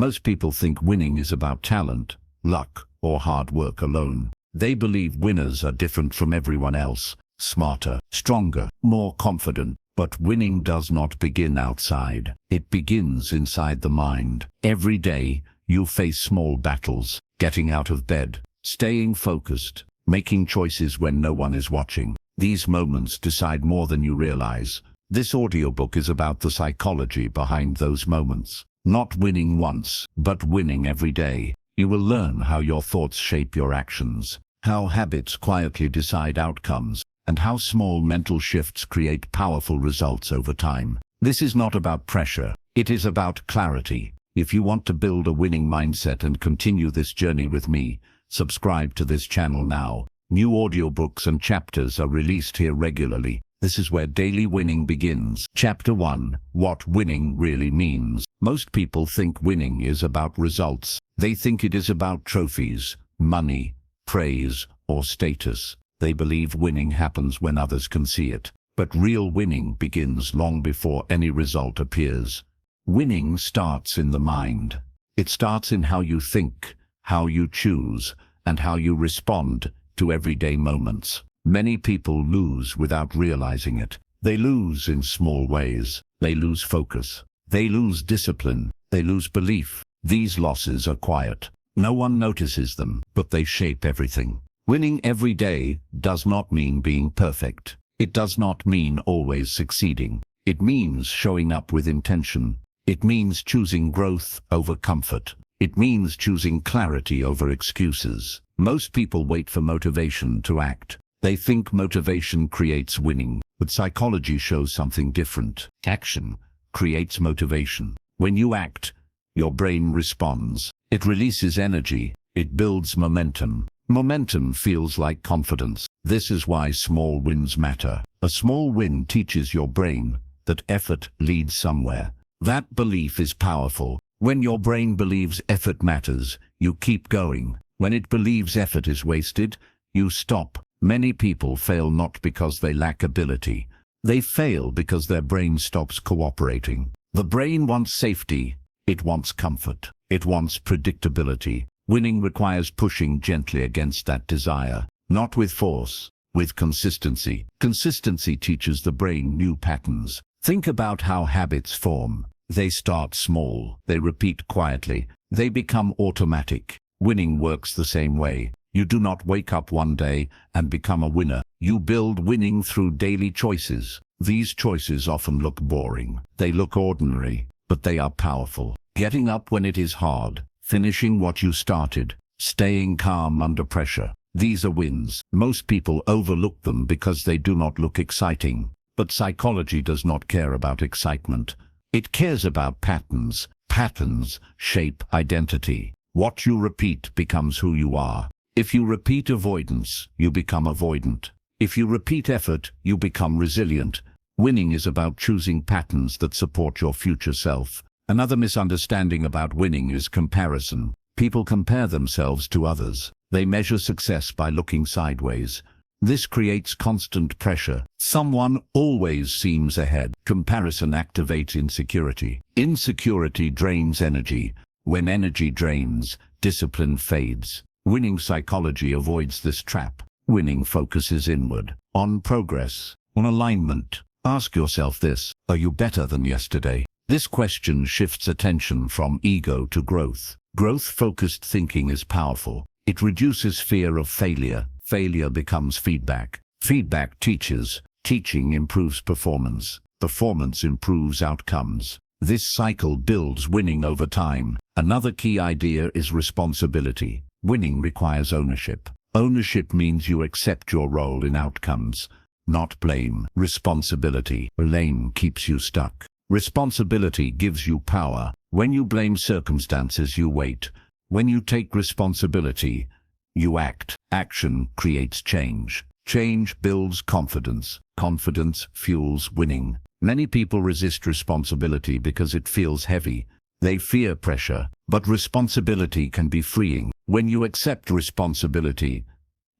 Most people think winning is about talent, luck, or hard work alone. They believe winners are different from everyone else, smarter, stronger, more confident. But winning does not begin outside. It begins inside the mind. Every day, you face small battles, getting out of bed, staying focused, making choices when no one is watching. These moments decide more than you realize. This audiobook is about the psychology behind those moments. Not winning once, but winning every day. You will learn how your thoughts shape your actions, how habits quietly decide outcomes, and how small mental shifts create powerful results over time. This is not about pressure, it is about clarity. If you want to build a winning mindset and continue this journey with me, subscribe to this channel now. New audiobooks and chapters are released here regularly. This is where daily winning begins. Chapter 1. What winning really means. Most people think winning is about results. They think it is about trophies, money, praise, or status. They believe winning happens when others can see it. But real winning begins long before any result appears. Winning starts in the mind. It starts in how you think, how you choose, and how you respond to everyday moments. Many people lose without realizing it. They lose in small ways. They lose focus. They lose discipline. They lose belief. These losses are quiet. No one notices them, but they shape everything. Winning every day does not mean being perfect. It does not mean always succeeding. It means showing up with intention. It means choosing growth over comfort. It means choosing clarity over excuses. Most people wait for motivation to act. They think motivation creates winning, but psychology shows something different. Action creates motivation. When you act, your brain responds. It releases energy. It builds momentum. Momentum feels like confidence. This is why small wins matter. A small win teaches your brain that effort leads somewhere. That belief is powerful. When your brain believes effort matters, you keep going. When it believes effort is wasted, you stop. Many people fail not because they lack ability. They fail because their brain stops cooperating. The brain wants safety. It wants comfort. It wants predictability. Winning requires pushing gently against that desire, not with force, with consistency. Consistency teaches the brain new patterns. Think about how habits form. They start small. They repeat quietly. They become automatic. Winning works the same way. You do not wake up one day and become a winner. You build winning through daily choices. These choices often look boring. They look ordinary, but they are powerful. Getting up when it is hard. Finishing what you started, staying calm under pressure. These are wins. Most people overlook them because they do not look exciting. But psychology does not care about excitement. It cares about patterns. Patterns shape identity. What you repeat becomes who you are. If you repeat avoidance, you become avoidant. If you repeat effort, you become resilient. Winning is about choosing patterns that support your future self. Another misunderstanding about winning is comparison. People compare themselves to others. They measure success by looking sideways. This creates constant pressure. Someone always seems ahead. Comparison activates insecurity. Insecurity drains energy. When energy drains, discipline fades. Winning psychology avoids this trap. Winning focuses inward, on progress, on alignment. Ask yourself this: are you better than yesterday? This question shifts attention from ego to growth. Growth-focused thinking is powerful. It reduces fear of failure. Failure becomes feedback. Feedback teaches. Teaching improves performance. Performance improves outcomes. This cycle builds winning over time. Another key idea is responsibility. Winning requires ownership. Ownership means you accept your role in outcomes, not blame. Responsibility. Blame keeps you stuck. Responsibility gives you power. When you blame circumstances, you wait. When you take responsibility, you act. Action creates change. Change builds confidence. Confidence fuels winning. Many people resist responsibility because it feels heavy. They fear pressure, but responsibility can be freeing. When you accept responsibility,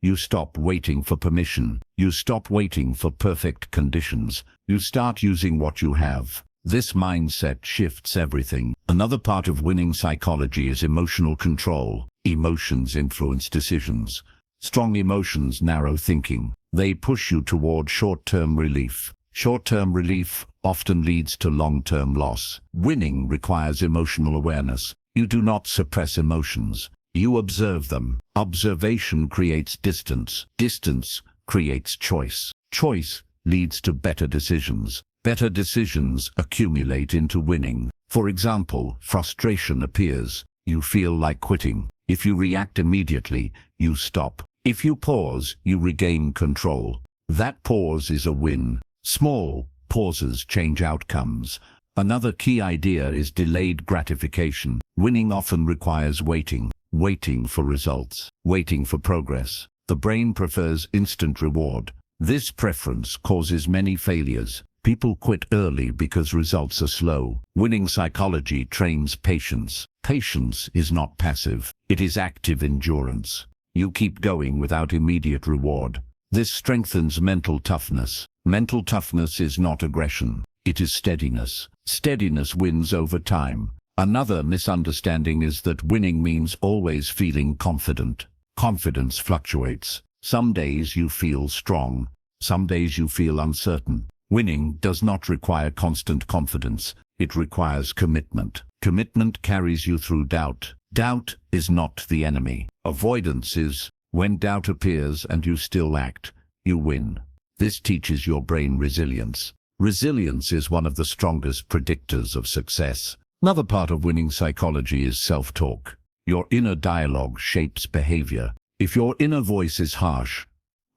you stop waiting for permission. You stop waiting for perfect conditions. You start using what you have. This mindset shifts everything. Another part of winning psychology is emotional control. Emotions influence decisions. Strong emotions narrow thinking. They push you toward short-term relief. Short-term relief often leads to long-term loss. Winning requires emotional awareness. You do not suppress emotions. You observe them. Observation creates distance. Distance creates choice. Choice leads to better decisions. Better decisions accumulate into winning. For example, frustration appears. You feel like quitting. If you react immediately, you stop. If you pause, you regain control. That pause is a win. Small pauses change outcomes. Another key idea is delayed gratification. Winning often requires waiting. Waiting for results. Waiting for progress. The brain prefers instant reward. This preference causes many failures. People quit early because results are slow. Winning psychology trains patience. Patience is not passive. It is active endurance. You keep going without immediate reward. This strengthens mental toughness. Mental toughness is not aggression. It is steadiness. Steadiness wins over time. Another misunderstanding is that winning means always feeling confident. Confidence fluctuates. Some days you feel strong. Some days you feel uncertain. Winning does not require constant confidence. It requires commitment. Commitment carries you through doubt. Doubt is not the enemy. Avoidance is. When doubt appears and you still act, you win. This teaches your brain resilience. Resilience is one of the strongest predictors of success. Another part of winning psychology is self-talk. Your inner dialogue shapes behavior. If your inner voice is harsh,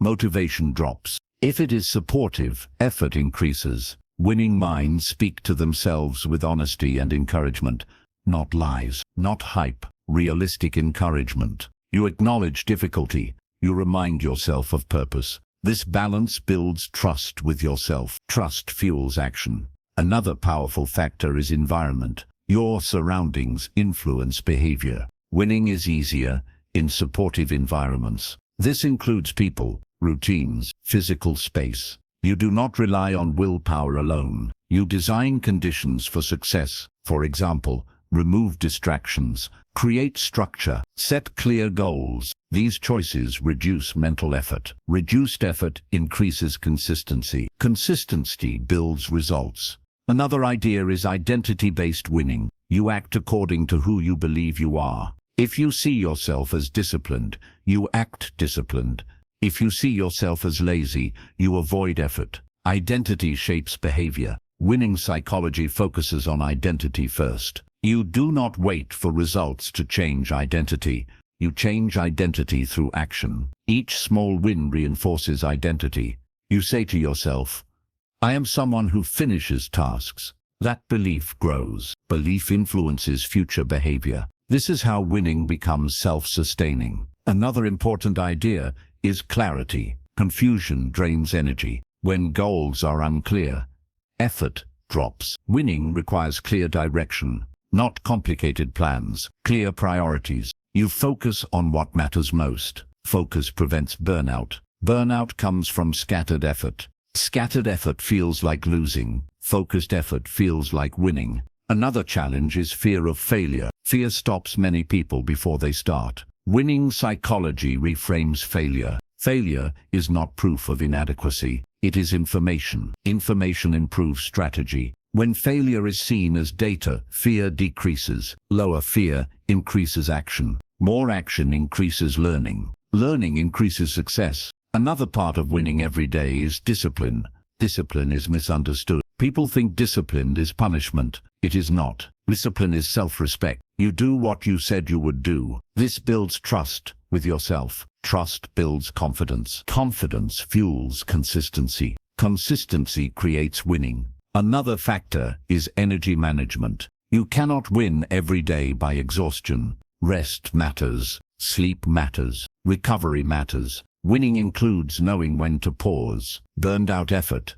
motivation drops. If it is supportive, effort increases. Winning minds speak to themselves with honesty and encouragement, not lies, not hype, realistic encouragement. You acknowledge difficulty. You remind yourself of purpose. This balance builds trust with yourself. Trust fuels action. Another powerful factor is environment. Your surroundings influence behavior. Winning is easier in supportive environments. This includes people, routines, physical space. You do not rely on willpower alone. You design conditions for success. For example, remove distractions, create structure, set clear goals. These choices reduce mental effort. Reduced effort increases consistency. Consistency builds results. Another idea is identity-based winning. You act according to who you believe you are. If you see yourself as disciplined, you act disciplined. If you see yourself as lazy, you avoid effort. Identity shapes behavior. Winning psychology focuses on identity first. You do not wait for results to change identity. You change identity through action. Each small win reinforces identity. You say to yourself, I am someone who finishes tasks. That belief grows. Belief influences future behavior. This is how winning becomes self-sustaining. Another important idea is clarity. Confusion drains energy. When goals are unclear, effort drops. Winning requires clear direction, not complicated plans, clear priorities. You focus on what matters most. Focus prevents burnout. Burnout comes from scattered effort. Scattered effort feels like losing. Focused effort feels like winning. Another challenge is fear of failure. Fear stops many people before they start. Winning psychology reframes failure. Failure is not proof of inadequacy. It is information. Information improves strategy. When failure is seen as data, fear decreases. Lower fear increases action. More action increases learning. Learning increases success. Another part of winning every day is discipline. Discipline is misunderstood. People think discipline is punishment. It is not. Discipline is self-respect. You do what you said you would do. This builds trust with yourself. Trust builds confidence. Confidence fuels consistency. Consistency creates winning. Another factor is energy management. You cannot win every day by exhaustion. Rest matters. Sleep matters. Recovery matters. Winning includes knowing when to pause. Burned out effort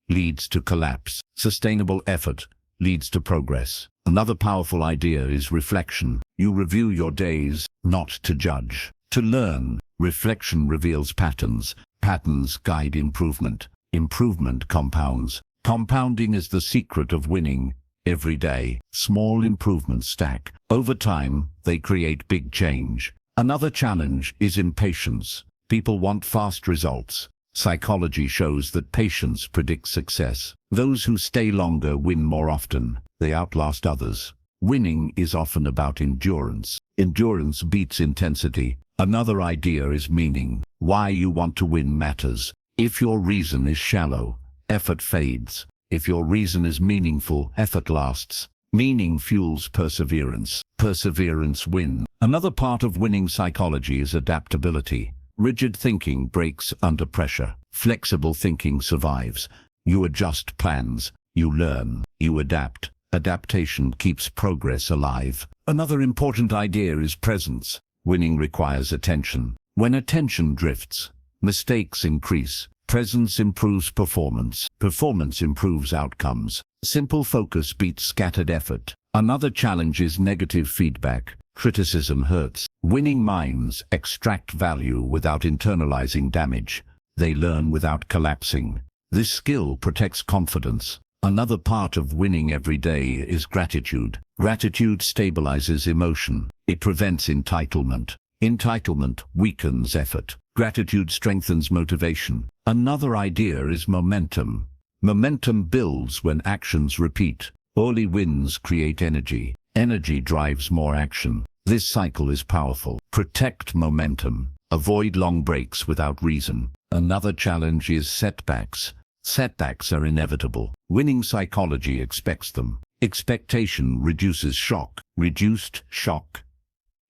leads to collapse. Sustainable effort leads to progress. Another powerful idea is reflection. You review your days, not to judge, to learn. Reflection reveals patterns. Patterns guide improvement. Improvement compounds. Compounding is the secret of winning. Every day, small improvements stack. Over time, they create big change. Another challenge is impatience. People want fast results. Psychology shows that patience predicts success. Those who stay longer win more often. They outlast others. Winning is often about endurance. Endurance beats intensity. Another idea is meaning. Why you want to win matters. If your reason is shallow, effort fades. If your reason is meaningful, effort lasts. Meaning fuels perseverance. Perseverance wins. Another part of winning psychology is adaptability. Rigid thinking breaks under pressure. Flexible thinking survives. You adjust plans. You learn. You adapt. Adaptation keeps progress alive. Another important idea is presence. Winning requires attention. When attention drifts, mistakes increase. Presence improves performance. Performance improves outcomes. Simple focus beats scattered effort. Another challenge is negative feedback. Criticism hurts. Winning minds extract value without internalizing damage. They learn without collapsing. This skill protects confidence. Another part of winning every day is gratitude. Gratitude stabilizes emotion. It prevents entitlement. Entitlement weakens effort. Gratitude strengthens motivation. Another idea is momentum. Momentum builds when actions repeat. Early wins create energy. Energy drives more action. This cycle is powerful. Protect momentum. Avoid long breaks without reason. Another challenge is setbacks. Setbacks are inevitable. Winning psychology expects them. Expectation reduces shock. Reduced shock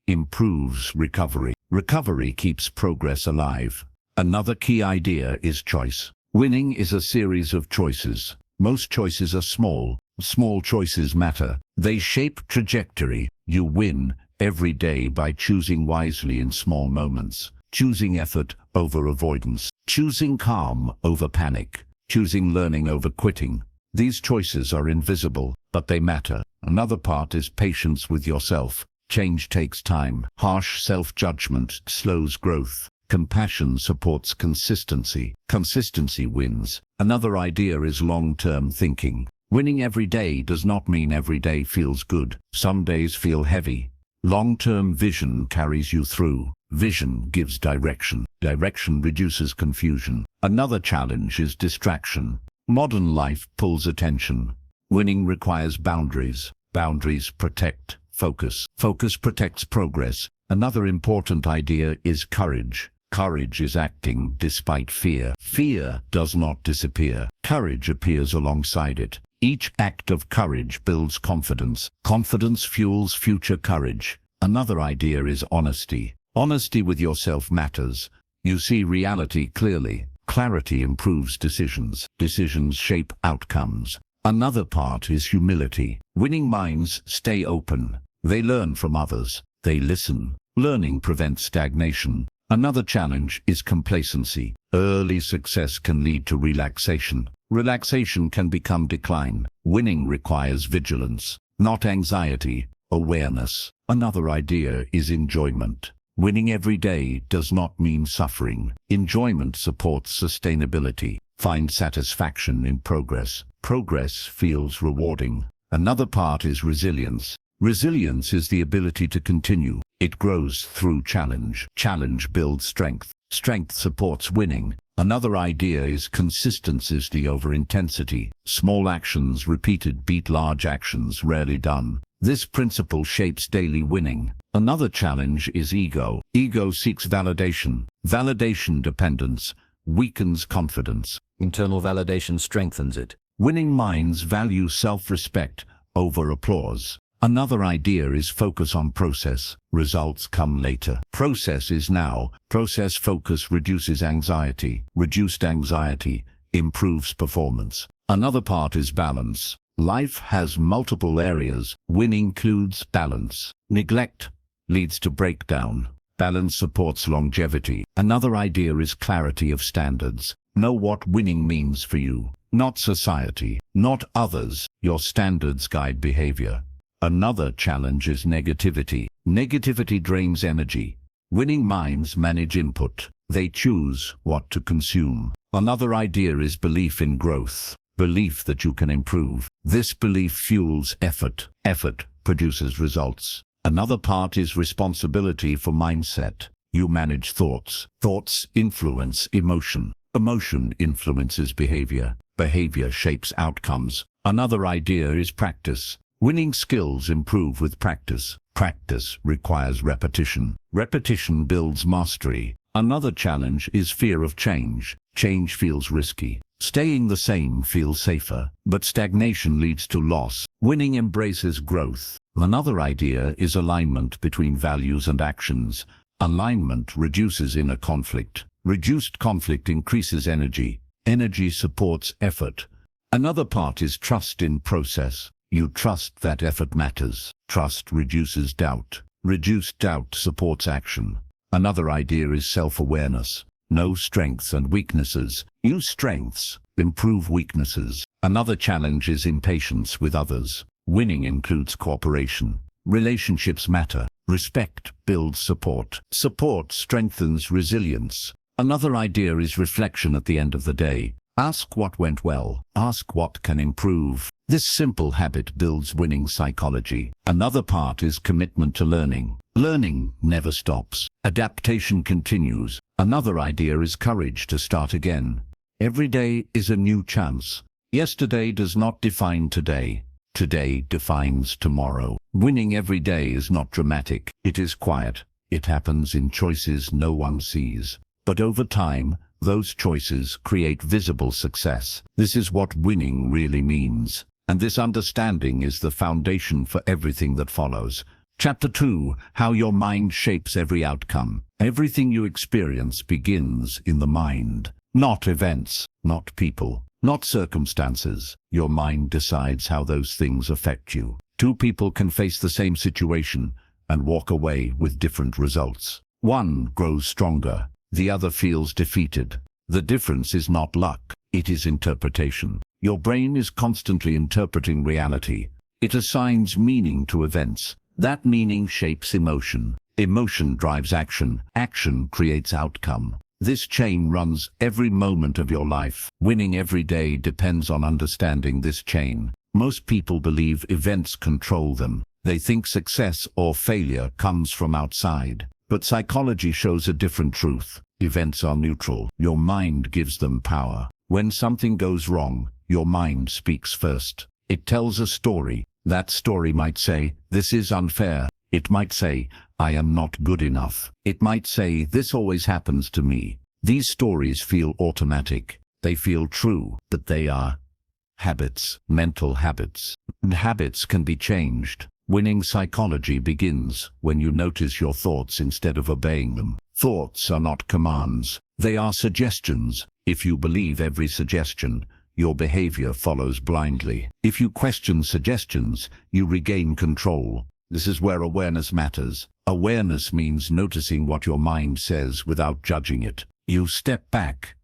improves recovery. Recovery keeps progress alive. Another key idea is choice. Winning is a series of choices. Most choices are small. Small choices matter. They shape trajectory. You win every day by choosing wisely in small moments. Choosing effort over avoidance. Choosing calm over panic. Choosing learning over quitting. These choices are invisible, but they matter. Another part is patience with yourself. Change takes time. Harsh self-judgment slows growth. Compassion supports consistency. Consistency wins. Another idea is long-term thinking. Winning every day does not mean every day feels good. Some days feel heavy. Long-term vision carries you through. Vision gives direction. Direction reduces confusion. Another challenge is distraction. Modern life pulls attention. Winning requires boundaries. Boundaries protect focus. Focus protects progress. Another important idea is courage. Courage is acting despite fear. Fear does not disappear. Courage appears alongside it. Each act of courage builds confidence. Confidence fuels future courage. Another idea is honesty. Honesty with yourself matters. You see reality clearly. Clarity improves decisions. Decisions shape outcomes. Another part is humility. Winning minds stay open. They learn from others. They listen. Learning prevents stagnation. Another challenge is complacency. Early success can lead to relaxation. Relaxation can become decline. Winning requires vigilance, not anxiety, awareness. Another idea is enjoyment. Winning every day does not mean suffering. Enjoyment supports sustainability. Find satisfaction in progress. Progress feels rewarding. Another part is resilience. Resilience is the ability to continue. It grows through challenge. Challenge builds strength. Strength supports winning. Another idea is consistency over intensity. Small actions repeated beat large actions rarely done. This principle shapes daily winning. Another challenge is ego. Ego seeks validation. Validation dependence weakens confidence. Internal validation strengthens it. Winning minds value self-respect over applause. Another idea is focus on process. Results come later. Process is now. Process focus reduces anxiety. Reduced anxiety improves performance. Another part is balance. Life has multiple areas. Winning includes balance. Neglect leads to breakdown. Balance supports longevity. Another idea is clarity of standards. Know what winning means for you, not society, not others. Your standards guide behavior. Another challenge is negativity. Negativity drains energy. Winning minds manage input. They choose what to consume. Another idea is belief in growth. belief that you can improve. This belief fuels effort. Effort produces results. Another part is responsibility for mindset. You manage thoughts. Thoughts influence emotion. Emotion influences behavior. Behavior shapes outcomes. Another idea is practice. Winning skills improve with practice. Practice requires repetition. Repetition builds mastery. Another challenge is fear of change. Change feels risky. Staying the same feels safer, but stagnation leads to loss. Winning embraces growth. Another idea is alignment between values and actions. Alignment reduces inner conflict. Reduced conflict increases energy. Energy supports effort. Another part is trust in process. You trust that effort matters. Trust reduces doubt. Reduced doubt supports action. Another idea is self-awareness. Know strengths and weaknesses. Use strengths. Improve weaknesses. Another challenge is impatience with others. Winning includes cooperation. Relationships matter. Respect builds support. Support strengthens resilience. Another idea is reflection at the end of the day. Ask what went well. Ask what can improve. This simple habit builds winning psychology. Another part is commitment to learning. Learning never stops. Adaptation continues. Another idea is courage to start again. Every day is a new chance. Yesterday does not define today. Today defines tomorrow. Winning every day is not dramatic. It is quiet. It happens in choices no one sees. But over time, those choices create visible success. This is what winning really means. And this understanding is the foundation for everything that follows. Chapter 2: How your mind shapes every outcome. Everything you experience begins in the mind. Not events, not people, not circumstances. Your mind decides how those things affect you. Two people can face the same situation and walk away with different results. One grows stronger. The other feels defeated. The difference is not luck, it is interpretation. Your brain is constantly interpreting reality. It assigns meaning to events. That meaning shapes emotion. Emotion drives action. Action creates outcome. This chain runs every moment of your life. Winning every day depends on understanding this chain. Most people believe events control them. They think success or failure comes from outside. But psychology shows a different truth. Events are neutral. Your mind gives them power. When something goes wrong, your mind speaks first. It tells a story. That story might say, "This is unfair." It might say, "I am not good enough." It might say, "This always happens to me." These stories feel automatic. They feel true, but they are habits, mental habits. And habits can be changed. Winning psychology begins when you notice your thoughts instead of obeying them. Thoughts are not commands. They are suggestions. If you believe every suggestion, your behavior follows blindly. If you question suggestions, you regain control. This is where awareness matters. Awareness means noticing what your mind says without judging it. You step back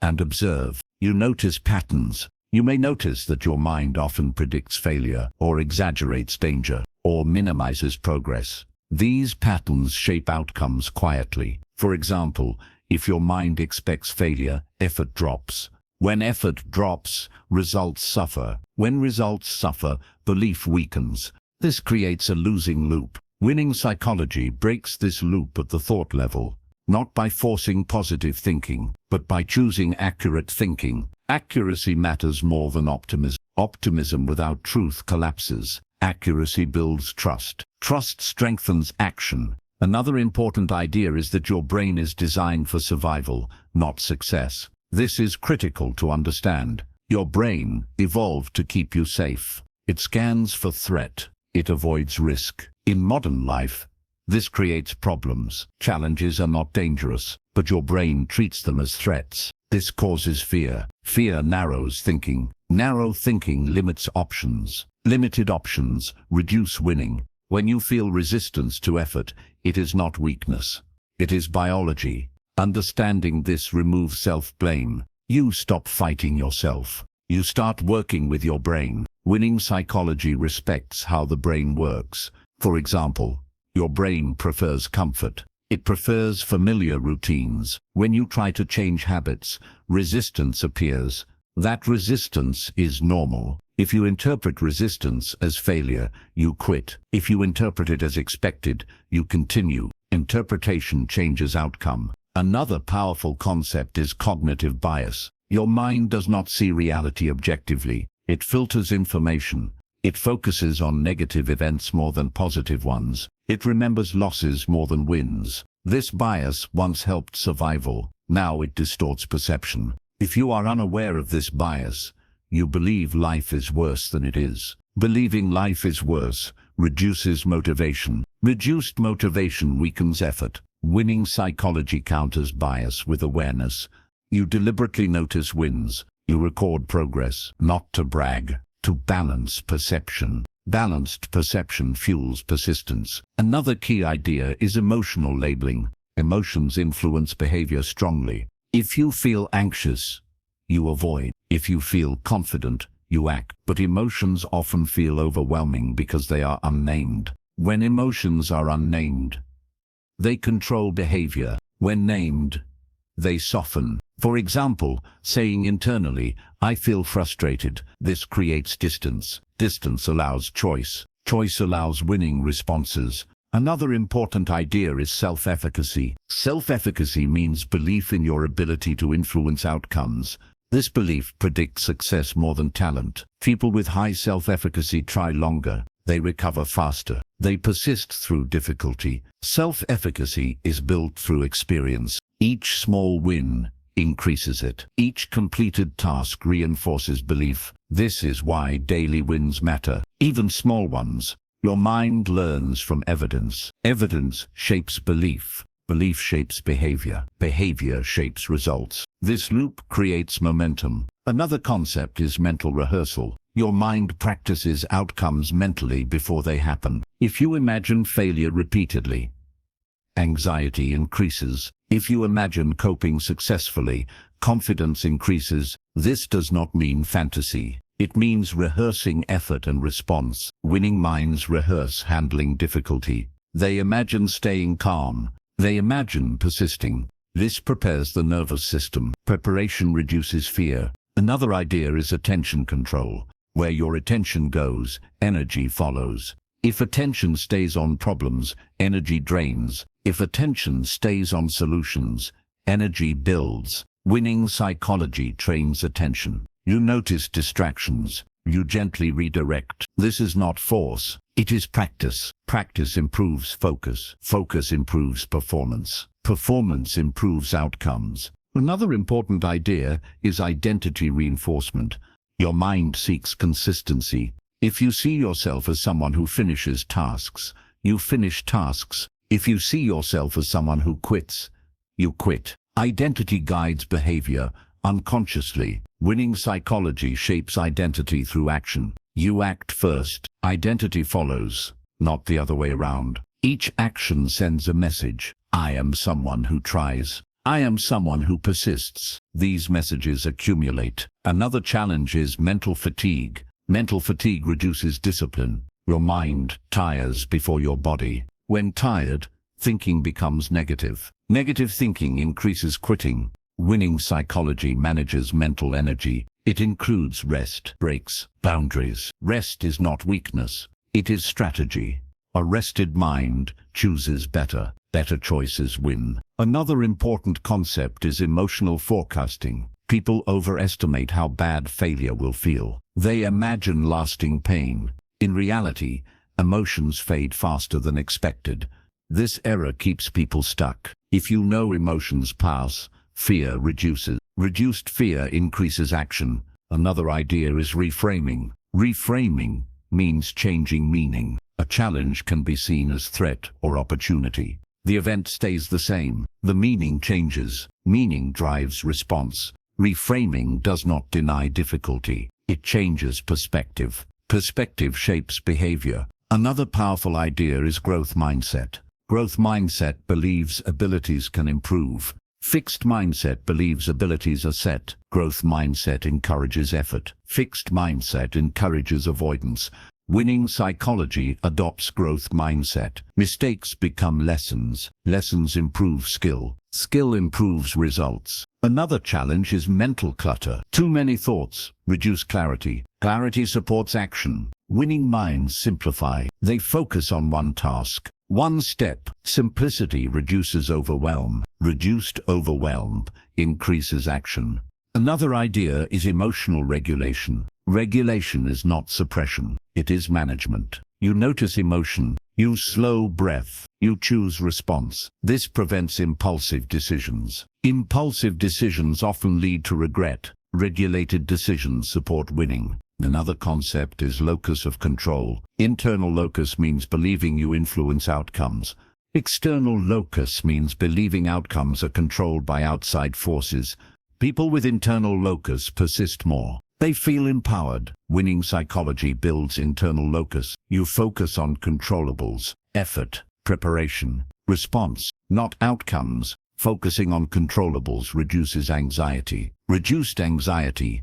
and observe. You notice patterns. You may notice that your mind often predicts failure, or exaggerates danger, or minimizes progress. These patterns shape outcomes quietly. For example, if your mind expects failure, effort drops. When effort drops, results suffer. When results suffer, belief weakens. This creates a losing loop. Winning psychology breaks this loop at the thought level, not by forcing positive thinking, but by choosing accurate thinking. Accuracy matters more than optimism. Optimism without truth collapses. Accuracy builds trust. Trust strengthens action. Another important idea is that your brain is designed for survival, not success. This is critical to understand. Your brain evolved to keep you safe. It scans for threat. It avoids risk. In modern life, this creates problems. Challenges are not dangerous, but your brain treats them as threats. This causes fear. Fear narrows thinking. Narrow thinking limits options. Limited options reduce winning. When you feel resistance to effort, it is not weakness. It is biology. Understanding this removes self-blame. You stop fighting yourself. You start working with your brain. Winning psychology respects how the brain works. For example, your brain prefers comfort. It prefers familiar routines. When you try to change habits, resistance appears. That resistance is normal. If you interpret resistance as failure, you quit. If you interpret it as expected, you continue. Interpretation changes outcome. Another powerful concept is cognitive bias. Your mind does not see reality objectively. It filters information. It focuses on negative events more than positive ones. It remembers losses more than wins. This bias once helped survival. Now it distorts perception. If you are unaware of this bias, you believe life is worse than it is. Believing life is worse reduces motivation. Reduced motivation weakens effort. Winning psychology counters bias with awareness. You deliberately notice wins. You record progress, not to brag, to balance perception. Balanced perception fuels persistence. Another key idea is emotional labeling. Emotions influence behavior strongly. If you feel anxious, you avoid. If you feel confident, you act. But emotions often feel overwhelming because they are unnamed. When emotions are unnamed, they control behavior. When named, they soften. For example, saying internally, "I feel frustrated." This creates distance. Distance allows choice. Choice allows winning responses. Another important idea is self-efficacy. Self-efficacy means belief in your ability to influence outcomes. This belief predicts success more than talent. People with high self-efficacy try longer. They recover faster. They persist through difficulty. Self-efficacy is built through experience. Each small win increases it. Each completed task reinforces belief. This is why daily wins matter, even small ones. Your mind learns from evidence. Evidence shapes belief. Belief shapes behavior. Behavior shapes results. This loop creates momentum. Another concept is mental rehearsal. Your mind practices outcomes mentally before they happen. If you imagine failure repeatedly, anxiety increases. If you imagine coping successfully, confidence increases. This does not mean fantasy. It means rehearsing effort and response. Winning minds rehearse handling difficulty. They imagine staying calm. They imagine persisting. This prepares the nervous system. Preparation reduces fear. Another idea is attention control. Where your attention goes, energy follows. If attention stays on problems, energy drains. If attention stays on solutions, energy builds. Winning psychology trains attention. You notice distractions. You gently redirect. This is not force. It is practice. Practice improves focus. Focus improves performance. Performance improves outcomes. Another important idea is identity reinforcement. Your mind seeks consistency. If you see yourself as someone who finishes tasks, you finish tasks. If you see yourself as someone who quits, you quit. Identity guides behavior unconsciously. Winning psychology shapes identity through action. You act first. Identity follows, not the other way around. Each action sends a message. I am someone who tries. I am someone who persists. These messages accumulate. Another challenge is mental fatigue. Mental fatigue reduces discipline. Your mind tires before your body. When tired, thinking becomes negative. Negative thinking increases quitting. Winning psychology manages mental energy. It includes rest, breaks, boundaries. Rest is not weakness. It is strategy. A rested mind chooses better. Better choices win. Another important concept is emotional forecasting. People overestimate how bad failure will feel. They imagine lasting pain. In reality, emotions fade faster than expected. This error keeps people stuck. If you know emotions pass, fear reduces. Reduced fear increases action. Another idea is reframing. Reframing means changing meaning. A challenge can be seen as threat or opportunity. The event stays the same. The meaning changes. Meaning drives response. Reframing does not deny difficulty. It changes perspective. Perspective shapes behavior. Another powerful idea is growth mindset. Growth mindset believes abilities can improve. Fixed mindset believes abilities are set. Growth mindset encourages effort. Fixed mindset encourages avoidance. Winning psychology adopts growth mindset. Mistakes become lessons. Lessons improve skill. Skill improves results. Another challenge is mental clutter. Too many thoughts reduce clarity. Clarity supports action. Winning minds simplify. They focus on one task, one step. Simplicity reduces overwhelm. Reduced overwhelm increases action. Another idea is emotional regulation. Regulation is not suppression. It is management. You notice emotion. You slow breath. You choose response. This prevents impulsive decisions. Impulsive decisions often lead to regret. Regulated decisions support winning. Another concept is locus of control. Internal locus means believing you influence outcomes. External locus means believing outcomes are controlled by outside forces. People with internal locus persist more. They feel empowered. Winning psychology builds internal locus. You focus on controllables, effort, preparation, response, not outcomes. Focusing on controllables reduces anxiety. Reduced anxiety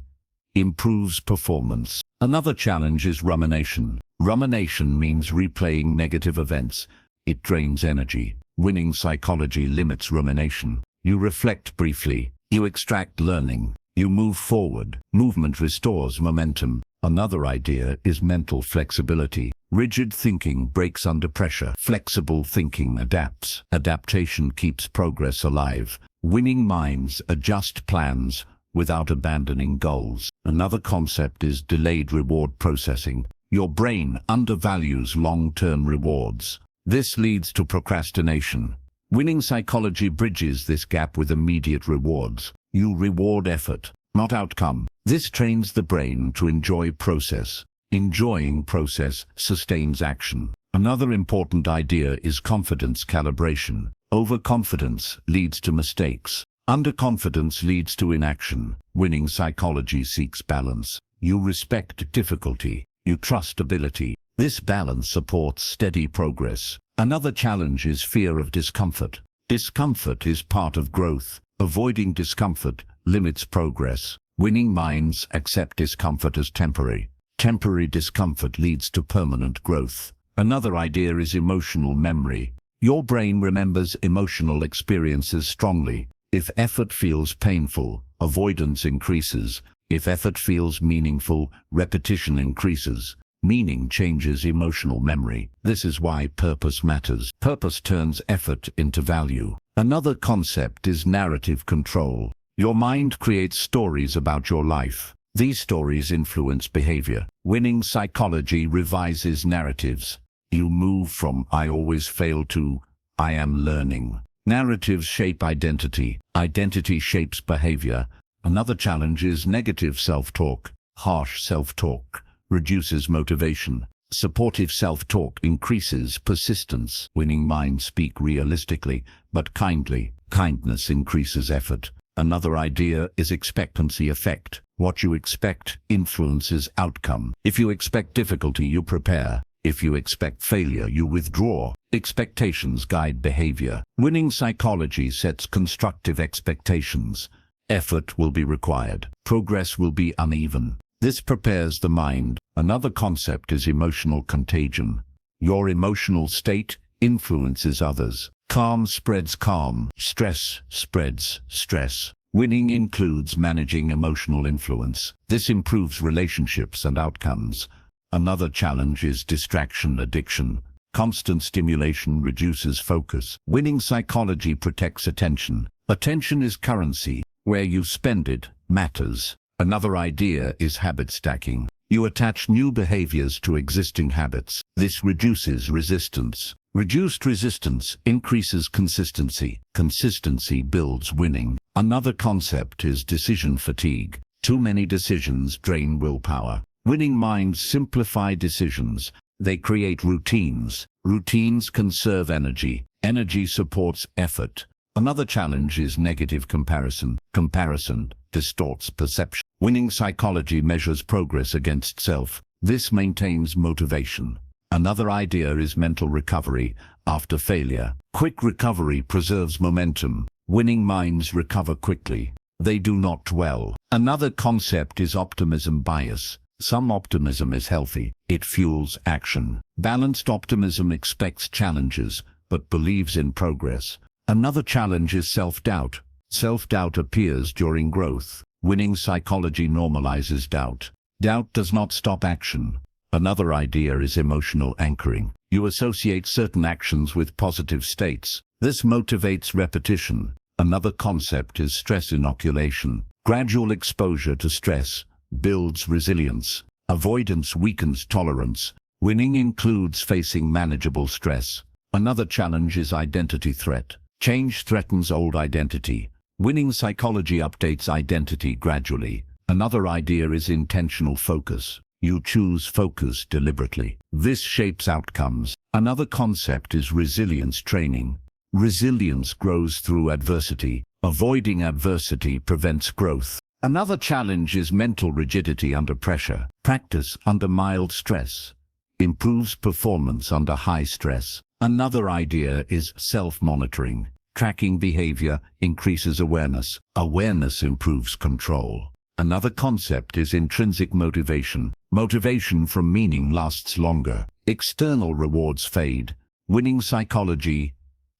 improves performance. Another challenge is rumination. Rumination means replaying negative events. It drains energy. Winning psychology limits rumination. You reflect briefly. You extract learning. You move forward. Movement restores momentum. Another idea is mental flexibility. Rigid thinking breaks under pressure. Flexible thinking adapts. Adaptation keeps progress alive. Winning minds adjust plans without abandoning goals. Another concept is delayed reward processing. Your brain undervalues long-term rewards. This leads to procrastination. Winning psychology bridges this gap with immediate rewards. You reward effort, not outcome. This trains the brain to enjoy process. Enjoying process sustains action. Another important idea is confidence calibration. Overconfidence leads to mistakes. Underconfidence leads to inaction. Winning psychology seeks balance. You respect difficulty. You trust ability. This balance supports steady progress. Another challenge is fear of discomfort. Discomfort is part of growth. Avoiding discomfort limits progress. Winning minds accept discomfort as temporary. Temporary discomfort leads to permanent growth. Another idea is emotional memory. Your brain remembers emotional experiences strongly. If effort feels painful, avoidance increases. If effort feels meaningful, repetition increases. Meaning changes emotional memory. This is why purpose matters. Purpose turns effort into value. Another concept is narrative control. Your mind creates stories about your life. These stories influence behavior. Winning psychology revises narratives. You move from "I always fail" to "I am learning." Narratives shape identity. Identity shapes behavior. Another challenge is negative self-talk. Harsh self-talk reduces motivation. Supportive self-talk increases persistence. Winning minds speak realistically, but kindly. Kindness increases effort. Another idea is expectancy effect. What you expect influences outcome. If you expect difficulty, you prepare. If you expect failure, you withdraw. Expectations guide behavior. Winning psychology sets constructive expectations. Effort will be required. Progress will be uneven. This prepares the mind. Another concept is emotional contagion. Your emotional state influences others. Calm spreads calm. Stress spreads stress. Winning includes managing emotional influence. This improves relationships and outcomes. Another challenge is distraction addiction. Constant stimulation reduces focus. Winning psychology protects attention. Attention is currency. Where you spend it matters. Another idea is habit stacking. You attach new behaviors to existing habits. This reduces resistance. Reduced resistance increases consistency. Consistency builds winning. Another concept is decision fatigue. Too many decisions drain willpower. Winning minds simplify decisions. They create routines. Routines conserve energy. Energy supports effort. Another challenge is negative comparison. Comparison distorts perception. Winning psychology measures progress against self. This maintains motivation. Another idea is mental recovery after failure. Quick recovery preserves momentum. Winning minds recover quickly. They do not dwell. Another concept is optimism bias. Some optimism is healthy. It fuels action. Balanced optimism expects challenges, but believes in progress. Another challenge is self-doubt. Self-doubt appears during growth. Winning psychology normalizes doubt. Doubt does not stop action. Another idea is emotional anchoring. You associate certain actions with positive states. This motivates repetition. Another concept is stress inoculation. Gradual exposure to stress builds resilience. Avoidance weakens tolerance. Winning includes facing manageable stress. Another challenge is identity threat. Change threatens old identity. Winning psychology updates identity gradually. Another idea is intentional focus. You choose focus deliberately. This shapes outcomes. Another concept is resilience training. Resilience grows through adversity. Avoiding adversity prevents growth. Another challenge is mental rigidity under pressure. Practice under mild stress improves performance under high stress. Another idea is self-monitoring. Tracking behavior increases awareness. Awareness improves control. Another concept is intrinsic motivation. Motivation from meaning lasts longer. External rewards fade. Winning psychology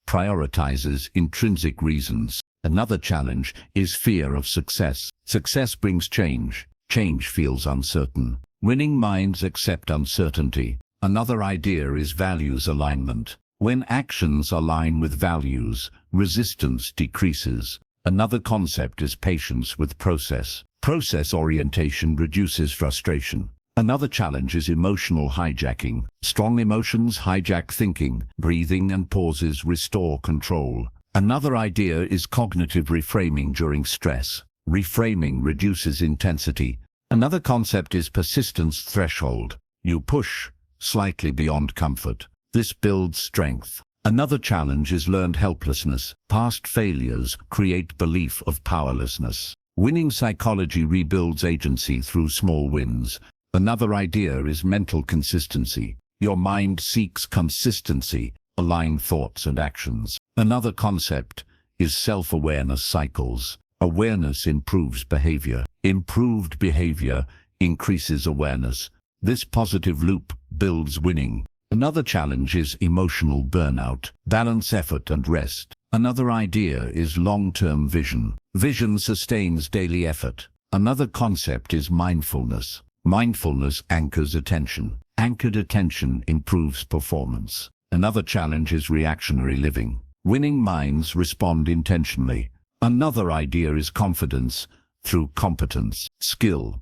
prioritizes intrinsic reasons. Another challenge is fear of success. Success brings change. Change feels uncertain. Winning minds accept uncertainty. Another idea is values alignment. When actions align with values, resistance decreases. Another concept is patience with process. Process orientation reduces frustration. Another challenge is emotional hijacking. Strong emotions hijack thinking. Breathing and pauses restore control. Another idea is cognitive reframing during stress. Reframing reduces intensity. Another concept is persistence threshold. You push slightly beyond comfort. This builds strength. Another challenge is learned helplessness. Past failures create belief of powerlessness. Winning psychology rebuilds agency through small wins. Another idea is mental consistency. Your mind seeks consistency, aligned thoughts and actions. Another concept is self-awareness cycles. Awareness improves behavior. Improved behavior increases awareness. This positive loop builds winning. Another challenge is emotional burnout. Balance effort and rest. Another idea is long-term vision. Vision sustains daily effort. Another concept is mindfulness. Mindfulness anchors attention. Anchored attention improves performance. Another challenge is reactionary living. Winning minds respond intentionally. Another idea is confidence through competence. Skill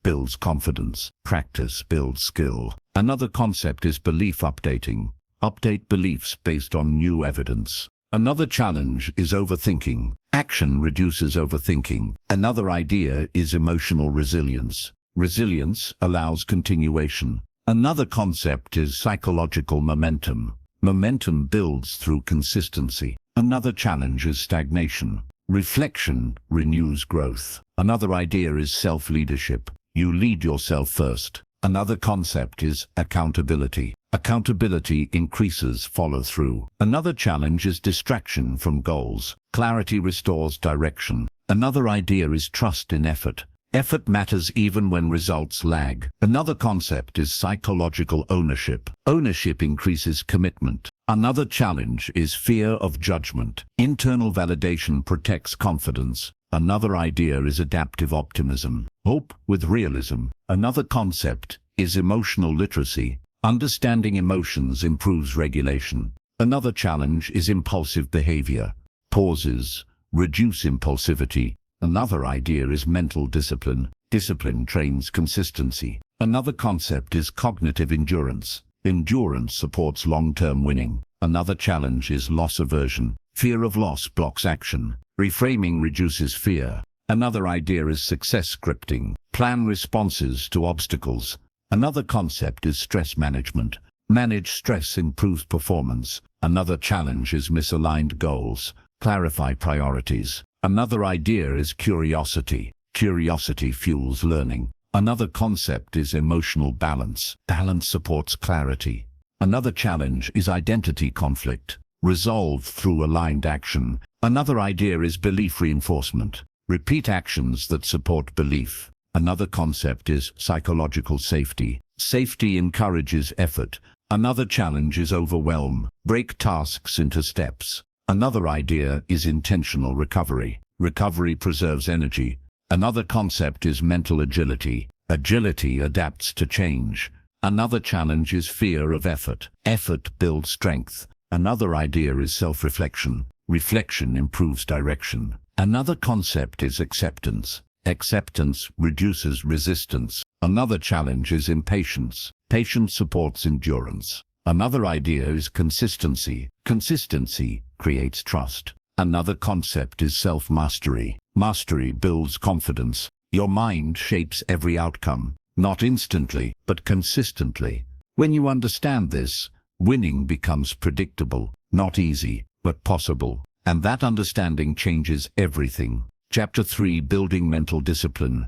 builds confidence. Practice builds skill. Another concept is belief updating. Update beliefs based on new evidence. Another challenge is overthinking. Action reduces overthinking. Another idea is emotional resilience. Resilience allows continuation. Another concept is psychological momentum. Momentum builds through consistency. Another challenge is stagnation. Reflection renews growth. Another idea is self-leadership. You lead yourself first. Another concept is accountability. Accountability increases follow-through. Another challenge is distraction from goals. Clarity restores direction. Another idea is trust in effort. Effort matters even when results lag. Another concept is psychological ownership. Ownership increases commitment. Another challenge is fear of judgment. Internal validation protects confidence. Another idea is adaptive optimism. Hope with realism. Another concept is emotional literacy. Understanding emotions improves regulation. Another challenge is impulsive behavior. Pauses reduce impulsivity. Another idea is mental discipline. Discipline trains consistency. Another concept is cognitive endurance. Endurance supports long-term winning. Another challenge is loss aversion. Fear of loss blocks action. Reframing reduces fear. Another idea is success scripting. Plan responses to obstacles. Another concept is stress management. Manage stress improves performance. Another challenge is misaligned goals. Clarify priorities. Another idea is curiosity. Curiosity fuels learning. Another concept is emotional balance. Balance supports clarity. Another challenge is identity conflict. Resolve through aligned action. Another idea is belief reinforcement. Repeat actions that support belief. Another concept is psychological safety. Safety encourages effort. Another challenge is overwhelm. Break tasks into steps. Another idea is intentional recovery. Recovery preserves energy. Another concept is mental agility. Agility adapts to change. Another challenge is fear of effort. Effort builds strength. Another idea is self-reflection. Reflection improves direction. Another concept is acceptance. Acceptance reduces resistance. Another challenge is impatience. Patience supports endurance. Another idea is consistency. Consistency creates trust. Another concept is self-mastery. Mastery builds confidence. Your mind shapes every outcome, not instantly, but consistently. When you understand this, winning becomes predictable, not easy, but possible. And that understanding changes everything. Chapter 3: Building Mental Discipline.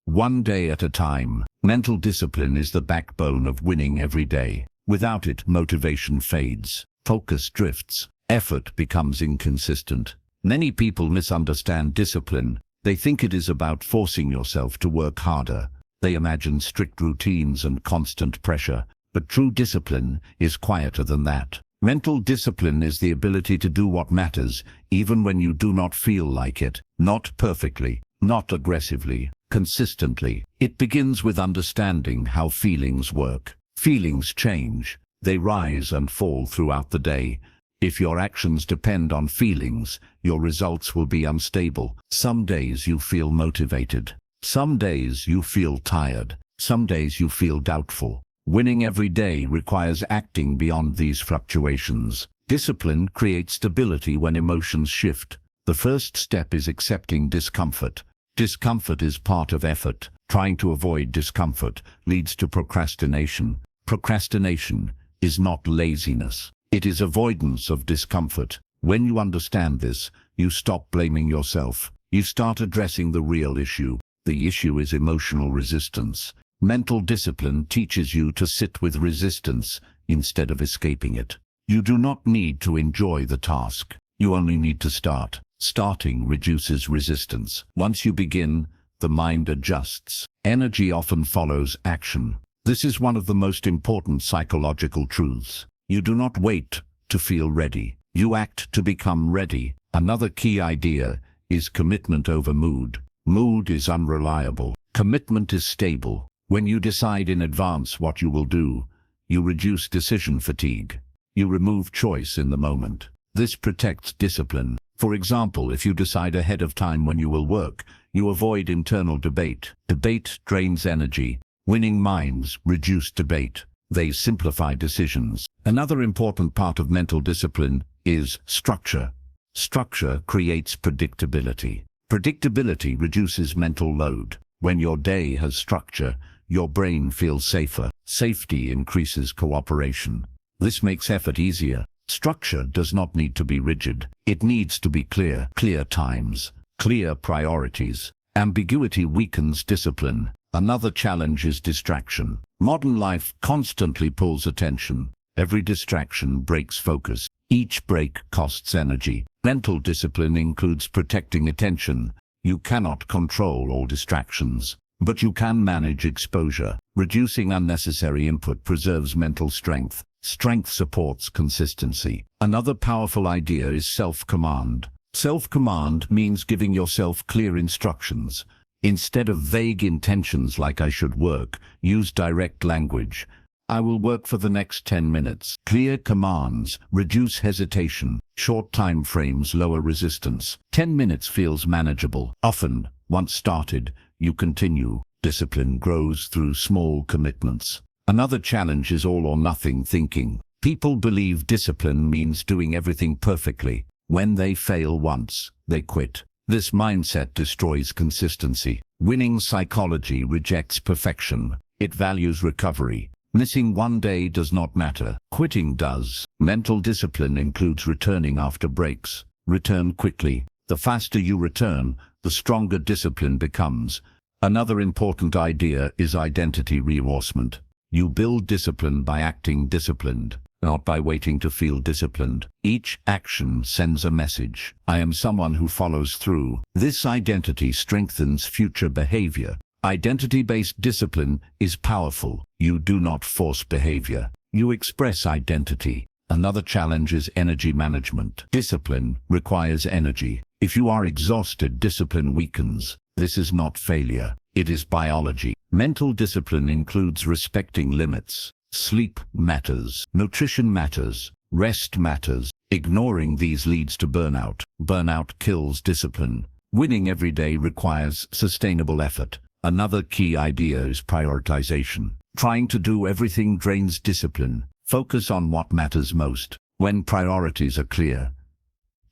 One day at a time. Mental discipline is the backbone of winning every day. Without it, motivation fades, focus drifts, effort becomes inconsistent. Many people misunderstand discipline. They think it is about forcing yourself to work harder. They imagine strict routines and constant pressure. But true discipline is quieter than that. Mental discipline is the ability to do what matters, even when you do not feel like it. Not perfectly, not aggressively, consistently. It begins with understanding how feelings work. Feelings change. They rise and fall throughout the day. If your actions depend on feelings, your results will be unstable. Some days you feel motivated. Some days you feel tired. Some days you feel doubtful. Winning every day requires acting beyond these fluctuations. Discipline creates stability when emotions shift. The first step is accepting discomfort. Discomfort is part of effort. Trying to avoid discomfort leads to procrastination. Procrastination is not laziness. It is avoidance of discomfort. When you understand this, you stop blaming yourself. You start addressing the real issue. The issue is emotional resistance. Mental discipline teaches you to sit with resistance instead of escaping it. You do not need to enjoy the task. You only need to start. Starting reduces resistance. Once you begin, the mind adjusts. Energy often follows action. This is one of the most important psychological truths. You do not wait to feel ready. You act to become ready. Another key idea is commitment over mood. Mood is unreliable. Commitment is stable. When you decide in advance what you will do, you reduce decision fatigue. You remove choice in the moment. This protects discipline. For example, if you decide ahead of time when you will work, you avoid internal debate. Debate drains energy. Winning minds reduce debate. They simplify decisions. Another important part of mental discipline is structure. Structure creates predictability. Predictability reduces mental load. When your day has structure, your brain feels safer. Safety increases cooperation. This makes effort easier. Structure does not need to be rigid. It needs to be clear. Clear times, clear priorities. Ambiguity weakens discipline. Another challenge is distraction. Modern life constantly pulls attention. Every distraction breaks focus. Each break costs energy. Mental discipline includes protecting attention. You cannot control all distractions, but you can manage exposure. Reducing unnecessary input preserves mental strength. Strength supports consistency. Another powerful idea is self-command. Self-command means giving yourself clear instructions. Instead of vague intentions like "I should work," use direct language. "I will work for the next 10 minutes. Clear commands reduce hesitation. Short time frames lower resistance. 10 minutes feels manageable. Often, once started, you continue. Discipline grows through small commitments. Another challenge is all or nothing thinking. People believe discipline means doing everything perfectly. When they fail once, they quit. This mindset destroys consistency. Winning psychology rejects perfection. It values recovery. Missing one day does not matter. Quitting does. Mental discipline includes returning after breaks. Return quickly. The faster you return, the stronger discipline becomes. Another important idea is identity reinforcement. You build discipline by acting disciplined, not by waiting to feel disciplined. Each action sends a message. I am someone who follows through. This identity strengthens future behavior. Identity-based discipline is powerful. You do not force behavior. You express identity. Another challenge is energy management. Discipline requires energy. If you are exhausted, discipline weakens. This is not failure. It is biology. Mental discipline includes respecting limits. Sleep matters. Nutrition matters. Rest matters. Ignoring these leads to burnout. Burnout kills discipline. Winning every day requires sustainable effort. Another key idea is prioritization. Trying to do everything drains discipline. Focus on what matters most. When priorities are clear,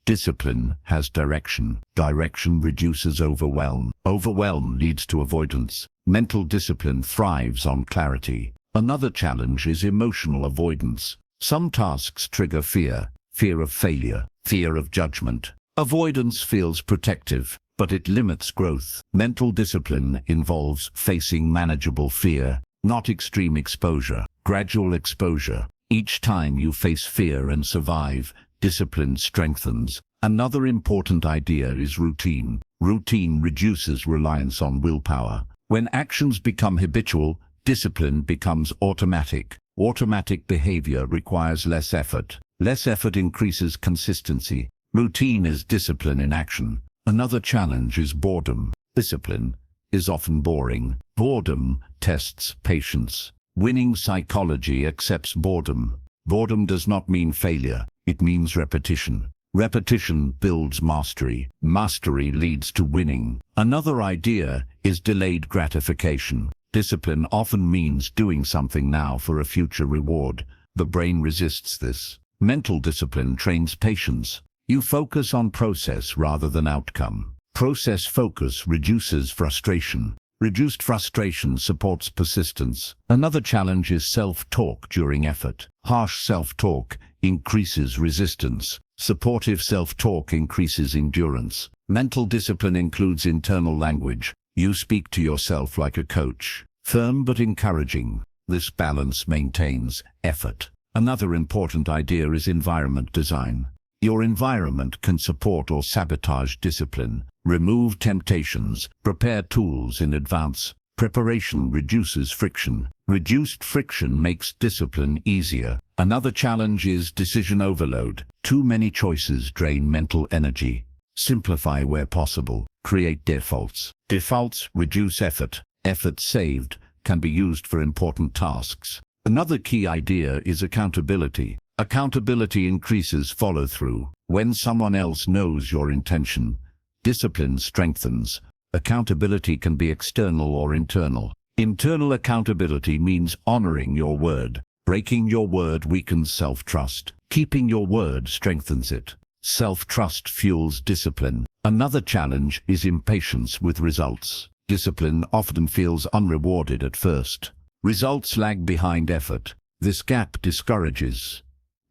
discipline has direction. Direction reduces overwhelm. Overwhelm leads to avoidance. Mental discipline thrives on clarity. Another challenge is emotional avoidance. Some tasks trigger fear. Fear of failure. Fear of judgment. Avoidance feels protective, but it limits growth. Mental discipline involves facing manageable fear, not extreme exposure. Gradual exposure. Each time you face fear and survive, discipline strengthens. Another important idea is routine. Routine reduces reliance on willpower. When actions become habitual, discipline becomes automatic. Automatic behavior requires less effort. Less effort increases consistency. Routine is discipline in action. Another challenge is boredom. Discipline is often boring. Boredom tests patience. Winning psychology accepts boredom. Boredom does not mean failure. It means repetition. Repetition builds mastery. Mastery leads to winning. Another idea is delayed gratification. Discipline often means doing something now for a future reward. The brain resists this. Mental discipline trains patience. You focus on process rather than outcome. Process focus reduces frustration. Reduced frustration supports persistence. Another challenge is self-talk during effort. Harsh self-talk increases resistance. Supportive self-talk increases endurance. Mental discipline includes internal language. You speak to yourself like a coach, firm but encouraging. This balance maintains effort. Another important idea is environment design. Your environment can support or sabotage discipline. Remove temptations. Prepare tools in advance. Preparation reduces friction. Reduced friction makes discipline easier. Another challenge is decision overload. Too many choices drain mental energy. Simplify where possible. Create defaults. Defaults reduce effort. Effort saved can be used for important tasks. Another key idea is accountability. Accountability increases follow-through. When someone else knows your intention, discipline strengthens. Accountability can be external or internal. Internal accountability means honoring your word. Breaking your word weakens self-trust. Keeping your word strengthens it. Self-trust fuels discipline. Another challenge is impatience with results. Discipline often feels unrewarded at first. Results lag behind effort. This gap discourages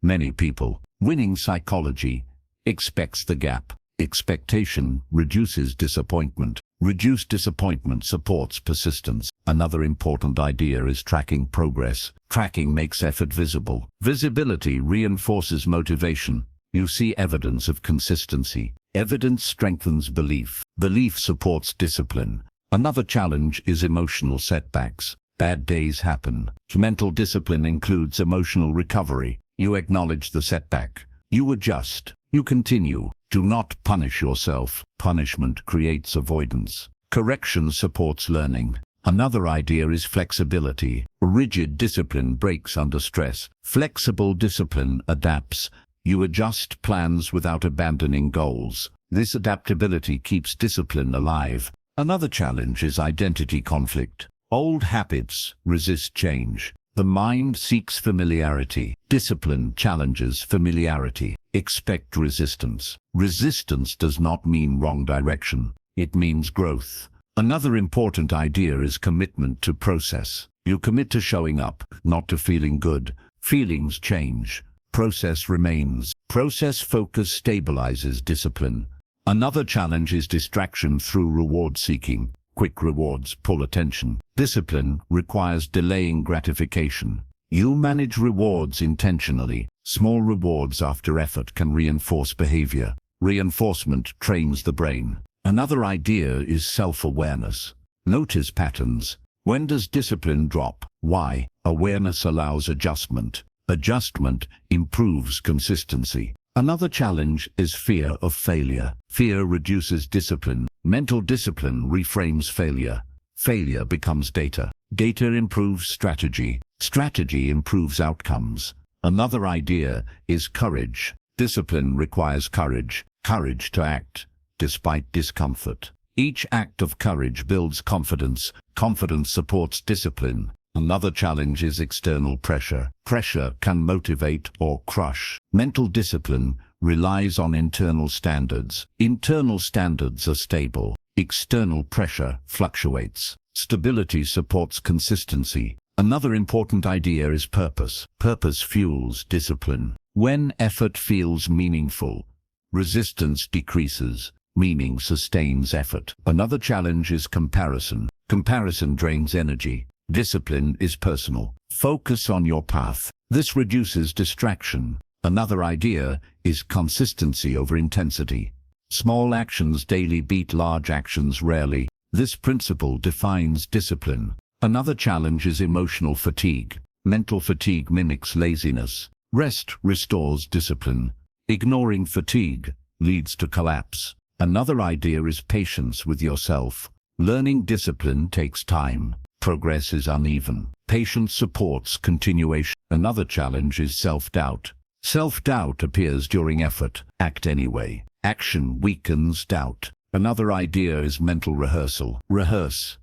many people. Winning psychology expects the gap. Expectation reduces disappointment. Reduced disappointment supports persistence. Another important idea is tracking progress. Tracking makes effort visible. Visibility reinforces motivation. You see evidence of consistency. Evidence strengthens belief. Belief supports discipline. Another challenge is emotional setbacks. Bad days happen. Mental discipline includes emotional recovery. You acknowledge the setback. You adjust. You continue. Do not punish yourself. Punishment creates avoidance. Correction supports learning. Another idea is flexibility. Rigid discipline breaks under stress. Flexible discipline adapts. You adjust plans without abandoning goals. This adaptability keeps discipline alive. Another challenge is identity conflict. Old habits resist change. The mind seeks familiarity. Discipline challenges familiarity. Expect resistance. Resistance does not mean wrong direction. It means growth. Another important idea is commitment to process. You commit to showing up, not to feeling good. Feelings change. Process remains. Process focus stabilizes discipline. Another challenge is distraction through reward seeking. Quick rewards pull attention. Discipline requires delaying gratification. You manage rewards intentionally. Small rewards after effort can reinforce behavior. Reinforcement trains the brain. Another idea is self-awareness. Notice patterns. When does discipline drop? Why? Awareness allows adjustment. Adjustment improves consistency. Another challenge is fear of failure. Fear reduces discipline. Mental discipline reframes failure. Failure becomes data. Data improves strategy. Strategy improves outcomes. Another idea is courage. Discipline requires courage. Courage to act, despite discomfort. Each act of courage builds confidence. Confidence supports discipline. Another challenge is external pressure. Pressure can motivate or crush. Mental discipline relies on internal standards. Internal standards are stable. External pressure fluctuates. Stability supports consistency. Another important idea is purpose. Purpose fuels discipline. When effort feels meaningful, resistance decreases. Meaning sustains effort. Another challenge is comparison. Comparison drains energy. Discipline is personal. Focus on your path. This reduces distraction. Another idea is consistency over intensity. Small actions daily beat large actions rarely. This principle defines discipline. Another challenge is emotional fatigue. Mental fatigue mimics laziness. Rest restores discipline. Ignoring fatigue leads to collapse. Another idea is patience with yourself. Learning discipline takes time. Progress is uneven. Patience supports continuation. Another challenge is self-doubt. Self-doubt appears during effort. Act anyway. Action weakens doubt. Another idea is mental rehearsal. Rehearse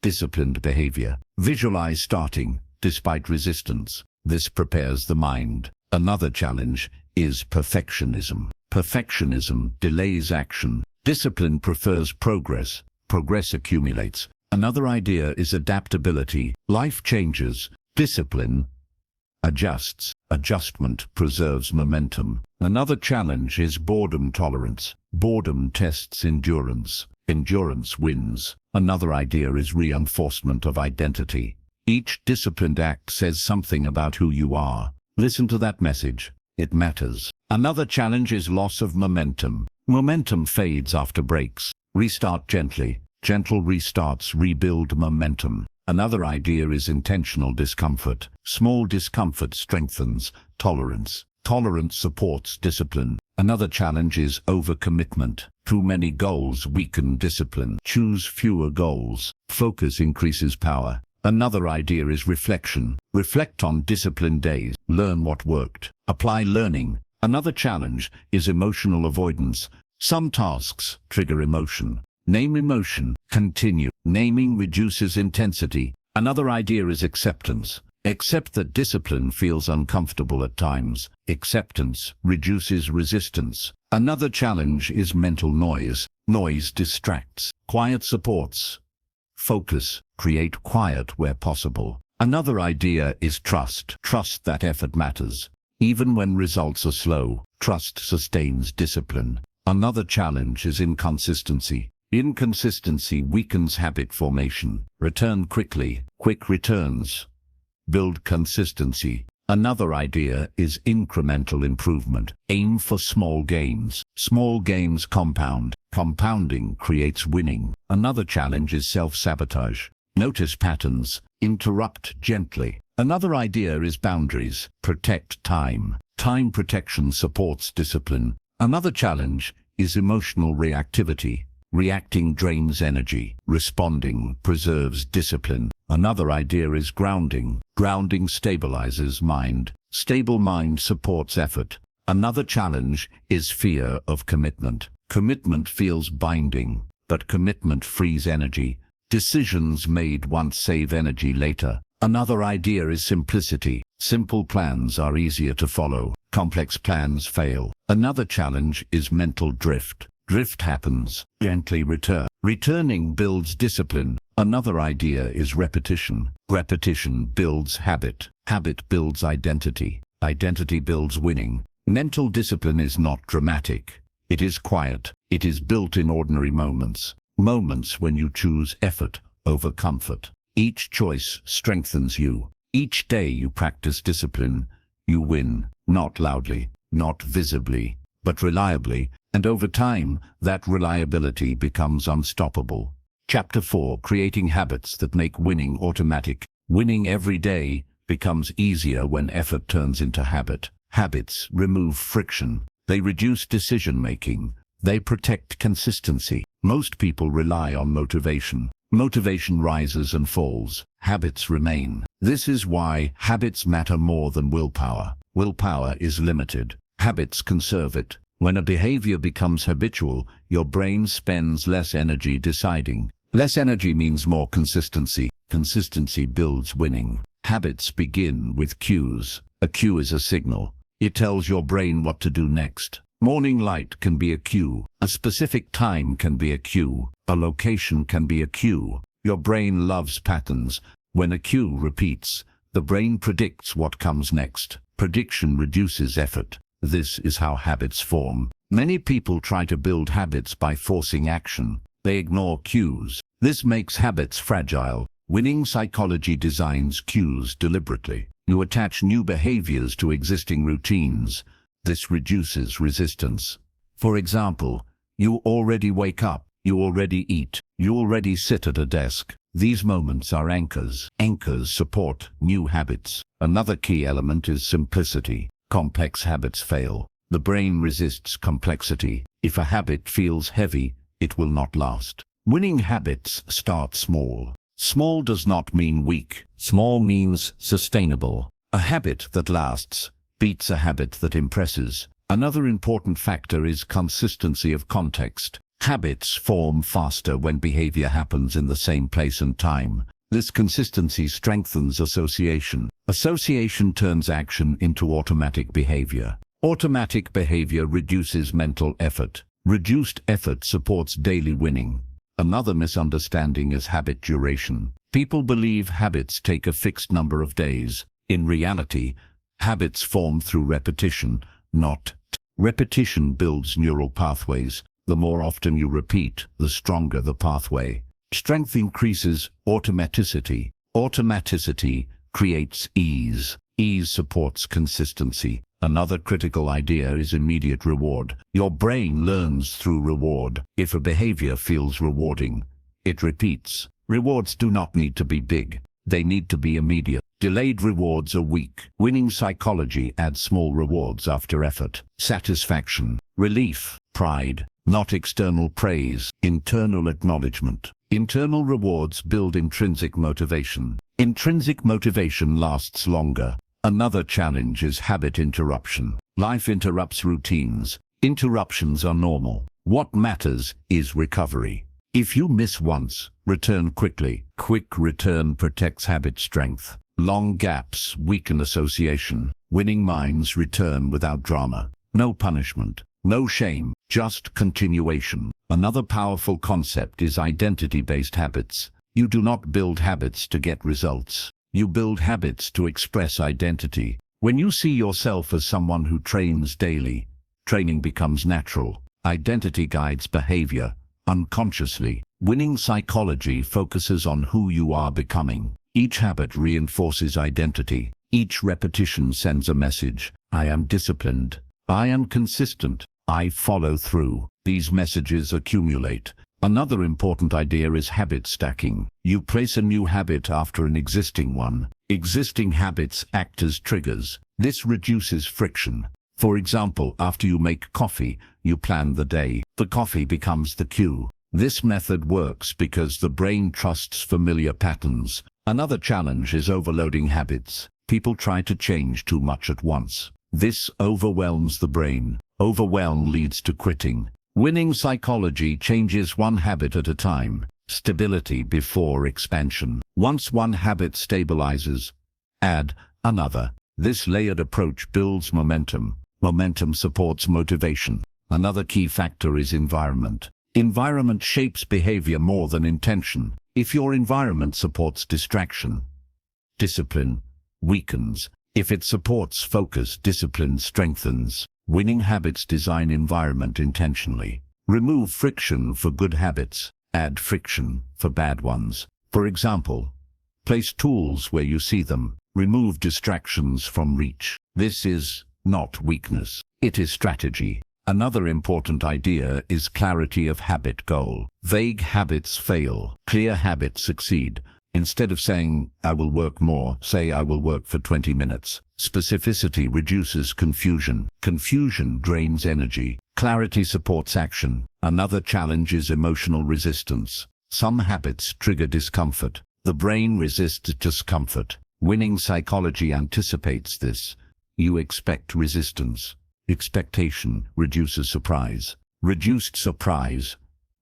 disciplined behavior. Visualize starting, despite resistance. This prepares the mind. Another challenge is perfectionism. Perfectionism delays action. Discipline prefers progress. Progress accumulates. Another idea is adaptability. Life changes. Discipline adjusts. Adjustment preserves momentum. Another challenge is boredom tolerance. Boredom tests endurance. Endurance wins. Another idea is reinforcement of identity. Each disciplined act says something about who you are. Listen to that message. It matters. Another challenge is loss of momentum. Momentum fades after breaks. Restart gently. Gentle restarts rebuild momentum. Another idea is intentional discomfort. Small discomfort strengthens tolerance. Tolerance supports discipline. Another challenge is overcommitment. Too many goals weaken discipline. Choose fewer goals. Focus increases power. Another idea is reflection. Reflect on disciplined days. Learn what worked. Apply learning. Another challenge is emotional avoidance. Some tasks trigger emotion. Name emotion. Continue. Naming reduces intensity. Another idea is acceptance. Accept that discipline feels uncomfortable at times. Acceptance reduces resistance. Another challenge is mental noise. Noise distracts. Quiet supports focus. Create quiet where possible. Another idea is trust. Trust that effort matters. Even when results are slow, trust sustains discipline. Another challenge is inconsistency. Inconsistency weakens habit formation. Return quickly. Quick returns build consistency. Another idea is incremental improvement. Aim for small gains. Small gains compound. Compounding creates winning. Another challenge is self-sabotage. Notice patterns. Interrupt gently. Another idea is boundaries. Protect time. Time protection supports discipline. Another challenge is emotional reactivity. Reacting drains energy. Responding preserves discipline. Another idea is grounding. Grounding stabilizes mind. Stable mind supports effort. Another challenge is fear of commitment. Commitment feels binding, but commitment frees energy. Decisions made once save energy later. Another idea is simplicity. Simple plans are easier to follow. Complex plans fail. Another challenge is mental drift. Drift happens. Gently return. Returning builds discipline. Another idea is repetition. Repetition builds habit. Habit builds identity. Identity builds winning. Mental discipline is not dramatic. It is quiet. It is built in ordinary moments. Moments when you choose effort over comfort. Each choice strengthens you. Each day you practice discipline. You win, not loudly, not visibly, but reliably, and over time, that reliability becomes unstoppable. Chapter 4: Creating Habits That Make Winning Automatic. Winning every day becomes easier when effort turns into habit. Habits remove friction. They reduce decision-making. They protect consistency. Most people rely on motivation. Motivation rises and falls. Habits remain. This is why habits matter more than willpower. Willpower is limited. Habits conserve it. When a behavior becomes habitual, your brain spends less energy deciding. Less energy means more consistency. Consistency builds winning. Habits begin with cues. A cue is a signal. It tells your brain what to do next. Morning light can be a cue. A specific time can be a cue. A location can be a cue. Your brain loves patterns. When a cue repeats, the brain predicts what comes next. Prediction reduces effort. This is how habits form. Many people try to build habits by forcing action. They ignore cues. This makes habits fragile. Winning psychology designs cues deliberately. You attach new behaviors to existing routines. This reduces resistance. For example, you already wake up, you already eat, you already sit at a desk. These moments are anchors. Anchors support new habits. Another key element is simplicity. Complex habits fail. The brain resists complexity. If a habit feels heavy, it will not last. Winning habits start small. Small does not mean weak. Small means sustainable. A habit that lasts beats a habit that impresses. Another important factor is consistency of context. Habits form faster when behavior happens in the same place and time. This consistency strengthens association. Association turns action into automatic behavior. Automatic behavior reduces mental effort. Reduced effort supports daily winning. Another misunderstanding is habit duration. People believe habits take a fixed number of days. In reality, habits form through repetition, not repetition builds neural pathways. The more often you repeat, the stronger the pathway. Strength increases automaticity. Automaticity creates ease. Ease supports consistency. Another critical idea is immediate reward. Your brain learns through reward. If a behavior feels rewarding, it repeats. Rewards do not need to be big. They need to be immediate. Delayed rewards are weak. Winning psychology adds small rewards after effort. Satisfaction, relief, pride, not external praise, internal acknowledgement. Internal rewards build intrinsic motivation. Intrinsic motivation lasts longer. Another challenge is habit interruption. Life interrupts routines. Interruptions are normal. What matters is recovery. If you miss once, return quickly. Quick return protects habit strength. Long gaps weaken association. Winning minds return without drama. No punishment, no shame, just continuation. Another powerful concept is identity-based habits. You do not build habits to get results. You build habits to express identity. When you see yourself as someone who trains daily, training becomes natural. Identity guides behavior, unconsciously. Winning psychology focuses on who you are becoming. Each habit reinforces identity. Each repetition sends a message. I am disciplined. I am consistent. I follow through. These messages accumulate. Another important idea is habit stacking. You place a new habit after an existing one. Existing habits act as triggers. This reduces friction. For example, after you make coffee, you plan the day. The coffee becomes the cue. This method works because the brain trusts familiar patterns. Another challenge is overloading habits. People try to change too much at once. This overwhelms the brain. Overwhelm leads to quitting. Winning psychology changes one habit at a time. Stability before expansion. Once one habit stabilizes, add another. This layered approach builds momentum. Momentum supports motivation. Another key factor is environment. Environment shapes behavior more than intention. If your environment supports distraction, discipline weakens. If it supports focus, discipline strengthens. Winning habits design environment intentionally. Remove friction for good habits. Add friction for bad ones. For example, place tools where you see them. Remove distractions from reach. This is not weakness. It is strategy. Another important idea is clarity of habit goal. Vague habits fail. Clear habits succeed. Instead of saying, I will work more, say I will work for 20 minutes. Specificity reduces confusion. Confusion drains energy. Clarity supports action. Another challenge is emotional resistance. Some habits trigger discomfort. The brain resists discomfort. Winning psychology anticipates this. You expect resistance. Expectation reduces surprise. Reduced surprise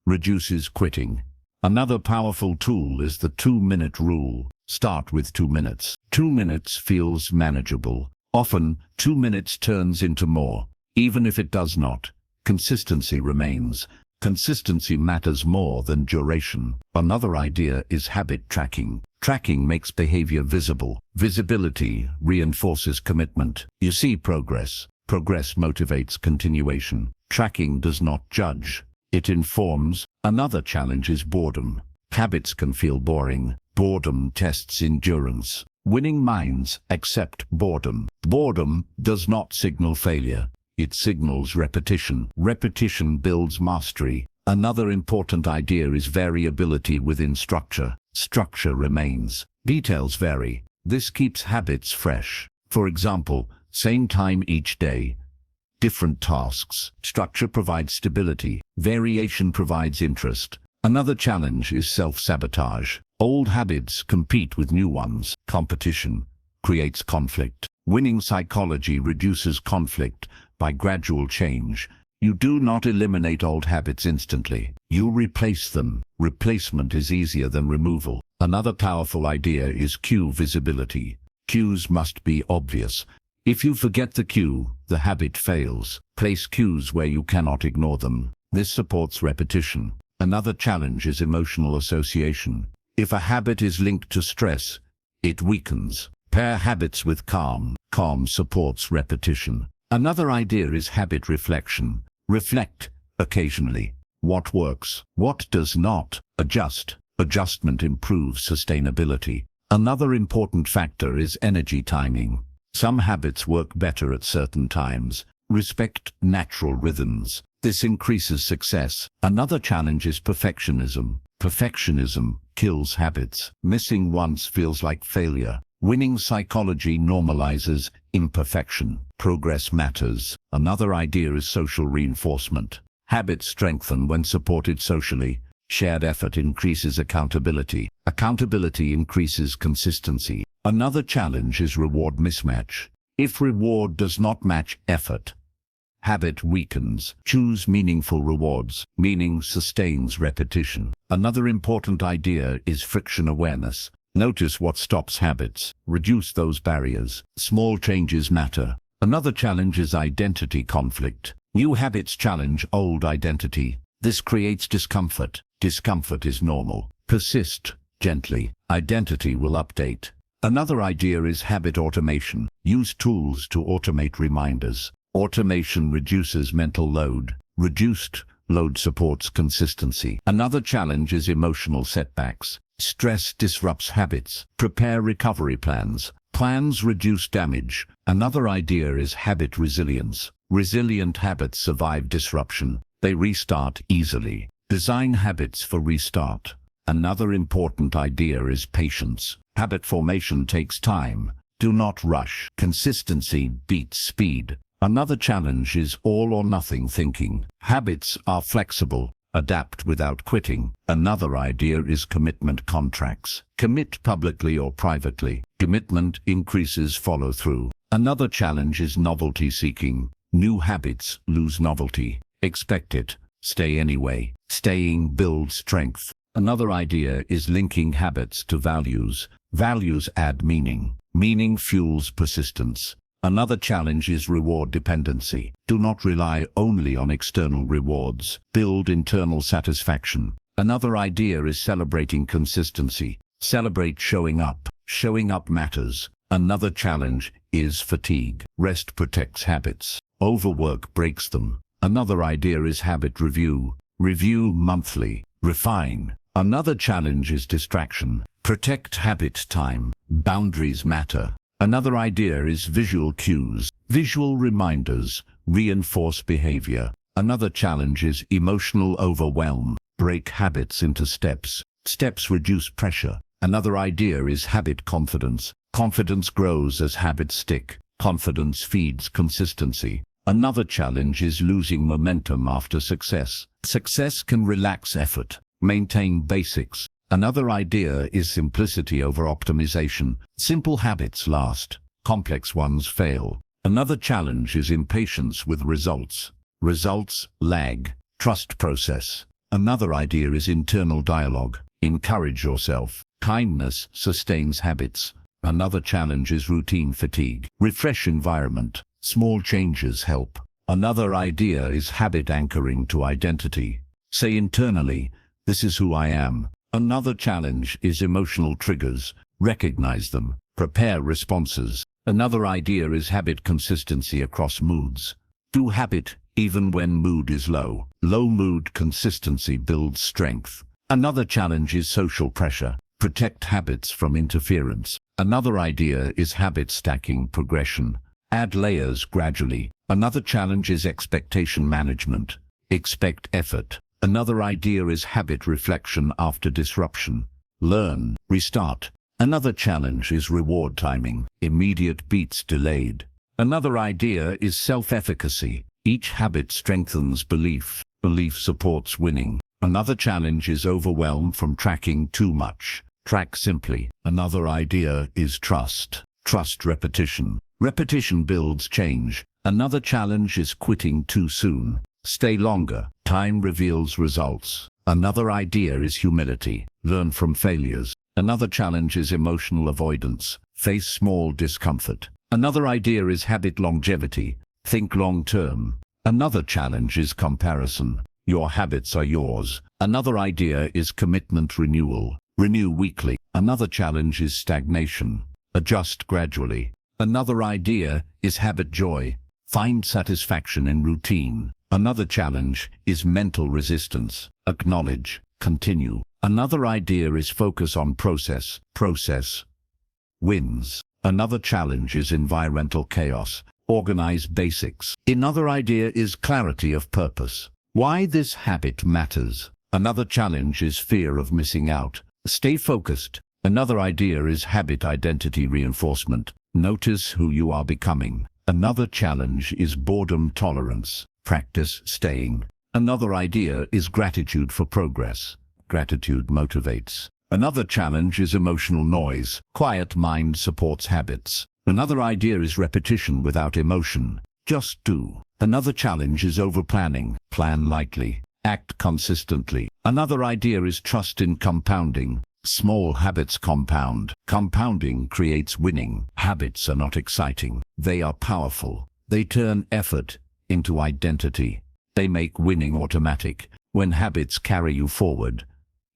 reduces quitting. Another powerful tool is the 2-minute rule. Start with 2 minutes. 2 minutes feels manageable. Often, 2 minutes turns into more. Even if it does not, consistency remains. Consistency matters more than duration. Another idea is habit tracking. Tracking makes behavior visible. Visibility reinforces commitment. You see progress. Progress motivates continuation. Tracking does not judge. It informs. Another challenge is boredom. Habits can feel boring. Boredom tests endurance. Winning minds accept boredom. Boredom does not signal failure. It signals repetition. Repetition builds mastery. Another important idea is variability within structure. Structure remains. Details vary. This keeps habits fresh. For example, same time each day. Different tasks. Structure provides stability. Variation provides interest. Another challenge is self-sabotage. Old habits compete with new ones. Competition creates conflict. Winning psychology reduces conflict by gradual change. You do not eliminate old habits instantly. You replace them. Replacement is easier than removal. Another powerful idea is cue visibility. Cues must be obvious. If you forget the cue, the habit fails. Place cues where you cannot ignore them. This supports repetition. Another challenge is emotional association. If a habit is linked to stress, it weakens. Pair habits with calm. Calm supports repetition. Another idea is habit reflection. Reflect occasionally. What works? What does not? Adjust. Adjustment improves sustainability. Another important factor is energy timing. Some habits work better at certain times. Respect natural rhythms. This increases success. Another challenge is perfectionism. Perfectionism kills habits. Missing once feels like failure. Winning psychology normalizes imperfection. Progress matters. Another idea is social reinforcement. Habits strengthen when supported socially. Shared effort increases accountability. Accountability increases consistency. Another challenge is reward mismatch. If reward does not match effort, habit weakens. Choose meaningful rewards. Meaning sustains repetition. Another important idea is friction awareness. Notice what stops habits. Reduce those barriers. Small changes matter. Another challenge is identity conflict. New habits challenge old identity. This creates discomfort. Discomfort is normal. Persist gently. Identity will update. Another idea is habit automation. Use tools to automate reminders. Automation reduces mental load. Reduced load supports consistency. Another challenge is emotional setbacks. Stress disrupts habits. Prepare recovery plans. Plans reduce damage. Another idea is habit resilience. Resilient habits survive disruption. They restart easily. Design habits for restart. Another important idea is patience. Habit formation takes time. Do not rush. Consistency beats speed. Another challenge is all or nothing thinking. Habits are flexible. Adapt without quitting. Another idea is commitment contracts. Commit publicly or privately. Commitment increases follow-through. Another challenge is novelty seeking. New habits lose novelty. Expect it. Stay anyway. Staying builds strength. Another idea is linking habits to values. Values add meaning. Meaning fuels persistence. Another challenge is reward dependency. Do not rely only on external rewards. Build internal satisfaction. Another idea is celebrating consistency. Celebrate showing up. Showing up matters. Another challenge is fatigue. Rest protects habits. Overwork breaks them. Another idea is habit review. Review monthly. Refine. Another challenge is distraction. Protect habit time. Boundaries matter. Another idea is visual cues. Visual reminders reinforce behavior. Another challenge is emotional overwhelm. Break habits into steps. Steps reduce pressure. Another idea is habit confidence. Confidence grows as habits stick. Confidence feeds consistency. Another challenge is losing momentum after success. Success can relax effort. Maintain basics. Another idea is simplicity over optimization. Simple habits last. Complex ones fail. Another challenge is impatience with results. Results lag. Trust process. Another idea is internal dialogue. Encourage yourself. Kindness sustains habits. Another challenge is routine fatigue. Refresh environment. Small changes help. Another idea is habit anchoring to identity. Say internally, "This is who I am." Another challenge is emotional triggers. Recognize them. Prepare responses. Another idea is habit consistency across moods. Do habit even when mood is low. Low mood consistency builds strength. Another challenge is social pressure. Protect habits from interference. Another idea is habit stacking progression. Add layers gradually. Another challenge is expectation management. Expect effort. Another idea is habit reflection after disruption. Learn, restart. Another challenge is reward timing. Immediate beats delayed. Another idea is self-efficacy. Each habit strengthens belief. Belief supports winning. Another challenge is overwhelm from tracking too much. Track simply. Another idea is trust. Trust repetition. Repetition builds change. Another challenge is quitting too soon. Stay longer. Time reveals results. Another idea is humility. Learn from failures. Another challenge is emotional avoidance. Face small discomfort. Another idea is habit longevity. Think long term. Another challenge is comparison. Your habits are yours. Another idea is commitment renewal. Renew weekly. Another challenge is stagnation. Adjust gradually. Another idea is habit joy. Find satisfaction in routine. Another challenge is mental resistance. Acknowledge. Continue. Another idea is focus on process. Process wins. Another challenge is environmental chaos. Organize basics. Another idea is clarity of purpose. Why this habit matters. Another challenge is fear of missing out. Stay focused. Another idea is habit identity reinforcement. Notice who you are becoming. Another challenge is boredom tolerance. Practice staying. Another idea is gratitude for progress. Gratitude motivates. Another challenge is emotional noise. Quiet mind supports habits. Another idea is repetition without emotion. Just do. Another challenge is overplanning. Plan lightly. Act consistently. Another idea is trust in compounding. Small habits compound. Compounding creates winning. Habits are not exciting. They are powerful. They turn effort into identity. They make winning automatic. When habits carry you forward,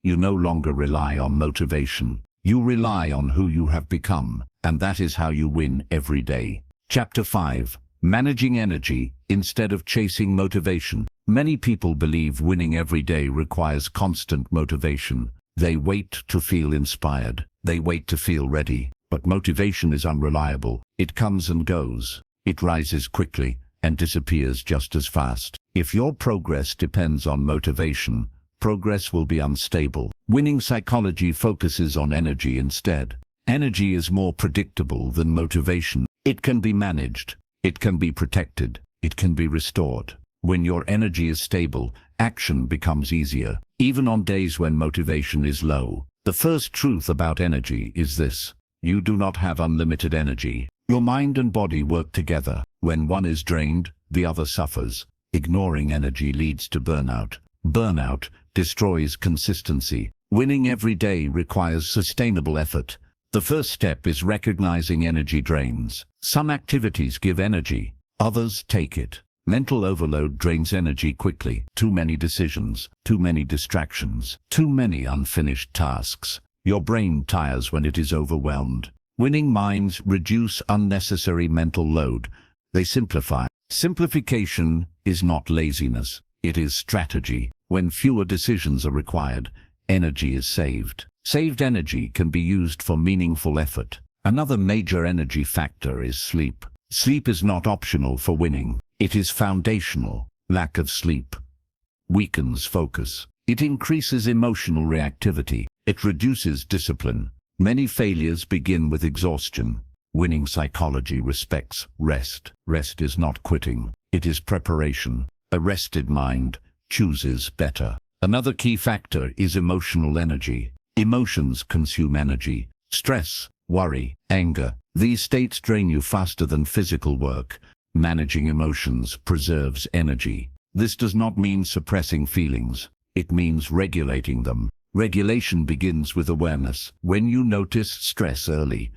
you no longer rely on motivation. You rely on who you have become, and that is how you win every day. Chapter 5. Managing energy instead of chasing motivation. Many people believe winning every day requires constant motivation. They wait to feel inspired. They wait to feel ready. But motivation is unreliable. It comes and goes. It rises quickly and disappears just as fast. If your progress depends on motivation, progress will be unstable. Winning psychology focuses on energy instead. Energy is more predictable than motivation. It can be managed. It can be protected. It can be restored. When your energy is stable, action becomes easier, even on days when motivation is low. The first truth about energy is this: you do not have unlimited energy. Your mind and body work together. When one is drained, the other suffers. Ignoring energy leads to burnout. Burnout destroys consistency. Winning every day requires sustainable effort. The first step is recognizing energy drains. Some activities give energy, others take it. Mental overload drains energy quickly. Too many decisions, too many distractions, too many unfinished tasks. Your brain tires when it is overwhelmed. Winning minds reduce unnecessary mental load. They simplify. Simplification is not laziness, it is strategy. When fewer decisions are required, energy is saved. Saved energy can be used for meaningful effort. Another major energy factor is sleep. Sleep is not optional for winning. It is foundational. Lack of sleep weakens focus. It increases emotional reactivity. It reduces discipline. Many failures begin with exhaustion. Winning psychology respects rest. Rest is not quitting. It is preparation. A rested mind chooses better. Another key factor is emotional energy. Emotions consume energy. Stress, worry, anger. These states drain you faster than physical work. Managing emotions preserves energy. This does not mean suppressing feelings. It means regulating them. Regulation begins with awareness. When you notice stress early,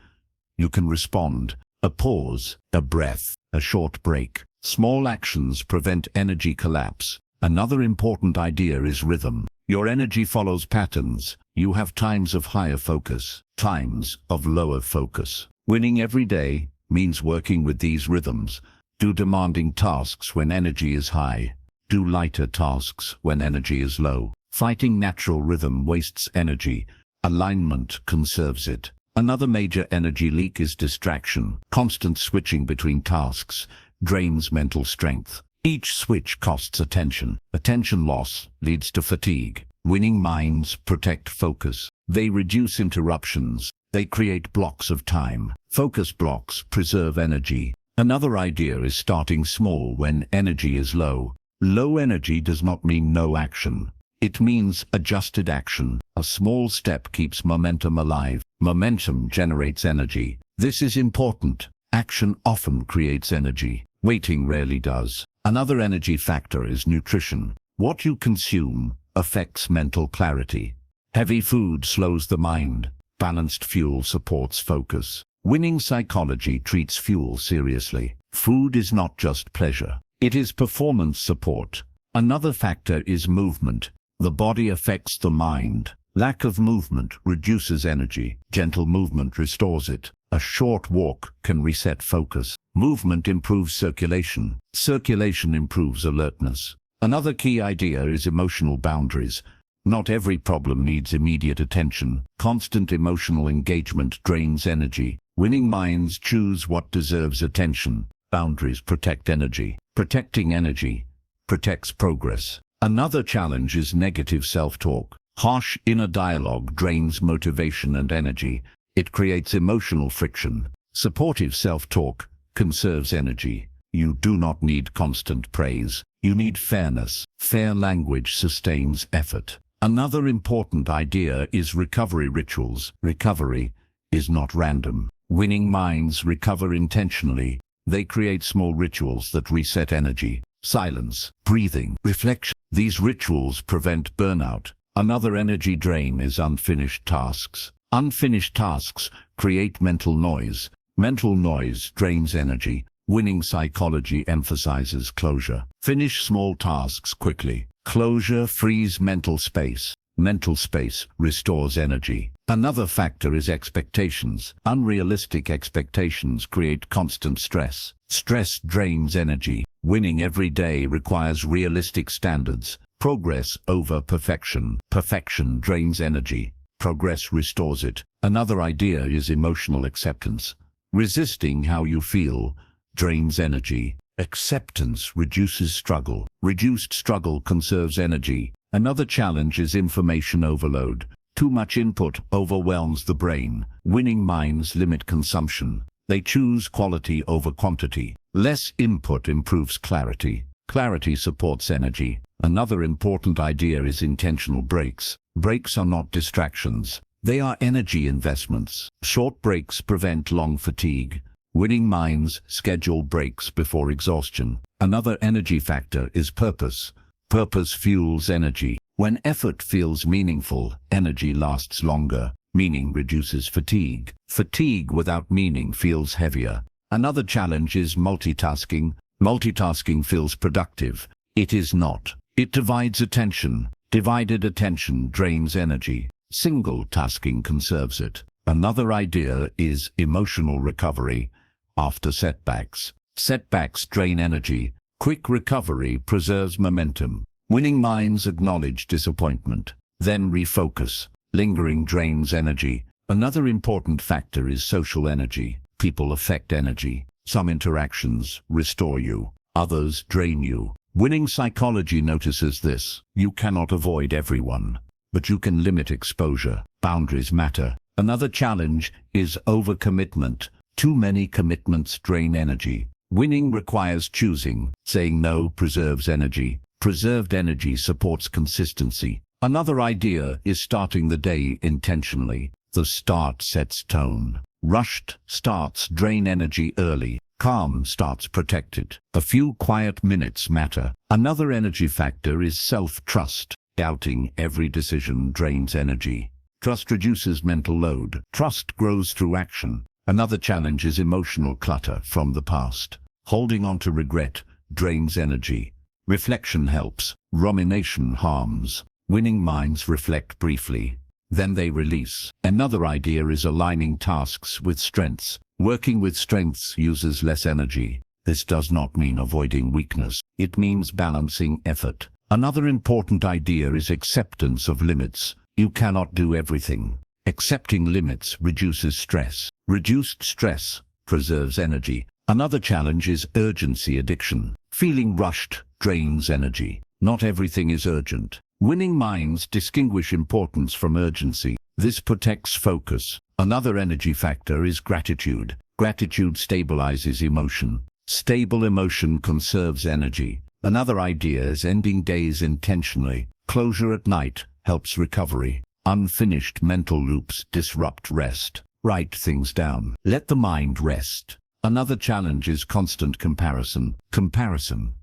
you can respond. A pause, a breath, a short break. Small actions prevent energy collapse. Another important idea is rhythm. Your energy follows patterns. You have times of higher focus, times of lower focus. Winning every day means working with these rhythms. Do demanding tasks when energy is high. Do lighter tasks when energy is low. Fighting natural rhythm wastes energy. Alignment conserves it. Another major energy leak is distraction. Constant switching between tasks drains mental strength. Each switch costs attention. Attention loss leads to fatigue. Winning minds protect focus. They reduce interruptions. They create blocks of time. Focus blocks preserve energy. Another idea is starting small when energy is low. Low energy does not mean no action. It means adjusted action. A small step keeps momentum alive. Momentum generates energy. This is important. Action often creates energy. Waiting rarely does. Another energy factor is nutrition. What you consume affects mental clarity. Heavy food slows the mind. Balanced fuel supports focus. Winning psychology treats fuel seriously. Food is not just pleasure. It is performance support. Another factor is movement. The body affects the mind. Lack of movement reduces energy. Gentle movement restores it. A short walk can reset focus. Movement improves circulation. Circulation improves alertness. Another key idea is emotional boundaries. Not every problem needs immediate attention. Constant emotional engagement drains energy. Winning minds choose what deserves attention. Boundaries protect energy. Protecting energy protects progress. Another challenge is negative self-talk. Harsh inner dialogue drains motivation and energy. It creates emotional friction. Supportive self-talk conserves energy. You do not need constant praise. You need fairness. Fair language sustains effort. Another important idea is recovery rituals. Recovery is not random. Winning minds recover intentionally. They create small rituals that reset energy. Silence, breathing, reflection. These rituals prevent burnout. Another energy drain is unfinished tasks. Unfinished tasks create mental noise. Mental noise drains energy. Winning psychology emphasizes closure. Finish small tasks quickly. Closure frees mental space. Mental space restores energy. Another factor is expectations. Unrealistic expectations create constant stress. Stress drains energy. Winning every day requires realistic standards. Progress over perfection. Perfection drains energy. Progress restores it. Another idea is emotional acceptance. Resisting how you feel drains energy. Acceptance reduces struggle. Reduced struggle conserves energy. Another challenge is information overload. Too much input overwhelms the brain. Winning minds limit consumption. They choose quality over quantity. Less input improves clarity. Clarity supports energy. Another important idea is intentional breaks. Breaks are not distractions. They are energy investments. Short breaks prevent long fatigue. Winning minds schedule breaks before exhaustion. Another energy factor is purpose. Purpose fuels energy. When effort feels meaningful, energy lasts longer. Meaning reduces fatigue. Fatigue without meaning feels heavier. Another challenge is multitasking. Multitasking feels productive. It is not. It divides attention. Divided attention drains energy. Single tasking conserves it. Another idea is emotional recovery after setbacks. Setbacks drain energy. Quick recovery preserves momentum. Winning minds acknowledge disappointment, then refocus. Lingering drains energy. Another important factor is social energy. People affect energy. Some interactions restore you. Others drain you. Winning psychology notices this. You cannot avoid everyone, but you can limit exposure. Boundaries matter. Another challenge is overcommitment. Too many commitments drain energy. Winning requires choosing. Saying no preserves energy. Preserved energy supports consistency. Another idea is starting the day intentionally. The start sets tone. Rushed starts drain energy early. Calm starts protect it. A few quiet minutes matter. Another energy factor is self-trust. Doubting every decision drains energy. Trust reduces mental load. Trust grows through action. Another challenge is emotional clutter from the past. Holding on to regret drains energy. Reflection helps. Rumination harms. Winning minds reflect briefly. Then they release. Another idea is aligning tasks with strengths. Working with strengths uses less energy. This does not mean avoiding weakness. It means balancing effort. Another important idea is acceptance of limits. You cannot do everything. Accepting limits reduces stress. Reduced stress preserves energy. Another challenge is urgency addiction. Feeling rushed drains energy. Not everything is urgent. Winning minds distinguish importance from urgency. This protects focus. Another energy factor is gratitude. Gratitude stabilizes emotion. Stable emotion conserves energy. Another idea is ending days intentionally. Closure at night helps recovery. Unfinished mental loops disrupt rest. Write things down. Let the mind rest. Another challenge is constant comparison. Comparison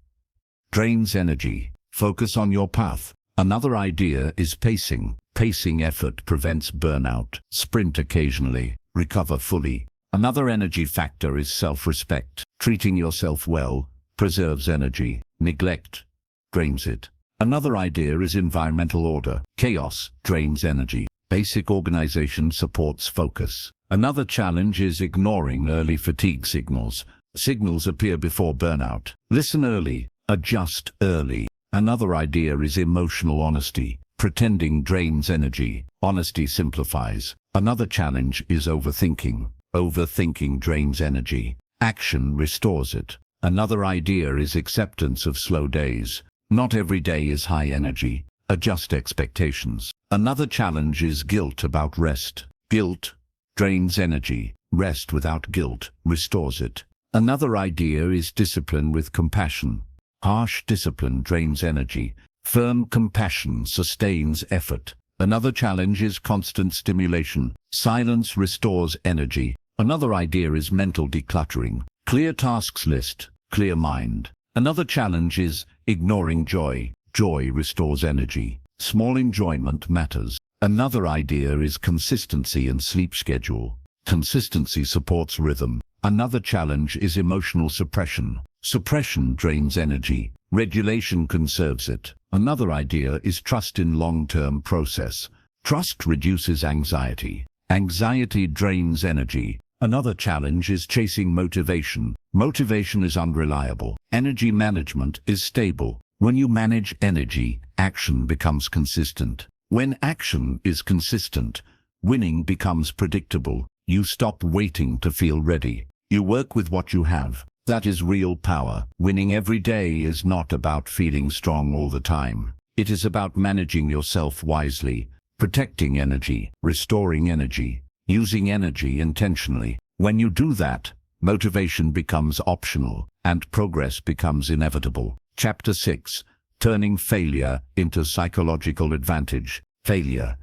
drains energy. Focus on your path. Another idea is pacing. Pacing effort prevents burnout. Sprint occasionally. Recover fully. Another energy factor is self-respect. Treating yourself well preserves energy. Neglect drains it. Another idea is environmental order. Chaos drains energy. Basic organization supports focus. Another challenge is ignoring early fatigue signals. Signals appear before burnout. Listen early. Adjust early. Another idea is emotional honesty. Pretending drains energy. Honesty simplifies. Another challenge is overthinking. Overthinking drains energy. Action restores it. Another idea is acceptance of slow days. Not every day is high energy. Adjust expectations. Another challenge is guilt about rest. Guilt drains energy. Rest without guilt restores it. Another idea is discipline with compassion. Harsh discipline drains energy. Firm compassion sustains effort. Another challenge is constant stimulation. Silence restores energy. Another idea is mental decluttering. Clear tasks list. Clear mind. Another challenge is ignoring joy. Joy restores energy. Small enjoyment matters. Another idea is consistency and sleep schedule. Consistency supports rhythm. Another challenge is emotional suppression. Suppression drains energy. Regulation conserves it. Another idea is trust in long-term process. Trust reduces anxiety. Anxiety drains energy. Another challenge is chasing motivation. Motivation is unreliable. Energy management is stable. When you manage energy, action becomes consistent. When action is consistent, winning becomes predictable. You stop waiting to feel ready. You work with what you have. That is real power. Winning every day is not about feeling strong all the time. It is about managing yourself wisely, protecting energy, restoring energy, using energy intentionally. When you do that, motivation becomes optional and progress becomes inevitable. Chapter 6. Turning failure into psychological advantage. Failure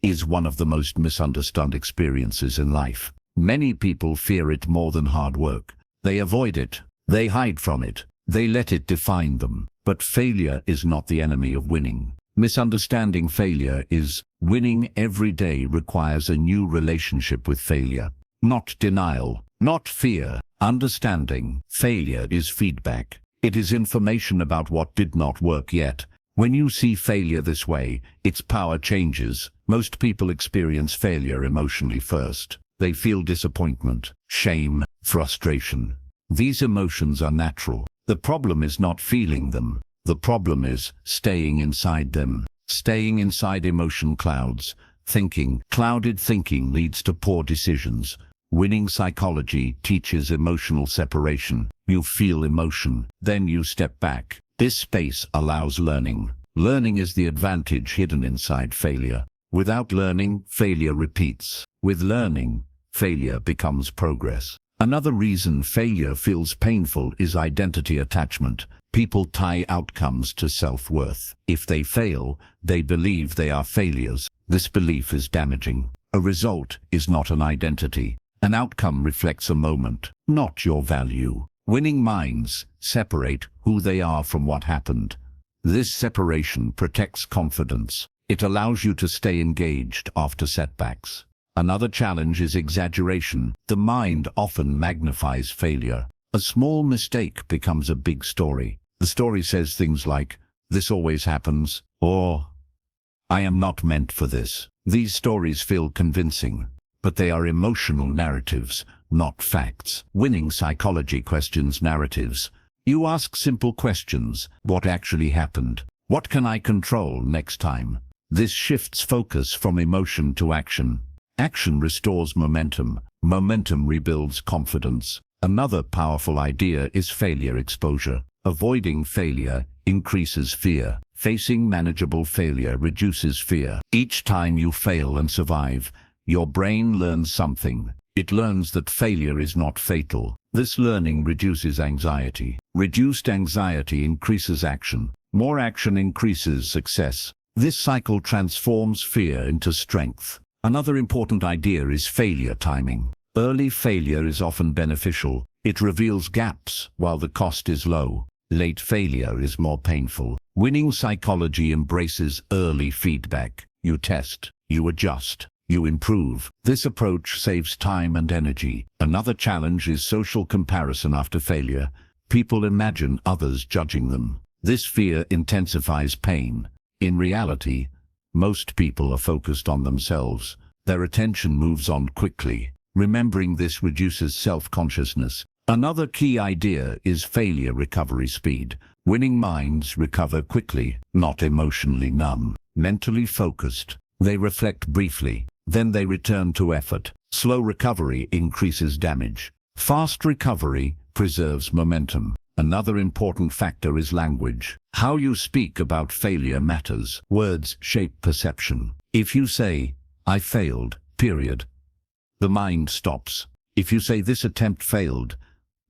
is one of the most misunderstood experiences in life. Many people fear it more than hard work. They avoid it. They hide from it. They let it define them. But failure is not the enemy of winning. Misunderstanding failure is winning every day requires a new relationship with failure. Not denial, not fear. Understanding failure is feedback. It is information about what did not work yet. When you see failure this way, its power changes. Most people experience failure emotionally first. They feel disappointment, shame, frustration. These emotions are natural. The problem is not feeling them. The problem is staying inside them. Staying inside emotion clouds. Clouded thinking leads to poor decisions. Winning psychology teaches emotional separation. You feel emotion. Then you step back. This space allows learning. Learning is the advantage hidden inside failure. Without learning, failure repeats. With learning, failure becomes progress. Another reason failure feels painful is identity attachment. People tie outcomes to self-worth. If they fail, they believe they are failures. This belief is damaging. A result is not an identity. An outcome reflects a moment, not your value. Winning minds separate who they are from what happened. This separation protects confidence. It allows you to stay engaged after setbacks. Another challenge is exaggeration. The mind often magnifies failure. A small mistake becomes a big story. The story says things like, "This always happens," or "I am not meant for this." These stories feel convincing, but they are emotional narratives, not facts. Winning psychology questions narratives. You ask simple questions. What actually happened? What can I control next time? This shifts focus from emotion to action. Action restores momentum. Momentum rebuilds confidence. Another powerful idea is failure exposure. Avoiding failure increases fear. Facing manageable failure reduces fear. Each time you fail and survive, your brain learns something. It learns that failure is not fatal. This learning reduces anxiety. Reduced anxiety increases action. More action increases success. This cycle transforms fear into strength. Another important idea is failure timing. Early failure is often beneficial. It reveals gaps while the cost is low. Late failure is more painful. Winning psychology embraces early feedback. You test, you adjust, you improve. This approach saves time and energy. Another challenge is social comparison after failure. People imagine others judging them. This fear intensifies pain. In reality, most people are focused on themselves. Their attention moves on quickly. Remembering this reduces self-consciousness. Another key idea is failure recovery speed. Winning minds recover quickly, not emotionally numb. Mentally focused, they reflect briefly, then they return to effort. Slow recovery increases damage. Fast recovery preserves momentum. Another important factor is language. How you speak about failure matters. Words shape perception. If you say, "I failed, period," the mind stops. If you say, "This attempt failed,"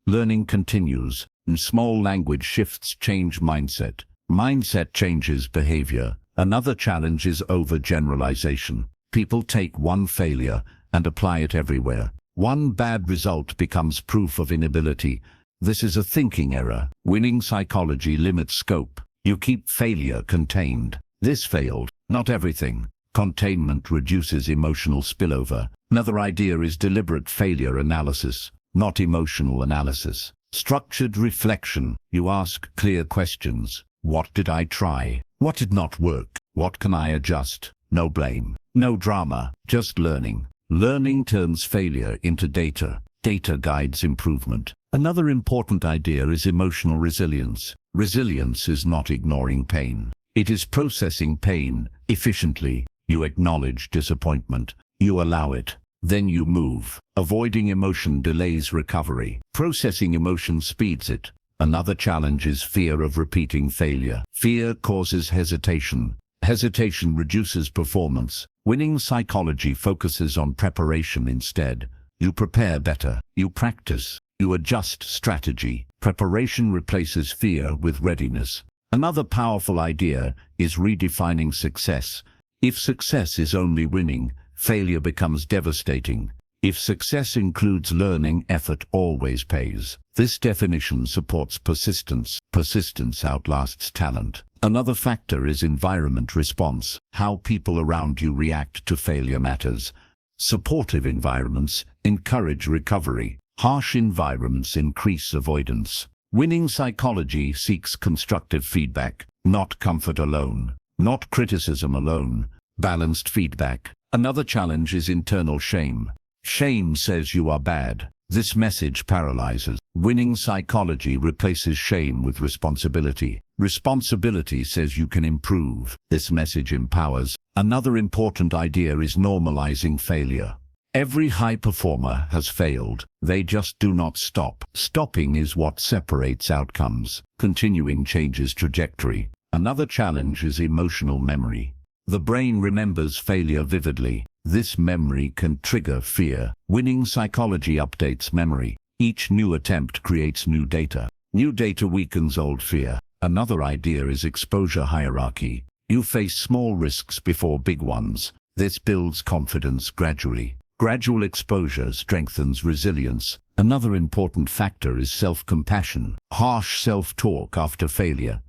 learning continues. And small language shifts change mindset. Mindset changes behavior. Another challenge is overgeneralization. People take one failure and apply it everywhere. One bad result becomes proof of inability. This is a thinking error. Winning psychology limits scope. You keep failure contained. This failed, not everything. Containment reduces emotional spillover. Another idea is deliberate failure analysis, not emotional analysis. Structured reflection. You ask clear questions. What did I try? What did not work? What can I adjust? No blame, no drama, just learning. Learning turns failure into data. Data guides improvement. Another important idea is emotional resilience. Resilience is not ignoring pain. It is processing pain efficiently. You acknowledge disappointment. You allow it. Then you move. Avoiding emotion delays recovery. Processing emotion speeds it. Another challenge is fear of repeating failure. Fear causes hesitation. Hesitation reduces performance. Winning psychology focuses on preparation instead. You prepare better. You practice. You adjust strategy. Preparation replaces fear with readiness. Another powerful idea is redefining success. If success is only winning, failure becomes devastating. If success includes learning, effort always pays. This definition supports persistence. Persistence outlasts talent. Another factor is environment response. How people around you react to failure matters. Supportive environments encourage recovery. Harsh environments increase avoidance. Winning psychology seeks constructive feedback, not comfort alone, not criticism alone, balanced feedback. Another challenge is internal shame. Shame says you are bad. This message paralyzes. Winning psychology replaces shame with responsibility. Responsibility says you can improve. This message empowers. Another important idea is normalizing failure. Every high performer has failed. They just do not stop. Stopping is what separates outcomes. Continuing changes trajectory. Another challenge is emotional memory. The brain remembers failure vividly. This memory can trigger fear. Winning psychology updates memory. Each new attempt creates new data. New data weakens old fear. Another idea is exposure hierarchy. You face small risks before big ones. This builds confidence gradually. Gradual exposure strengthens resilience. Another important factor is self-compassion. Harsh self-talk after failure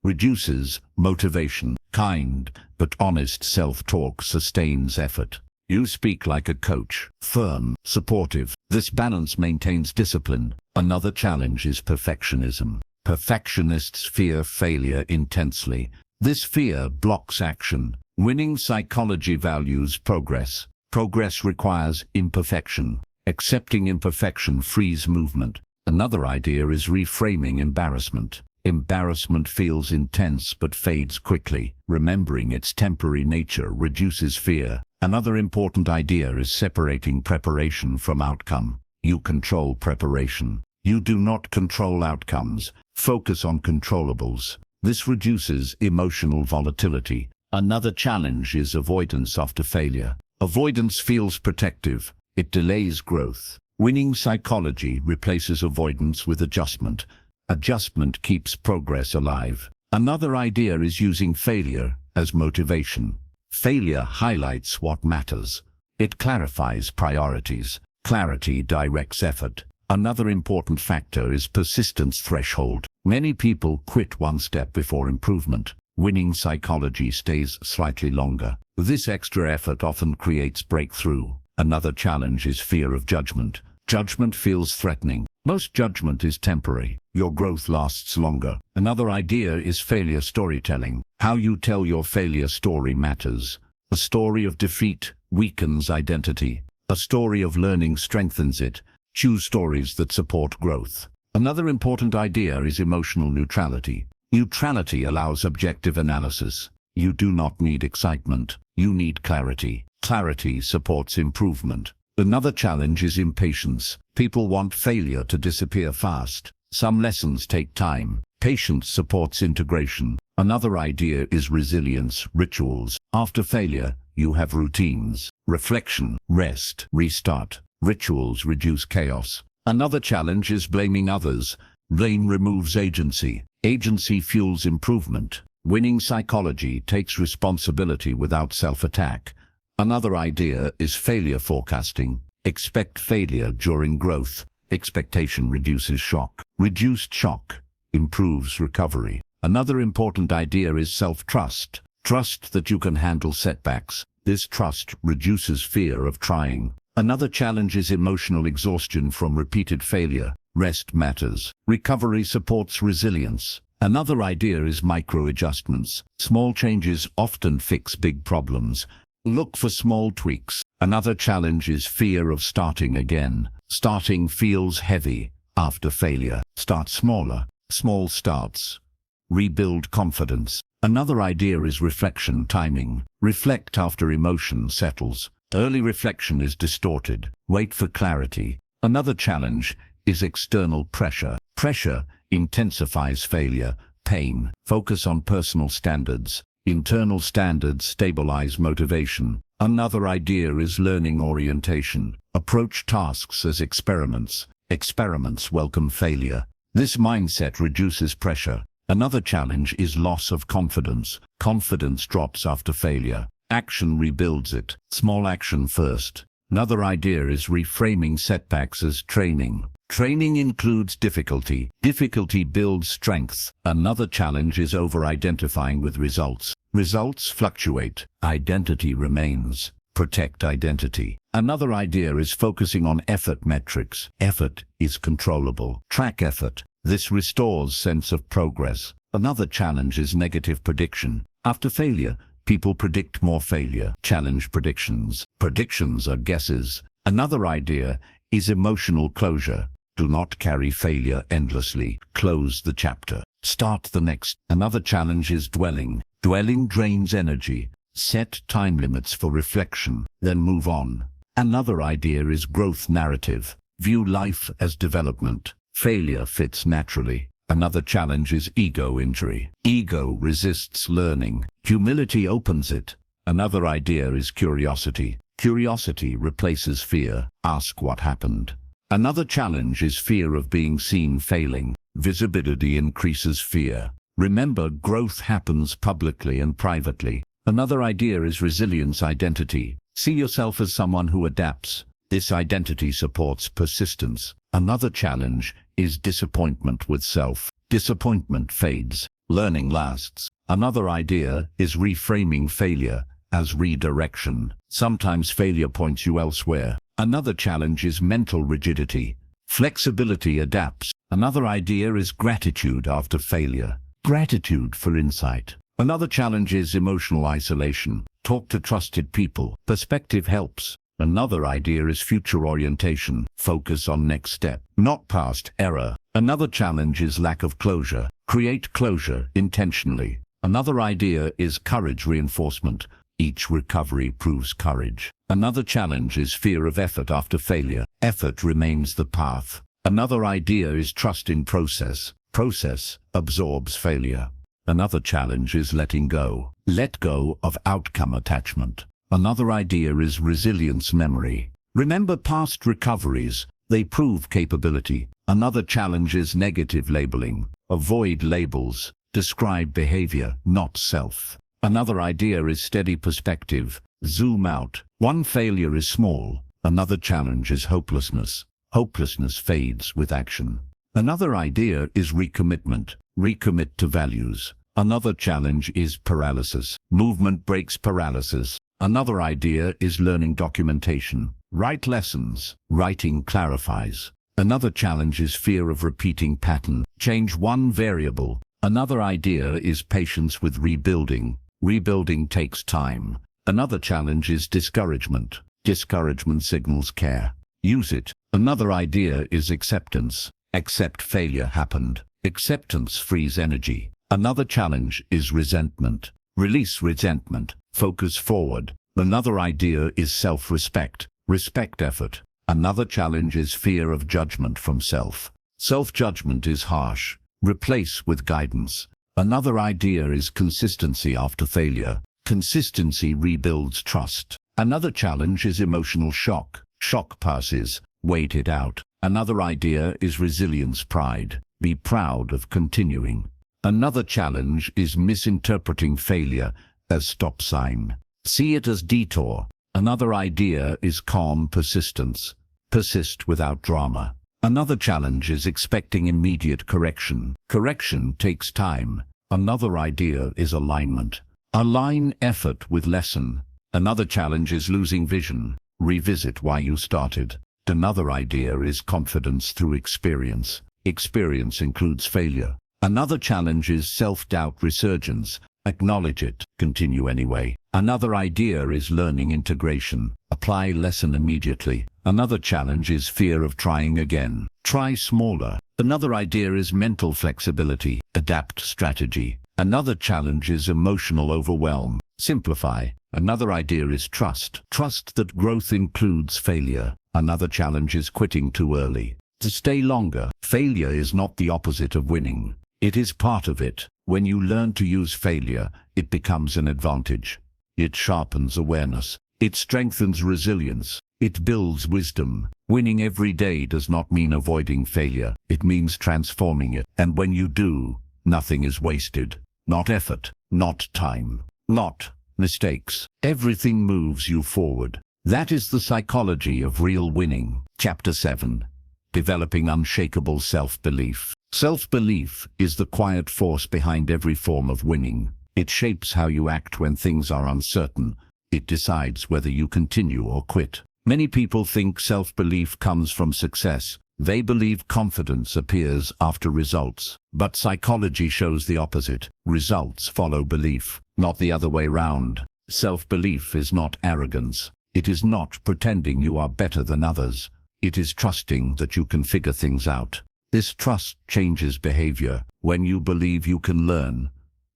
reduces motivation. Kind but honest self-talk sustains effort. You speak like a coach, firm, supportive. This balance maintains discipline. Another challenge is perfectionism. Perfectionists fear failure intensely. This fear blocks action. Winning psychology values progress. Progress requires imperfection. Accepting imperfection frees movement. Another idea is reframing embarrassment. Embarrassment feels intense but fades quickly. Remembering its temporary nature reduces fear. Another important idea is separating preparation from outcome. You control preparation. You do not control outcomes. Focus on controllables. This reduces emotional volatility. Another challenge is avoidance after failure. Avoidance feels protective. It delays growth. Winning psychology replaces avoidance with adjustment. Adjustment keeps progress alive. Another idea is using failure as motivation. Failure highlights what matters. It clarifies priorities. Clarity directs effort. Another important factor is persistence threshold. Many people quit one step before improvement. Winning psychology stays slightly longer. This extra effort often creates breakthrough. Another challenge is fear of judgment. Judgment feels threatening. Most judgment is temporary. Your growth lasts longer. Another idea is failure storytelling. How you tell your failure story matters. A story of defeat weakens identity. A story of learning strengthens it. Choose stories that support growth. Another important idea is emotional neutrality. Neutrality allows objective analysis. You do not need excitement. You need clarity. Clarity supports improvement. Another challenge is impatience. People want failure to disappear fast. Some lessons take time. Patience supports integration. Another idea is resilience, rituals. After failure, you have routines. Reflection, rest, restart. Rituals reduce chaos. Another challenge is blaming others. Blame removes agency. Agency fuels improvement. Winning psychology takes responsibility without self-attack. Another idea is failure forecasting. Expect failure during growth. Expectation reduces shock. Reduced shock improves recovery. Another important idea is self-trust. Trust that you can handle setbacks. This trust reduces fear of trying. Another challenge is emotional exhaustion from repeated failure. Rest matters. Recovery supports resilience. Another idea is micro-adjustments. Small changes often fix big problems. Look for small tweaks. Another challenge is fear of starting again. Starting feels heavy after failure. Start smaller. Small starts rebuild confidence. Another idea is reflection timing. Reflect after emotion settles. Early reflection is distorted. Wait for clarity. Another challenge is external pressure. Pressure intensifies failure, pain. Focus on personal standards. Internal standards stabilize motivation. Another idea is learning orientation. Approach tasks as experiments. Experiments welcome failure. This mindset reduces pressure. Another challenge is loss of confidence. Confidence drops after failure. Action rebuilds it. Small action first. Another idea is reframing setbacks as training. Training includes difficulty. Difficulty builds strength. Another challenge is over-identifying with results. Results fluctuate. Identity remains. Protect identity. Another idea is focusing on effort metrics. Effort is controllable. Track effort. This restores sense of progress. Another challenge is negative prediction. After failure, people predict more failure. Challenge predictions. Predictions are guesses. Another idea is emotional closure. Do not carry failure endlessly. Close the chapter. Start the next. Another challenge is dwelling. Dwelling drains energy. Set time limits for reflection, then move on. Another idea is growth narrative. View life as development. Failure fits naturally. Another challenge is ego injury. Ego resists learning. Humility opens it. Another idea is curiosity. Curiosity replaces fear. Ask what happened. Another challenge is fear of being seen failing. Visibility increases fear. Remember, growth happens publicly and privately. Another idea is resilience identity. See yourself as someone who adapts. This identity supports persistence. Another challenge is disappointment with self. Disappointment fades. Learning lasts. Another idea is reframing failure as redirection. Sometimes failure points you elsewhere. Another challenge is mental rigidity. Flexibility adapts. Another idea is gratitude after failure. Gratitude for insight. Another challenge is emotional isolation. Talk to trusted people. Perspective helps. Another idea is future orientation. Focus on next step, not past error. Another challenge is lack of closure. Create closure intentionally. Another idea is courage reinforcement. Each recovery proves courage. Another challenge is fear of effort after failure. Effort remains the path. Another idea is trust in process. Process absorbs failure. Another challenge is letting go. Let go of outcome attachment. Another idea is resilience memory. Remember past recoveries. They prove capability. Another challenge is negative labeling. Avoid labels. Describe behavior, not self. Another idea is steady perspective. Zoom out. One failure is small. Another challenge is hopelessness. Hopelessness fades with action. Another idea is recommitment. Recommit to values. Another challenge is paralysis. Movement breaks paralysis. Another idea is learning documentation. Write lessons. Writing clarifies. Another challenge is fear of repeating pattern. Change one variable. Another idea is patience with rebuilding. Rebuilding takes time. Another challenge is discouragement. Discouragement signals care. Use it. Another idea is acceptance. Accept failure happened. Acceptance frees energy. Another challenge is resentment. Release resentment. Focus forward. Another idea is self-respect. Respect effort. Another challenge is fear of judgment from self. Self-judgment is harsh. Replace with guidance. Another idea is consistency after failure. Consistency rebuilds trust. Another challenge is emotional shock. Shock passes. Wait it out. Another idea is resilience pride. Be proud of continuing. Another challenge is misinterpreting failure as stop sign. See it as detour. Another idea is calm persistence. Persist without drama. Another challenge is expecting immediate correction. Correction takes time. Another idea is alignment. Align effort with lesson. Another challenge is losing vision. Revisit why you started. Another idea is confidence through experience. Experience includes failure. Another challenge is self-doubt resurgence. Acknowledge it. Continue anyway. Another idea is learning integration. Apply lesson immediately. Another challenge is fear of trying again. Try smaller. Another idea is mental flexibility. Adapt strategy. Another challenge is emotional overwhelm. Simplify. Another idea is trust. Trust that growth includes failure. Another challenge is quitting too early. To stay longer. Failure is not the opposite of winning. It is part of it. When you learn to use failure, it becomes an advantage. It sharpens awareness. It strengthens resilience. It builds wisdom. Winning every day does not mean avoiding failure. It means transforming it. And when you do, nothing is wasted. Not effort, not time, not mistakes. Everything moves you forward. That is the psychology of real winning. Chapter 7. Developing unshakable self-belief. Self-belief is the quiet force behind every form of winning. It shapes how you act when things are uncertain. It decides whether you continue or quit. Many people think self-belief comes from success. They believe confidence appears after results. But psychology shows the opposite. Results follow belief, not the other way round. Self-belief is not arrogance. It is not pretending you are better than others. It is trusting that you can figure things out. This trust changes behavior. When you believe you can learn,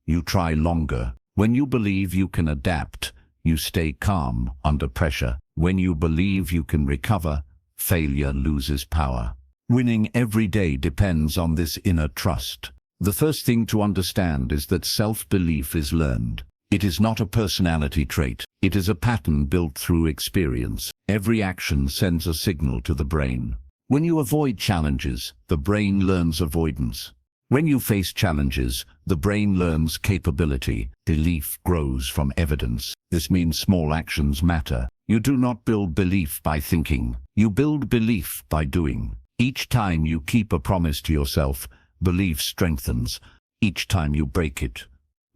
you try longer. When you believe you can adapt, you stay calm under pressure. When you believe you can recover, failure loses power. Winning every day depends on this inner trust. The first thing to understand is that self-belief is learned. It is not a personality trait. It is a pattern built through experience. Every action sends a signal to the brain. When you avoid challenges, the brain learns avoidance. When you face challenges, the brain learns capability. Belief grows from evidence. This means small actions matter. You do not build belief by thinking. You build belief by doing. Each time you keep a promise to yourself, belief strengthens. Each time you break it,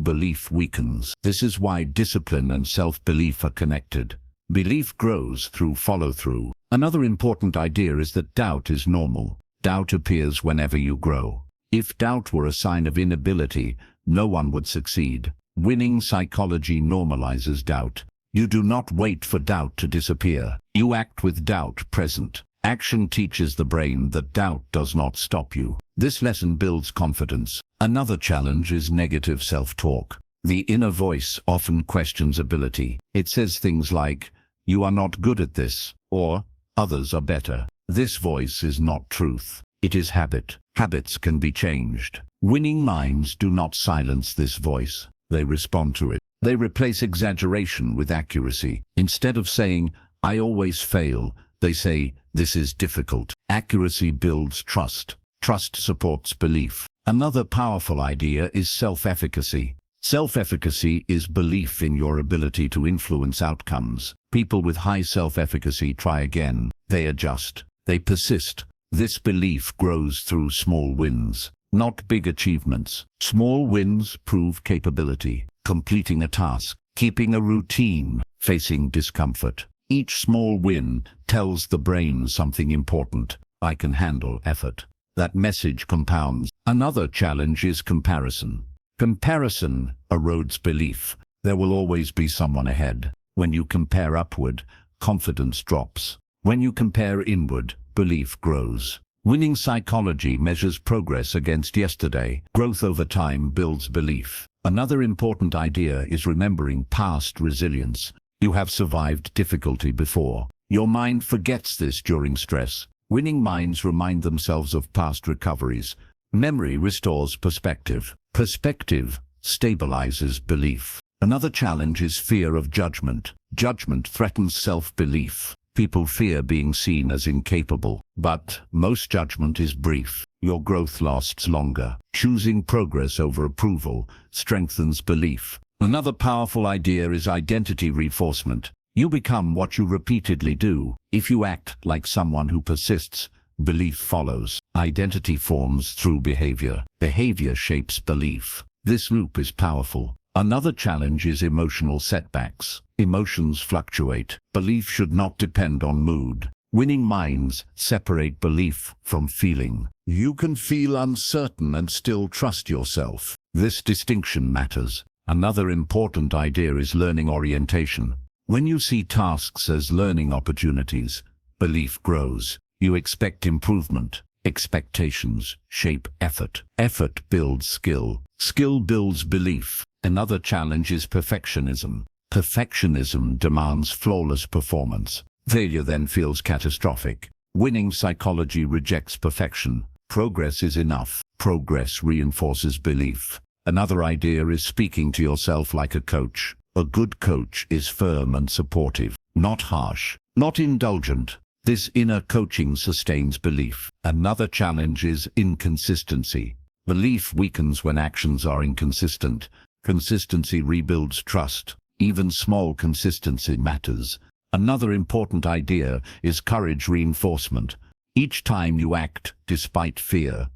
belief weakens. This is why discipline and self-belief are connected. Belief grows through follow-through. Another important idea is that doubt is normal. Doubt appears whenever you grow. If doubt were a sign of inability, no one would succeed. Winning psychology normalizes doubt. You do not wait for doubt to disappear. You act with doubt present. Action teaches the brain that doubt does not stop you. This lesson builds confidence. Another challenge is negative self-talk. The inner voice often questions ability. It says things like, "You are not good at this," or "Others are better." This voice is not truth. It is habit. Habits can be changed. Winning minds do not silence this voice. They respond to it. They replace exaggeration with accuracy. Instead of saying, "I always fail," they say, "This is difficult." Accuracy builds trust. Trust supports belief. Another powerful idea is self-efficacy. Self-efficacy is belief in your ability to influence outcomes. People with high self-efficacy try again. They adjust. They persist. This belief grows through small wins, not big achievements. Small wins prove capability. Completing a task, keeping a routine, facing discomfort. Each small win tells the brain something important. I can handle effort. That message compounds. Another challenge is comparison. Comparison erodes belief. There will always be someone ahead. When you compare upward, confidence drops. When you compare inward, belief grows. Winning psychology measures progress against yesterday. Growth over time builds belief. Another important idea is remembering past resilience. You have survived difficulty before. Your mind forgets this during stress. Winning minds remind themselves of past recoveries. Memory restores perspective. Perspective stabilizes belief. Another challenge is fear of judgment. Judgment threatens self-belief. People fear being seen as incapable. But most judgment is brief. Your growth lasts longer. Choosing progress over approval strengthens belief. Another powerful idea is identity reinforcement. You become what you repeatedly do. If you act like someone who persists, belief follows. Identity forms through behavior. Behavior shapes belief. This loop is powerful. Another challenge is emotional setbacks. Emotions fluctuate. Belief should not depend on mood. Winning minds separate belief from feeling. You can feel uncertain and still trust yourself. This distinction matters. Another important idea is learning orientation. When you see tasks as learning opportunities, belief grows. You expect improvement. Expectations shape effort. Effort builds skill. Skill builds belief. Another challenge is perfectionism. Perfectionism demands flawless performance. Failure then feels catastrophic. Winning psychology rejects perfection. Progress is enough. Progress reinforces belief. Another idea is speaking to yourself like a coach. A good coach is firm and supportive, not harsh, not indulgent. This inner coaching sustains belief. Another challenge is inconsistency. Belief weakens when actions are inconsistent. Consistency rebuilds trust. Even small consistency matters. Another important idea is courage reinforcement. Each time you act despite fear,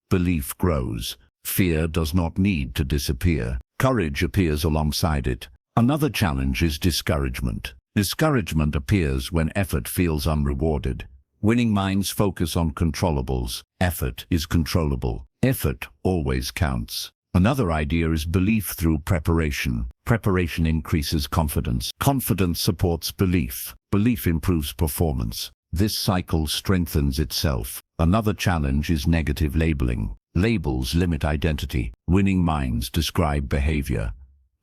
belief grows. Fear does not need to disappear. Courage appears alongside it. Another challenge is discouragement. Discouragement appears when effort feels unrewarded. Winning minds focus on controllables. Effort is controllable. Effort always counts. Another idea is belief through preparation. Preparation increases confidence. Confidence supports belief. Belief improves performance. This cycle strengthens itself. Another challenge is negative labeling. Labels limit identity. Winning minds describe behavior,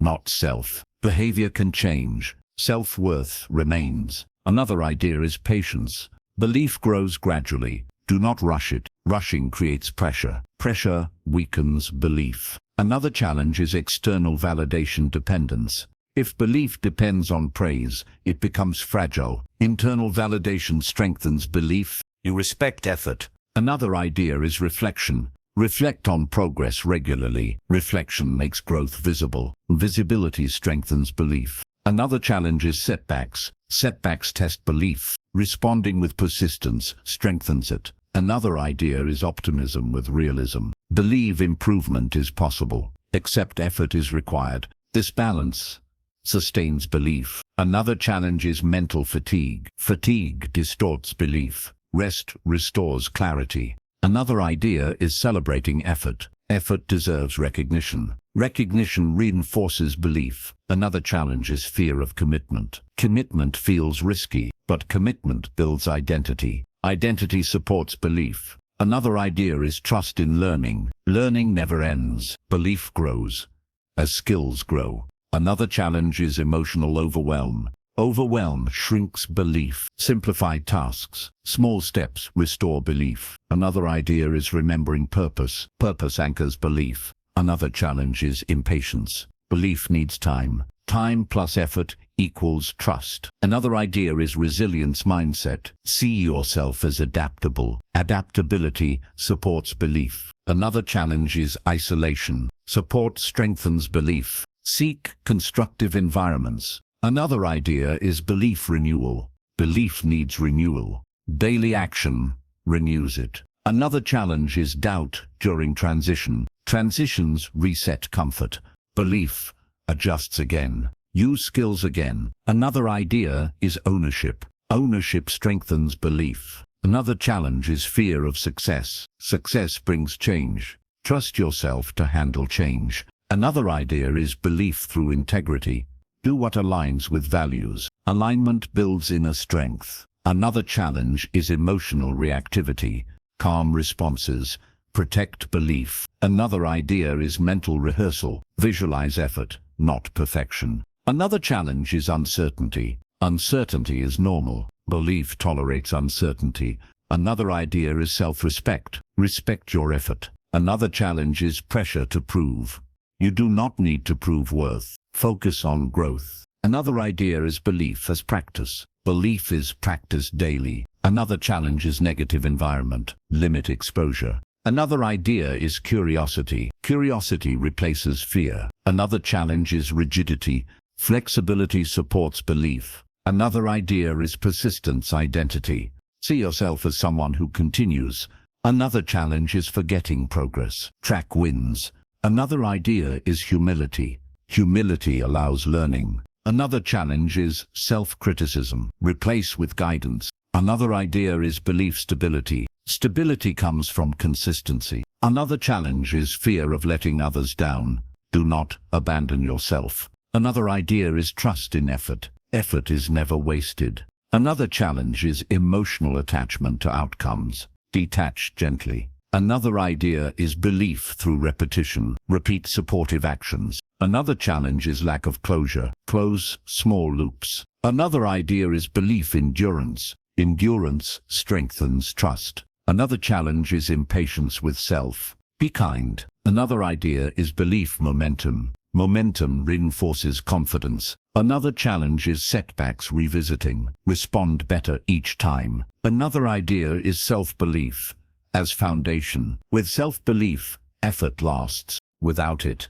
not self. Behavior can change. Self-worth remains. Another idea is patience. Belief grows gradually. Do not rush it. Rushing creates pressure. Pressure weakens belief. Another challenge is external validation dependence. If belief depends on praise, it becomes fragile. Internal validation strengthens belief. You respect effort. Another idea is reflection. Reflect on progress regularly. Reflection makes growth visible. Visibility strengthens belief. Another challenge is setbacks. Setbacks test belief. Responding with persistence strengthens it. Another idea is optimism with realism. Believe improvement is possible. Accept effort is required. This balance sustains belief. Another challenge is mental fatigue. Fatigue distorts belief. Rest restores clarity. Another idea is celebrating effort. Effort deserves recognition. Recognition reinforces belief. Another challenge is fear of commitment. Commitment feels risky, but commitment builds identity. Identity supports belief. Another idea is trust in learning. Learning never ends. Belief grows as skills grow. Another challenge is emotional overwhelm. Overwhelm shrinks belief. Simplify tasks. Small steps restore belief. Another idea is remembering purpose. Purpose anchors belief. Another challenge is impatience. Belief needs time. Time plus effort equals trust. Another idea is resilience mindset. See yourself as adaptable. Adaptability supports belief. Another challenge is isolation. Support strengthens belief. Seek constructive environments. Another idea is belief renewal. Belief needs renewal. Daily action renews it. Another challenge is doubt during transition. Transitions reset comfort. Belief adjusts again. Use skills again. Another idea is ownership. Ownership strengthens belief. Another challenge is fear of success. Success brings change. Trust yourself to handle change. Another idea is belief through integrity. Do what aligns with values. Alignment builds inner strength. Another challenge is emotional reactivity. Calm responses protect belief. Another idea is mental rehearsal. Visualize effort, not perfection. Another challenge is uncertainty. Uncertainty is normal. Belief tolerates uncertainty. Another idea is self-respect. Respect your effort. Another challenge is pressure to prove. You do not need to prove worth. Focus on growth. Another idea is belief as practice. Belief is practiced daily. Another challenge is negative environment. Limit exposure. Another idea is curiosity. Curiosity replaces fear. Another challenge is rigidity. Flexibility supports belief. Another idea is persistence identity. See yourself as someone who continues. Another challenge is forgetting progress. Track wins. Another idea is humility. Humility allows learning. Another challenge is self-criticism. Replace with guidance. Another idea is belief stability. Stability comes from consistency. Another challenge is fear of letting others down. Do not abandon yourself. Another idea is trust in effort. Effort is never wasted. Another challenge is emotional attachment to outcomes. Detach gently. Another idea is belief through repetition. Repeat supportive actions. Another challenge is lack of closure. Close small loops. Another idea is belief endurance. Endurance strengthens trust. Another challenge is impatience with self. Be kind. Another idea is belief momentum. Momentum reinforces confidence. Another challenge is setbacks revisiting. Respond better each time. Another idea is self-belief as foundation. With self-belief, effort lasts. Without it,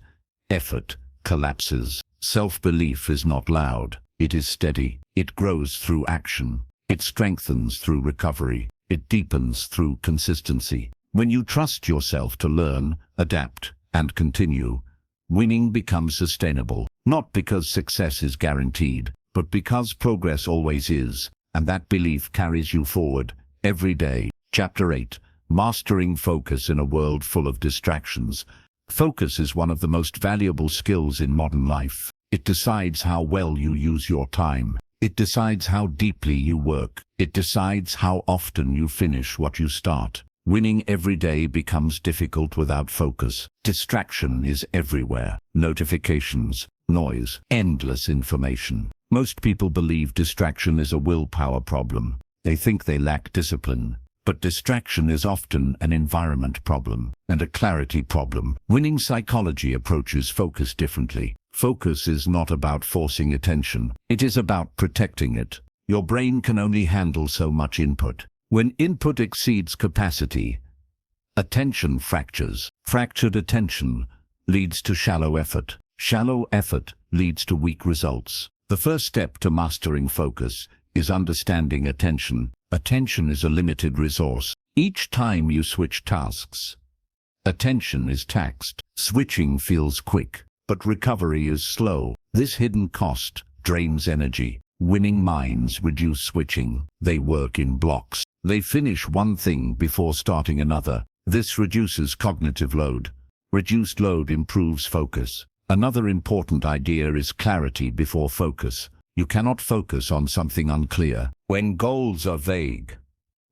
effort collapses. Self-belief is not loud. It is steady. It grows through action. It strengthens through recovery. It deepens through consistency. When you trust yourself to learn, adapt, and continue, winning becomes sustainable. Not because success is guaranteed, but because progress always is, and that belief carries you forward every day. Chapter 8. Mastering focus in a world full of distractions. Focus is one of the most valuable skills in modern life. It decides how well you use your time. It decides how deeply you work. It decides how often you finish what you start. Winning every day becomes difficult without focus. Distraction is everywhere. Notifications, noise, endless information. Most people believe distraction is a willpower problem. They think they lack discipline. But distraction is often an environment problem and a clarity problem. Winning psychology approaches focus differently. Focus is not about forcing attention. It is about protecting it. Your brain can only handle so much input. When input exceeds capacity, attention fractures. Fractured attention leads to shallow effort. Shallow effort leads to weak results. The first step to mastering focus is understanding attention. Attention is a limited resource. Each time you switch tasks, attention is taxed. Switching feels quick, but recovery is slow. This hidden cost drains energy. Winning minds reduce switching. They work in blocks. They finish one thing before starting another. This reduces cognitive load. Reduced load improves focus. Another important idea is clarity before focus. You cannot focus on something unclear. When goals are vague,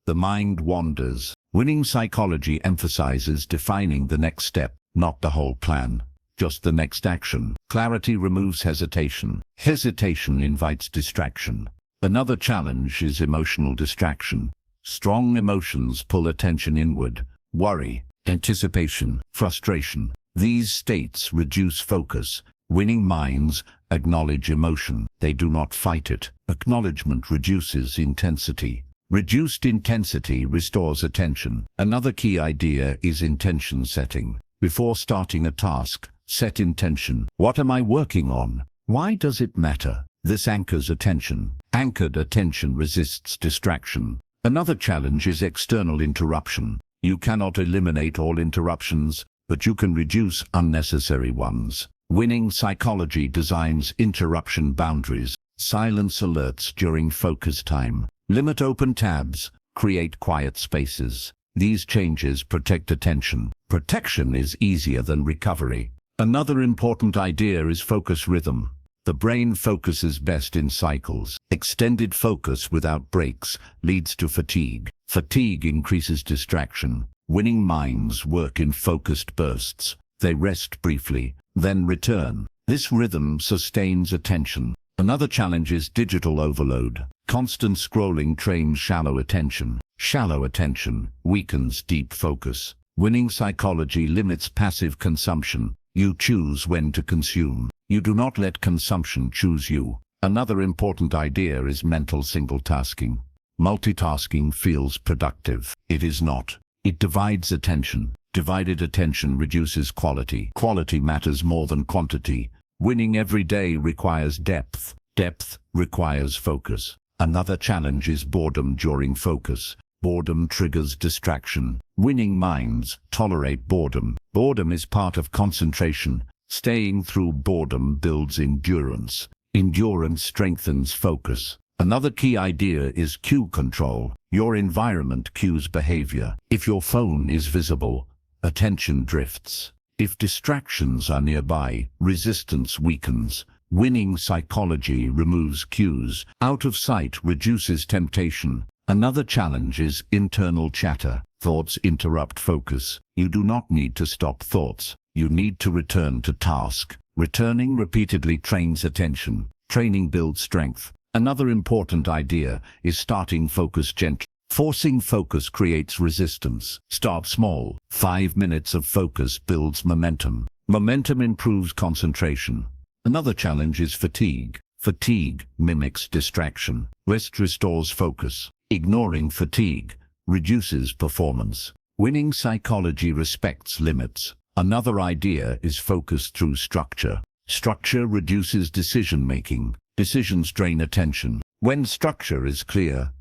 the mind wanders. Winning psychology emphasizes defining the next step, not the whole plan, just the next action. Clarity removes hesitation. Hesitation invites distraction. Another challenge is emotional distraction. Strong emotions pull attention inward. Worry, anticipation, frustration. These states reduce focus. Winning minds acknowledge emotion. They do not fight it. Acknowledgement reduces intensity. Reduced intensity restores attention. Another key idea is intention setting. Before starting a task, set intention. What am I working on? Why does it matter? This anchors attention. Anchored attention resists distraction. Another challenge is external interruption. You cannot eliminate all interruptions, but you can reduce unnecessary ones. Winning psychology designs interruption boundaries. Silence alerts during focus time. Limit open tabs. Create quiet spaces. These changes protect attention. Protection is easier than recovery. Another important idea is focus rhythm. The brain focuses best in cycles. Extended focus without breaks leads to fatigue. Fatigue increases distraction. Winning minds work in focused bursts. They rest briefly, then return. This rhythm sustains attention. Another challenge is digital overload. Constant scrolling trains shallow attention. Shallow attention weakens deep focus. Winning psychology limits passive consumption. You choose when to consume. You do not let consumption choose you. Another important idea is mental single-tasking. Multitasking feels productive. It is not. It divides attention. Divided attention reduces quality. Quality matters more than quantity. Winning every day requires depth. Depth requires focus. Another challenge is boredom during focus. Boredom triggers distraction. Winning minds tolerate boredom. Boredom is part of concentration. Staying through boredom builds endurance. Endurance strengthens focus. Another key idea is cue control. Your environment cues behavior. If your phone is visible, attention drifts. If distractions are nearby, resistance weakens. Winning psychology removes cues. Out of sight reduces temptation. Another challenge is internal chatter. Thoughts interrupt focus. You do not need to stop thoughts. You need to return to task. Returning repeatedly trains attention. Training builds strength. Another important idea is starting focus gently. Forcing focus creates resistance. Start small. 5 minutes of focus builds momentum. Momentum improves concentration. Another challenge is fatigue. Fatigue mimics distraction. Rest restores focus. Ignoring fatigue reduces performance. Winning psychology respects limits. Another idea is focus through structure. Structure reduces decision-making. Decisions drain attention. When structure is clear,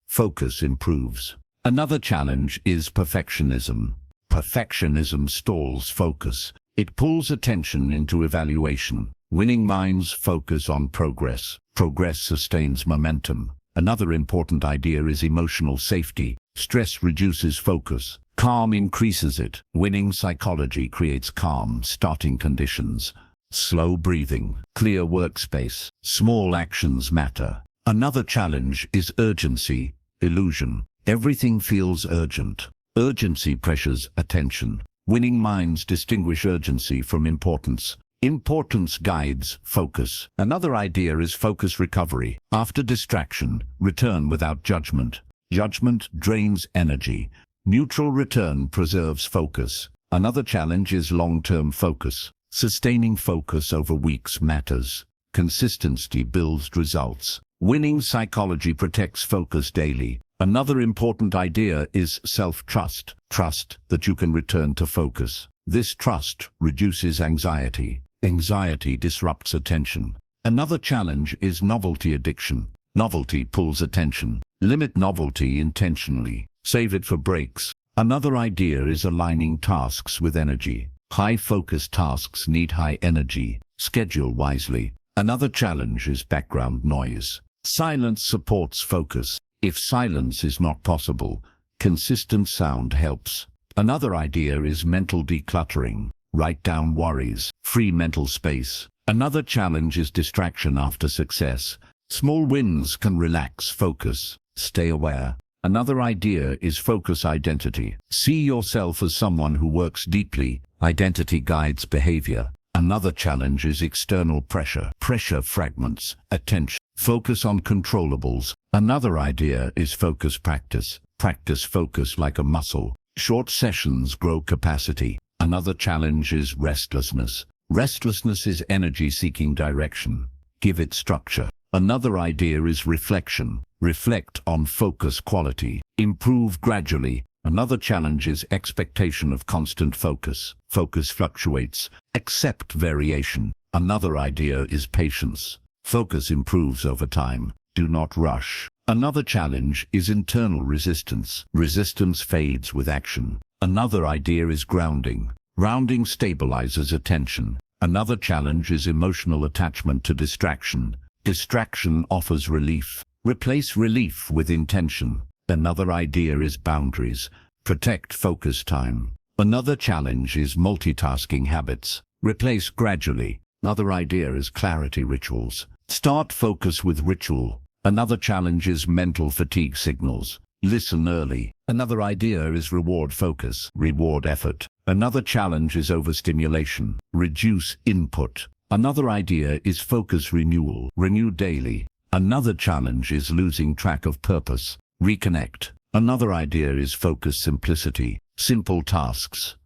focus improves. Another challenge is perfectionism. Perfectionism stalls focus. It pulls attention into evaluation. Winning minds focus on progress. Progress sustains momentum. Another important idea is emotional safety. Stress reduces focus. Calm increases it. Winning psychology creates calm starting conditions. Slow breathing, clear workspace, small actions matter. Another challenge is urgency, illusion. Everything feels urgent. Urgency pressures attention. Winning minds distinguish urgency from importance. Importance guides focus. Another idea is focus recovery. After distraction, return without judgment. Judgment drains energy. Neutral return preserves focus. Another challenge is long-term focus. Sustaining focus over weeks matters. Consistency builds results. Winning psychology protects focus daily. Another important idea is self-trust. Trust that you can return to focus. This trust reduces anxiety. Anxiety disrupts attention. Another challenge is novelty addiction. Novelty pulls attention. Limit novelty intentionally. Save it for breaks. Another idea is aligning tasks with energy. High-focus tasks need high energy. Schedule wisely. Another challenge is background noise. Silence supports focus. If silence is not possible, consistent sound helps. Another idea is mental decluttering. Write down worries. Free mental space. Another challenge is distraction after success. Small wins can relax focus. Stay aware. Another idea is focus identity. See yourself as someone who works deeply. Identity guides behavior. Another challenge is external pressure. Pressure fragments attention. Focus on controllables. Another idea is focus practice. Practice focus like a muscle. Short sessions grow capacity. Another challenge is restlessness. Restlessness is energy seeking direction. Give it structure. Another idea is reflection. Reflect on focus quality. Improve gradually. Another challenge is expectation of constant focus. Focus fluctuates. Accept variation. Another idea is patience. Focus improves over time. Do not rush. Another challenge is internal resistance. Resistance fades with action. Another idea is grounding. Grounding stabilizes attention. Another challenge is emotional attachment to distraction. Distraction offers relief. Replace relief with intention. Another idea is boundaries. Protect focus time. Another challenge is multitasking habits. Replace gradually. Another idea is clarity rituals. Start focus with ritual. Another challenge is mental fatigue signals. Listen early. Another idea is reward focus. Reward effort. Another challenge is overstimulation. Reduce input. Another idea is focus renewal. Renew daily. Another challenge is losing track of purpose. Reconnect. Another idea is focus simplicity. Simple tasks.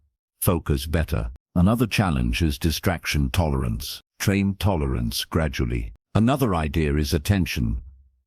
Focus better. Another challenge is distraction tolerance. Train tolerance gradually. Another idea is attention.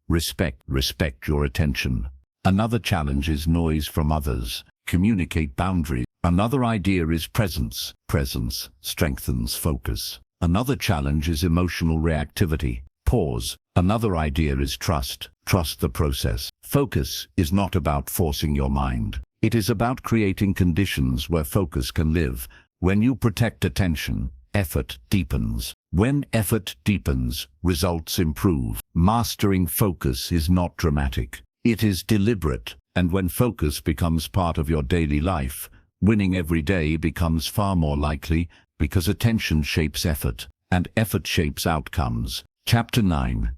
Respect your attention. Another challenge is noise from others. Communicate boundaries. Another idea is presence. Presence strengthens focus. Another challenge is emotional reactivity. Pause. Another idea is trust. Trust the process. Focus is not about forcing your mind. It is about creating conditions where focus can live. When you protect attention, effort deepens. When effort deepens, results improve. Mastering focus is not dramatic. It is deliberate. And when focus becomes part of your daily life, winning every day becomes far more likely because attention shapes effort, and effort shapes outcomes. Chapter 9.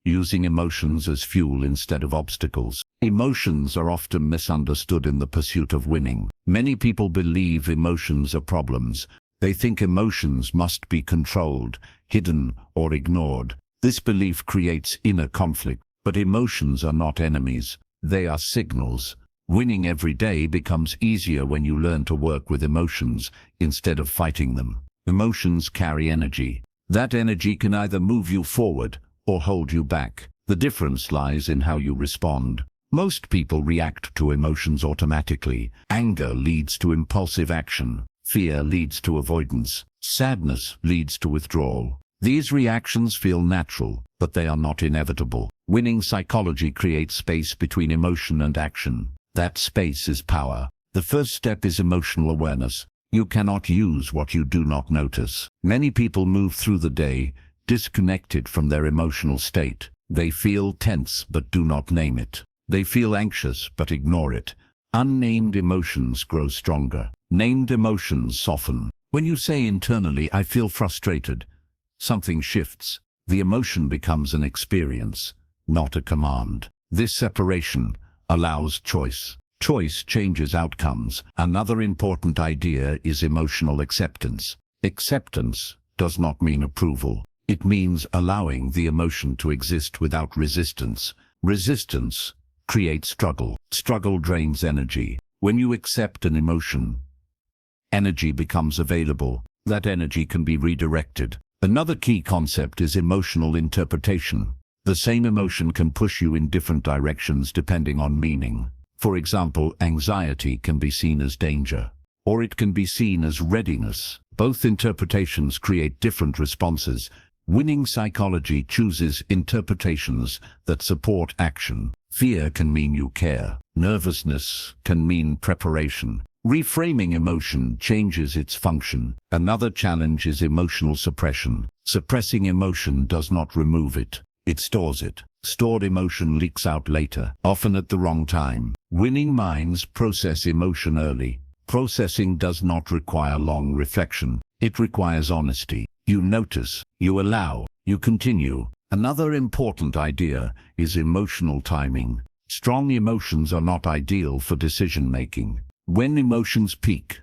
Using emotions as fuel instead of obstacles. Emotions are often misunderstood in the pursuit of winning. Many people believe emotions are problems. They think emotions must be controlled, hidden, or ignored. This belief creates inner conflict. But emotions are not enemies. They are signals. Winning every day becomes easier when you learn to work with emotions instead of fighting them. Emotions carry energy. That energy can either move you forward or hold you back. The difference lies in how you respond. Most people react to emotions automatically. Anger leads to impulsive action. Fear leads to avoidance. Sadness leads to withdrawal. These reactions feel natural, but they are not inevitable. Winning psychology creates space between emotion and action. That space is power. The first step is emotional awareness. You cannot use what you do not notice. Many people move through the day disconnected from their emotional state. They feel tense but do not name it. They feel anxious but ignore it. Unnamed emotions grow stronger. Named emotions soften. When you say internally, "I feel frustrated," something shifts. The emotion becomes an experience, not a command. This separation allows choice. Choice changes outcomes. Another important idea is emotional acceptance. Acceptance does not mean approval. It means allowing the emotion to exist without resistance. Resistance creates struggle. Struggle drains energy. When you accept an emotion, energy becomes available. That energy can be redirected. Another key concept is emotional interpretation. The same emotion can push you in different directions depending on meaning. For example, anxiety can be seen as danger, or it can be seen as readiness. Both interpretations create different responses. Winning psychology chooses interpretations that support action. Fear can mean you care. Nervousness can mean preparation. Reframing emotion changes its function. Another challenge is emotional suppression. Suppressing emotion does not remove it. It stores it. Stored emotion leaks out later, often at the wrong time. Winning minds process emotion early. Processing does not require long reflection. It requires honesty. You notice, you allow, you continue. Another important idea is emotional timing. Strong emotions are not ideal for decision-making. When emotions peak,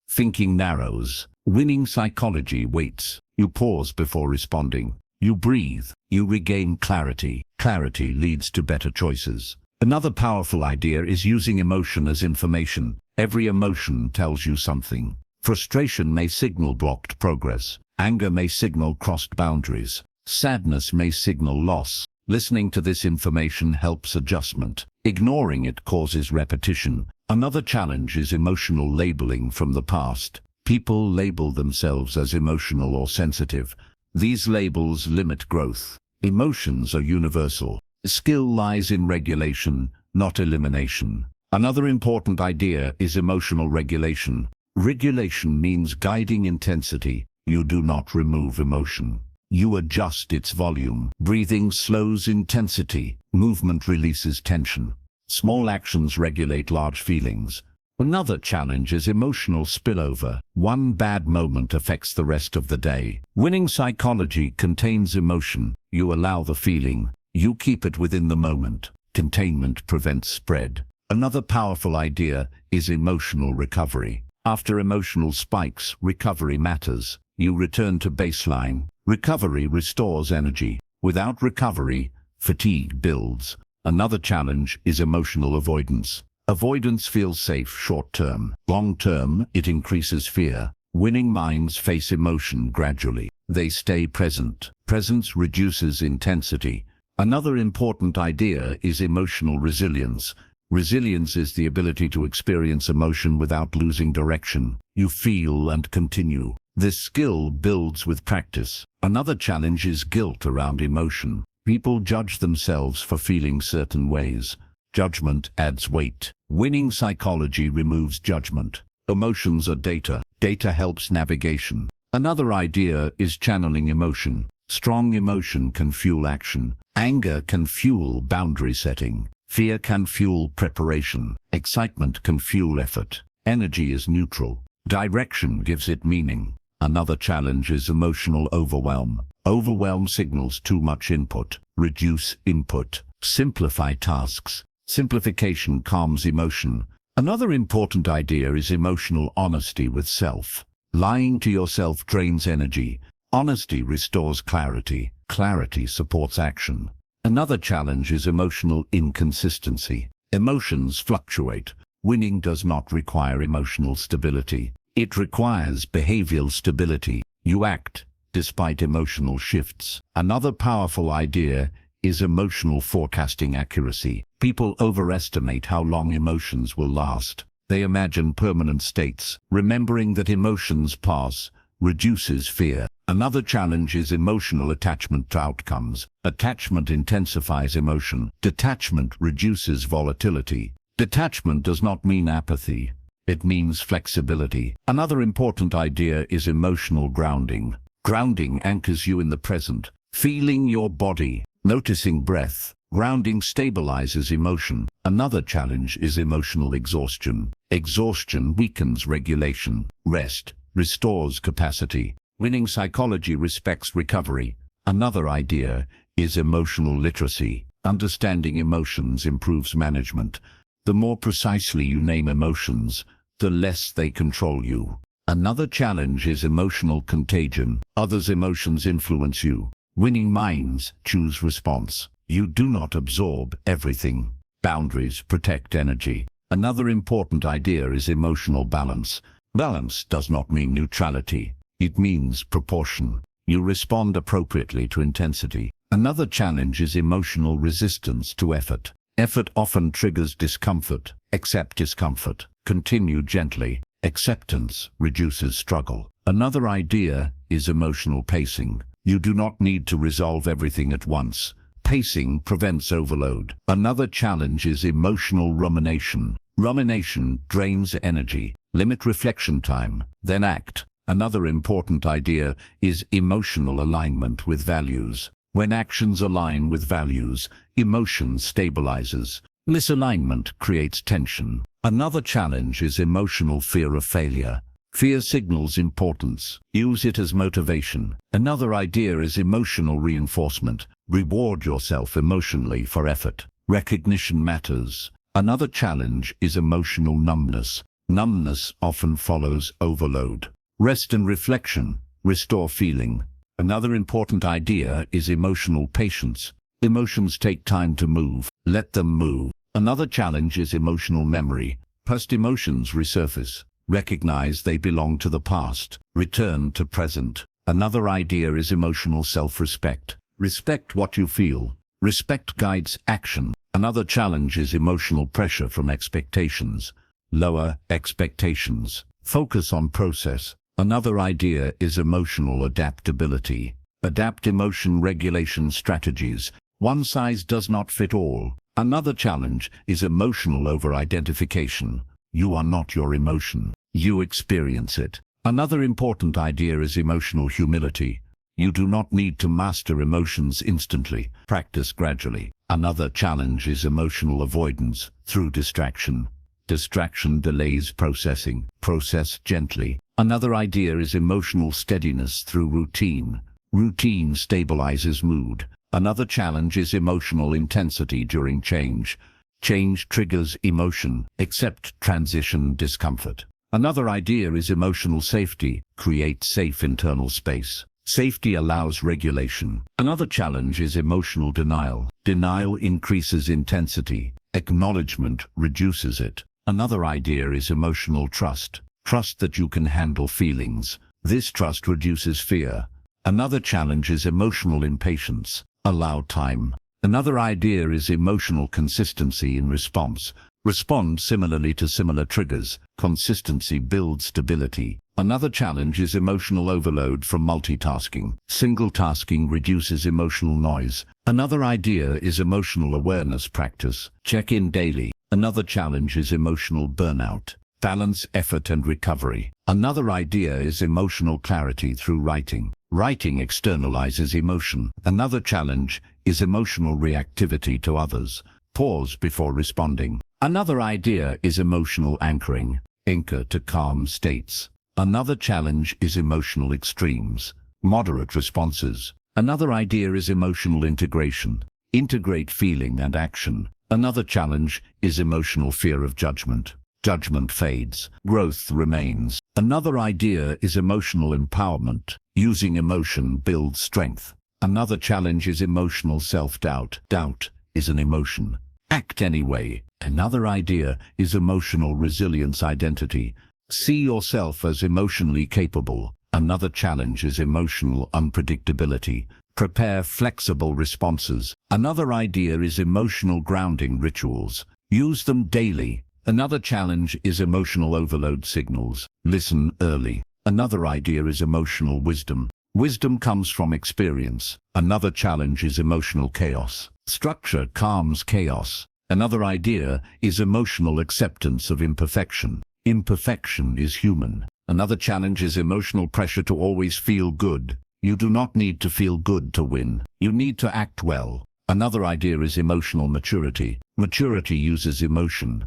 thinking narrows. Winning psychology waits. You pause before responding. You breathe. You regain clarity. Clarity leads to better choices. Another powerful idea is using emotion as information. Every emotion tells you something. Frustration may signal blocked progress. Anger may signal crossed boundaries. Sadness may signal loss. Listening to this information helps adjustment. Ignoring it causes repetition. Another challenge is emotional labeling from the past. People label themselves as emotional or sensitive. These labels limit growth. Emotions are universal. Skill lies in regulation, not elimination. Another important idea is emotional regulation. Regulation means guiding intensity. You do not remove emotion. You adjust its volume. Breathing slows intensity. Movement releases tension. Small actions regulate large feelings. Another challenge is emotional spillover. One bad moment affects the rest of the day. Winning psychology contains emotion. You allow the feeling. You keep it within the moment. Containment prevents spread. Another powerful idea is emotional recovery. After emotional spikes, recovery matters. You return to baseline. Recovery restores energy. Without recovery, fatigue builds. Another challenge is emotional avoidance. Avoidance feels safe short-term. Long-term, it increases fear. Winning minds face emotion gradually. They stay present. Presence reduces intensity. Another important idea is emotional resilience. Resilience is the ability to experience emotion without losing direction. You feel and continue. This skill builds with practice. Another challenge is guilt around emotion. People judge themselves for feeling certain ways. Judgment adds weight. Winning psychology removes judgment. Emotions are data. Data helps navigation. Another idea is channeling emotion. Strong emotion can fuel action. Anger can fuel boundary setting. Fear can fuel preparation. Excitement can fuel effort. Energy is neutral. Direction gives it meaning. Another challenge is emotional overwhelm. Overwhelm signals too much input. Reduce input. Simplify tasks. Simplification calms emotion. Another important idea is emotional honesty with self. Lying to yourself drains energy. Honesty restores clarity. Clarity supports action. Another challenge is emotional inconsistency. Emotions fluctuate. Winning does not require emotional stability. It requires behavioral stability. You act despite emotional shifts. Another powerful idea is emotional forecasting accuracy. People overestimate how long emotions will last. They imagine permanent states. Remembering that emotions pass reduces fear. Another challenge is emotional attachment to outcomes. Attachment intensifies emotion. Detachment reduces volatility. Detachment does not mean apathy. It means flexibility. Another important idea is emotional grounding. Grounding anchors you in the present, feeling your body, noticing breath. Grounding stabilizes emotion. Another challenge is emotional exhaustion. Exhaustion weakens regulation. Rest restores capacity. Winning psychology respects recovery. Another idea is emotional literacy. Understanding emotions improves management. The more precisely you name emotions, the less they control you. Another challenge is emotional contagion. Others' emotions influence you. Winning minds choose response. You do not absorb everything. Boundaries protect energy. Another important idea is emotional balance. Balance does not mean neutrality. It means proportion. You respond appropriately to intensity. Another challenge is emotional resistance to effort. Effort often triggers discomfort. Accept discomfort. Continue gently. Acceptance reduces struggle. Another idea is emotional pacing. You do not need to resolve everything at once. Pacing prevents overload. Another challenge is emotional rumination. Rumination drains energy. Limit reflection time, then act. Another important idea is emotional alignment with values. When actions align with values, emotion stabilizes. Misalignment creates tension. Another challenge is emotional fear of failure. Fear signals importance. Use it as motivation. Another idea is emotional reinforcement. Reward yourself emotionally for effort. Recognition matters. Another challenge is emotional numbness. Numbness often follows overload. Rest and reflection restore feeling. Another important idea is emotional patience. Emotions take time to move. Let them move. Another challenge is emotional memory. Past emotions resurface. Recognize they belong to the past. Return to present. Another idea is emotional self-respect. Respect what you feel. Respect guides action. Another challenge is emotional pressure from expectations. Lower expectations. Focus on process. Another idea is emotional adaptability. Adapt emotion regulation strategies. One size does not fit all. Another challenge is emotional over-identification. You are not your emotion. You experience it. Another important idea is emotional humility. You do not need to master emotions instantly. Practice gradually. Another challenge is emotional avoidance through distraction. Distraction delays processing. Process gently. Another idea is emotional steadiness through routine. Routine stabilizes mood. Another challenge is emotional intensity during change. Change triggers emotion. Accept transition discomfort. Another idea is emotional safety. Create safe internal space. Safety allows regulation. Another challenge is emotional denial. Denial increases intensity. Acknowledgement reduces it. Another idea is emotional trust. Trust that you can handle feelings. This trust reduces fear. Another challenge is emotional impatience. Allow time. Another idea is emotional consistency in response. Respond similarly to similar triggers. Consistency builds stability. Another challenge is emotional overload from multitasking. Single tasking reduces emotional noise. Another idea is emotional awareness practice. Check in daily. Another challenge is emotional burnout. Balance effort and recovery. Another idea is emotional clarity through writing. Writing externalizes emotion. Another challenge is emotional reactivity to others. Pause before responding. Another idea is emotional anchoring. Anchor to calm states. Another challenge is emotional extremes. Moderate responses. Another idea is emotional integration. Integrate feeling and action. Another challenge is emotional fear of judgment. Judgment fades. Growth remains. Another idea is emotional empowerment. Using emotion builds strength. Another challenge is emotional self-doubt. Doubt is an emotion. Act anyway. Another idea is emotional resilience identity. See yourself as emotionally capable. Another challenge is emotional unpredictability. Prepare flexible responses. Another idea is emotional grounding rituals. Use them daily. Another challenge is emotional overload signals. Listen early. Another idea is emotional wisdom. Wisdom comes from experience. Another challenge is emotional chaos. Structure calms chaos. Another idea is emotional acceptance of imperfection. Imperfection is human. Another challenge is emotional pressure to always feel good. You do not need to feel good to win. You need to act well. Another idea is emotional maturity. Maturity uses emotion,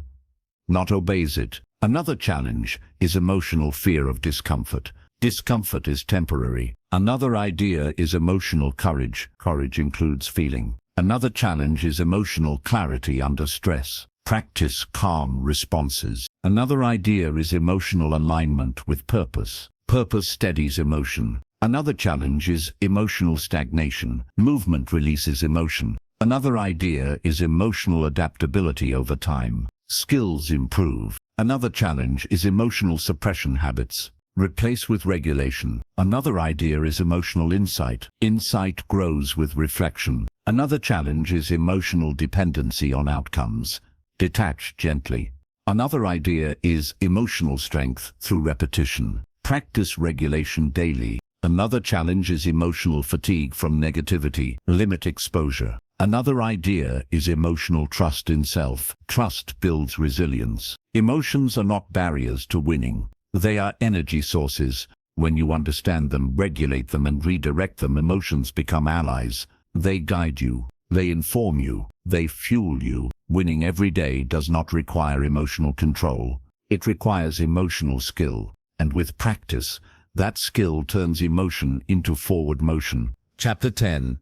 not obeys it. Another challenge is emotional fear of discomfort. Discomfort is temporary. Another idea is emotional courage. Courage includes feeling. Another challenge is emotional clarity under stress. Practice calm responses. Another idea is emotional alignment with purpose. Purpose steadies emotion. Another challenge is emotional stagnation. Movement releases emotion. Another idea is emotional adaptability over time. Skills improve. Another challenge is emotional suppression habits. Replace with regulation. Another idea is emotional insight. Insight grows with reflection. Another challenge is emotional dependency on outcomes. Detach gently. Another idea is emotional strength through repetition. Practice regulation daily. Another challenge is emotional fatigue from negativity. Limit exposure. Another idea is emotional trust in self. Trust builds resilience. Emotions are not barriers to winning. They are energy sources. When you understand them, regulate them, and redirect them, emotions become allies. They guide you. They inform you. They fuel you. Winning every day does not require emotional control. It requires emotional skill. And with practice, that skill turns emotion into forward motion. Chapter 10.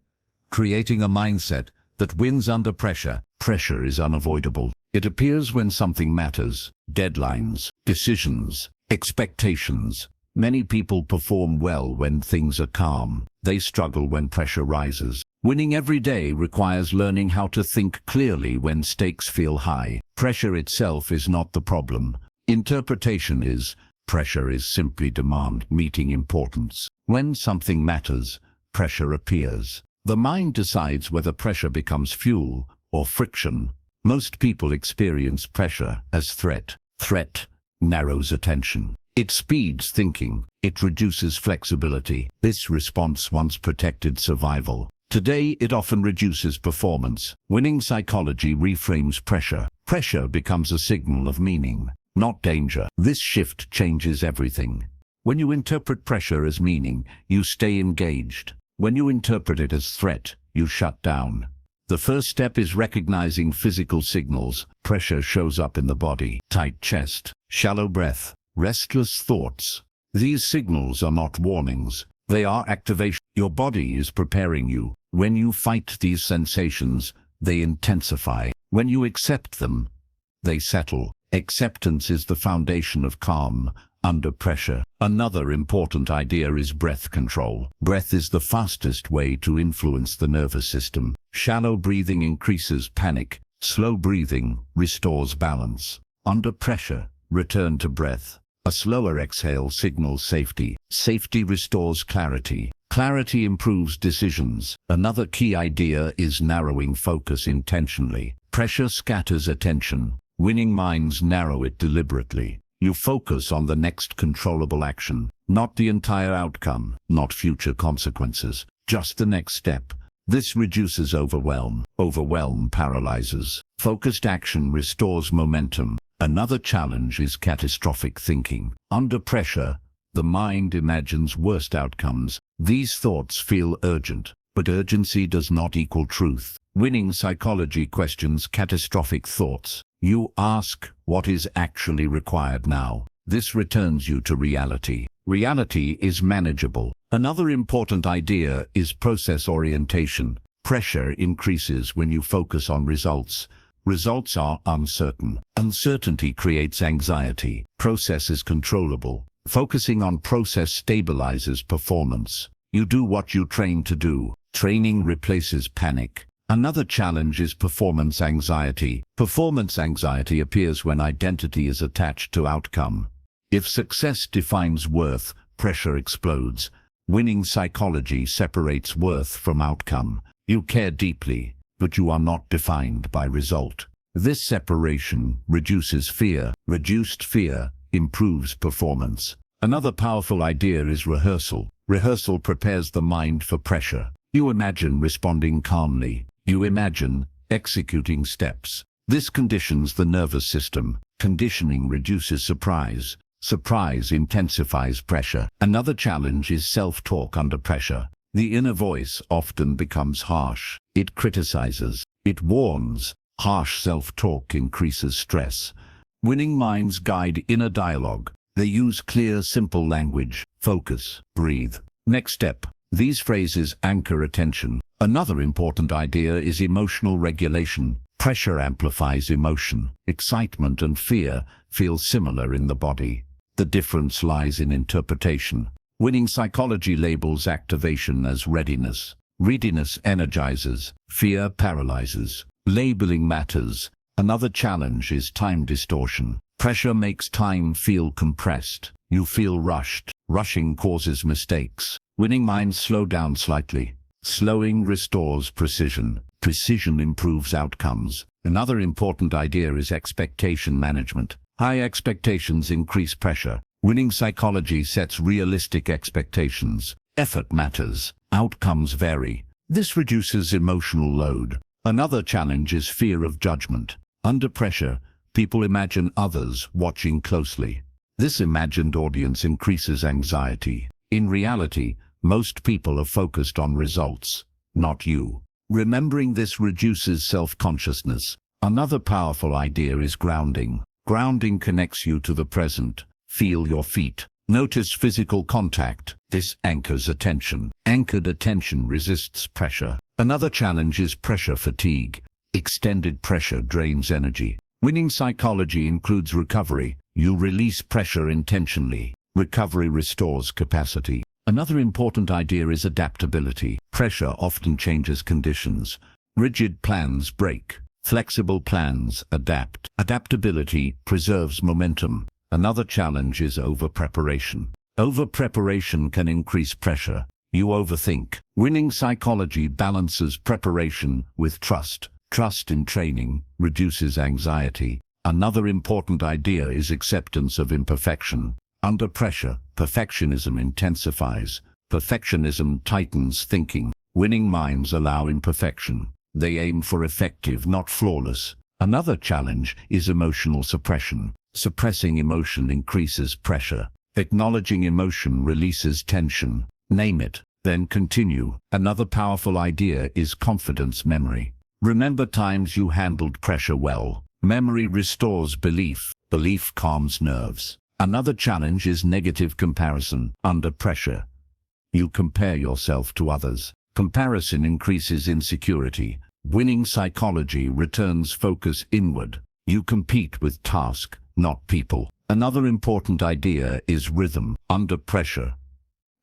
Creating a mindset that wins under pressure. Pressure is unavoidable. It appears when something matters. Deadlines, decisions, expectations. Many people perform well when things are calm. They struggle when pressure rises. Winning every day requires learning how to think clearly when stakes feel high. Pressure itself is not the problem. Interpretation is. Pressure is simply demand meeting importance. When something matters, pressure appears. The mind decides whether pressure becomes fuel or friction. Most people experience pressure as threat. Threat narrows attention. It speeds thinking. It reduces flexibility. This response once protected survival. Today it often reduces performance. Winning psychology reframes pressure. Pressure becomes a signal of meaning, not danger. This shift changes everything. When you interpret pressure as meaning, you stay engaged. When you interpret it as threat, you shut down. The first step is recognizing physical signals. Pressure shows up in the body. Tight chest, shallow breath, restless thoughts. These signals are not warnings. They are activation. Your body is preparing you. When you fight these sensations, they intensify. When you accept them, they settle. Acceptance is the foundation of calm under pressure. Another important idea is breath control. Breath is the fastest way to influence the nervous system. Shallow breathing increases panic. Slow breathing restores balance. Under pressure, return to breath. A slower exhale signals safety. Safety restores clarity. Clarity improves decisions. Another key idea is narrowing focus intentionally. Pressure scatters attention. Winning minds narrow it deliberately. You focus on the next controllable action, not the entire outcome, not future consequences, just the next step. This reduces overwhelm. Overwhelm paralyzes. Focused action restores momentum. Another challenge is catastrophic thinking. Under pressure, the mind imagines worst outcomes. These thoughts feel urgent, but urgency does not equal truth. Winning psychology questions catastrophic thoughts. You ask, what is actually required now? This returns you to reality. Reality is manageable. Another important idea is process orientation. Pressure increases when you focus on results. Results are uncertain. Uncertainty creates anxiety. Process is controllable. Focusing on process stabilizes performance. You do what you train to do. Training replaces panic. Another challenge is performance anxiety. Performance anxiety appears when identity is attached to outcome. If success defines worth, pressure explodes. Winning psychology separates worth from outcome. You care deeply, but you are not defined by result. This separation reduces fear. Reduced fear improves performance. Another powerful idea is rehearsal. Rehearsal prepares the mind for pressure. You imagine responding calmly. You imagine executing steps. This conditions the nervous system. Conditioning reduces surprise. Surprise intensifies pressure. Another challenge is self-talk under pressure. The inner voice often becomes harsh. It criticizes. It warns. Harsh self-talk increases stress. Winning minds guide inner dialogue. They use clear, simple language. Focus. Breathe. Next step. These phrases anchor attention. Another important idea is emotional regulation. Pressure amplifies emotion. Excitement and fear feel similar in the body. The difference lies in interpretation. Winning psychology labels activation as readiness. Readiness energizes. Fear paralyzes. Labeling matters. Another challenge is time distortion. Pressure makes time feel compressed. You feel rushed. Rushing causes mistakes. Winning minds slow down slightly. Slowing restores precision. Precision improves outcomes. Another important idea is expectation management. High expectations increase pressure. Winning psychology sets realistic expectations. Effort matters. Outcomes vary. This reduces emotional load. Another challenge is fear of judgment. Under pressure, people imagine others watching closely. This imagined audience increases anxiety. In reality, most people are focused on results, not you. Remembering this reduces self-consciousness. Another powerful idea is grounding. Grounding connects you to the present. Feel your feet. Notice physical contact. This anchors attention. Anchored attention resists pressure. Another challenge is pressure fatigue. Extended pressure drains energy. Winning psychology includes recovery. You release pressure intentionally. Recovery restores capacity. Another important idea is adaptability. Pressure often changes conditions. Rigid plans break. Flexible plans adapt. Adaptability preserves momentum. Another challenge is over-preparation. Over-preparation can increase pressure. You overthink. Winning psychology balances preparation with trust. Trust in training reduces anxiety. Another important idea is acceptance of imperfection. Under pressure, perfectionism intensifies. Perfectionism tightens thinking. Winning minds allow imperfection. They aim for effective, not flawless. Another challenge is emotional suppression. Suppressing emotion increases pressure. Acknowledging emotion releases tension. Name it, then continue. Another powerful idea is confidence memory. Remember times you handled pressure well. Memory restores belief. Belief calms nerves. Another challenge is negative comparison. Under pressure, you compare yourself to others. Comparison increases insecurity. Winning psychology returns focus inward. You compete with task, not people. Another important idea is rhythm. Under pressure,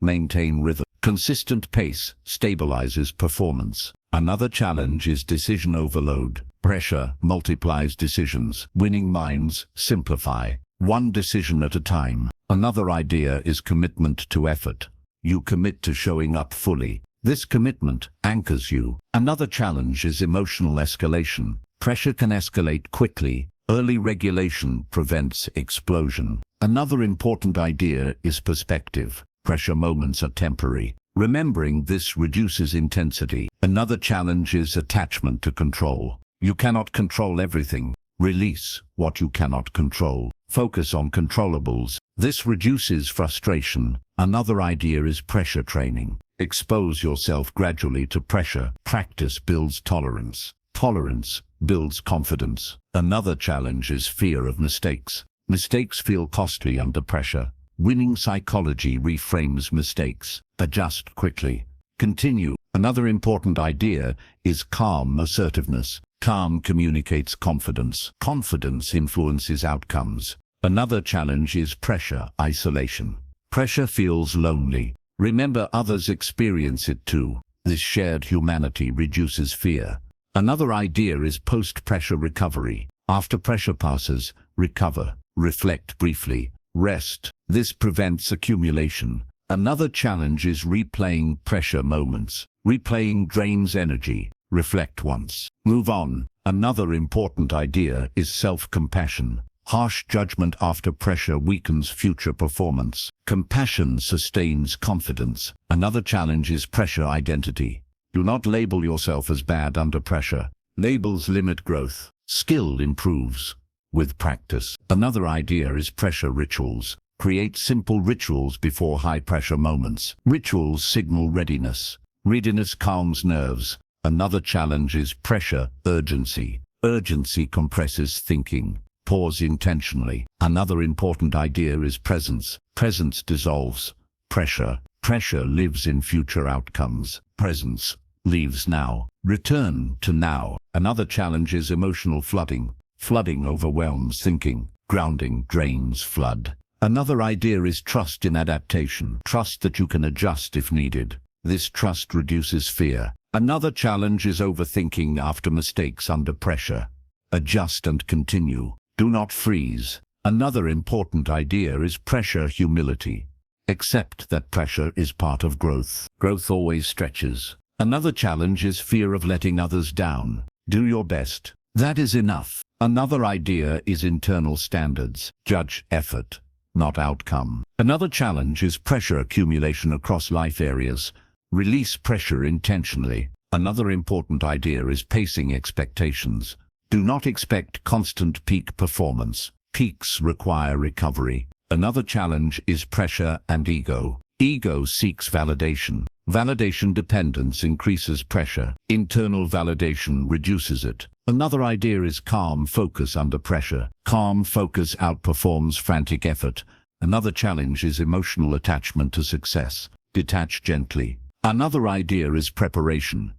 maintain rhythm. Consistent pace stabilizes performance. Another challenge is decision overload. Pressure multiplies decisions. Winning minds simplify. One decision at a time. Another idea is commitment to effort. You commit to showing up fully. This commitment anchors you. Another challenge is emotional escalation. Pressure can escalate quickly. Early regulation prevents explosion. Another important idea is perspective. Pressure moments are temporary. Remembering this reduces intensity. Another challenge is attachment to control. You cannot control everything. Release what you cannot control. Focus on controllables. This reduces frustration. Another idea is pressure training. Expose yourself gradually to pressure. Practice builds tolerance. Tolerance builds confidence. Another challenge is fear of mistakes. Mistakes feel costly under pressure. Winning psychology reframes mistakes. Adjust quickly. Continue. Another important idea is calm assertiveness. Calm communicates confidence. Confidence influences outcomes. Another challenge is pressure isolation. Pressure feels lonely. Remember others experience it too. This shared humanity reduces fear. Another idea is post-pressure recovery. After pressure passes, recover. Reflect briefly. Rest. This prevents accumulation. Another challenge is replaying pressure moments. Replaying drains energy. Reflect once. Move on. Another important idea is self-compassion. Harsh judgment after pressure weakens future performance. Compassion sustains confidence. Another challenge is pressure identity. Do not label yourself as bad under pressure. Labels limit growth. Skill improves with practice. Another idea is pressure rituals. Create simple rituals before high-pressure moments. Rituals signal readiness. Readiness calms nerves. Another challenge is pressure urgency. Urgency compresses thinking. Pause intentionally. Another important idea is presence. Presence dissolves pressure. Pressure lives in future outcomes. Presence leaves now. Return to now. Another challenge is emotional flooding. Flooding overwhelms thinking. Grounding drains flood. Another idea is trust in adaptation. Trust that you can adjust if needed. This trust reduces fear. Another challenge is overthinking after mistakes under pressure. Adjust and continue. Do not freeze. Another important idea is pressure humility. Accept that pressure is part of growth. Growth always stretches. Another challenge is fear of letting others down. Do your best. That is enough. Another idea is internal standards. Judge effort, not outcome. Another challenge is pressure accumulation across life areas. Release pressure intentionally. Another important idea is pacing expectations. Do not expect constant peak performance. Peaks require recovery. Another challenge is pressure and ego. Ego seeks validation. Validation dependence increases pressure. Internal validation reduces it. Another idea is calm focus under pressure. Calm focus outperforms frantic effort. Another challenge is emotional attachment to success. Detach gently. Another idea is preparation.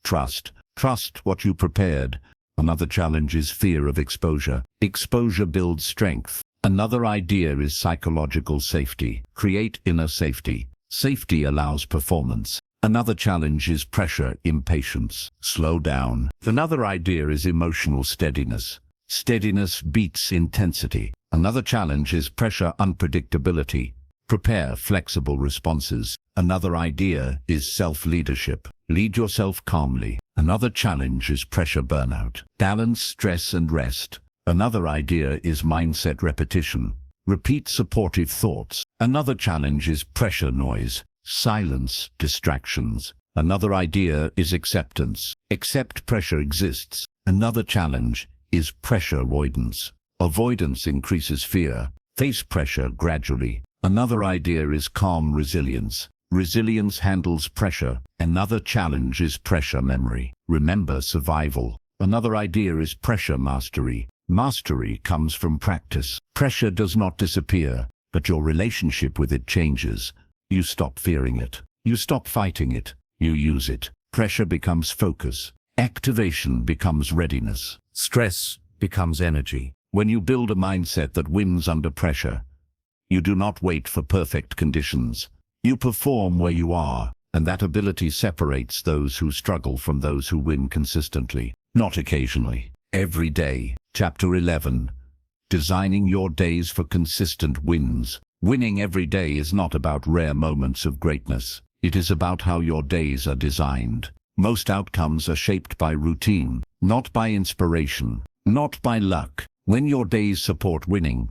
Trust. Trust what you prepared. Another challenge is fear of exposure. Exposure builds strength. Another idea is psychological safety. Create inner safety. Safety allows performance. Another challenge is pressure, impatience. Slow down. Another idea is emotional steadiness. Steadiness beats intensity. Another challenge is pressure, unpredictability. Prepare flexible responses. Another idea is self-leadership. Lead yourself calmly. Another challenge is pressure burnout. Balance stress and rest. Another idea is mindset repetition. Repeat supportive thoughts. Another challenge is pressure noise. Silence, distractions. Another idea is acceptance. Accept pressure exists. Another challenge is pressure avoidance. Avoidance increases fear. Face pressure gradually. Another idea is calm resilience. Resilience handles pressure. Another challenge is pressure memory. Remember survival. Another idea is pressure mastery. Mastery comes from practice. Pressure does not disappear, but your relationship with it changes. You stop fearing it. You stop fighting it. You use it. Pressure becomes focus. Activation becomes readiness. Stress becomes energy. When you build a mindset that wins under pressure, you do not wait for perfect conditions. You perform where you are, and that ability separates those who struggle from those who win consistently, not occasionally. Every day. Chapter 11. Designing your days for consistent wins. Winning every day is not about rare moments of greatness. It is about how your days are designed. Most outcomes are shaped by routine, not by inspiration, not by luck. When your days support winning,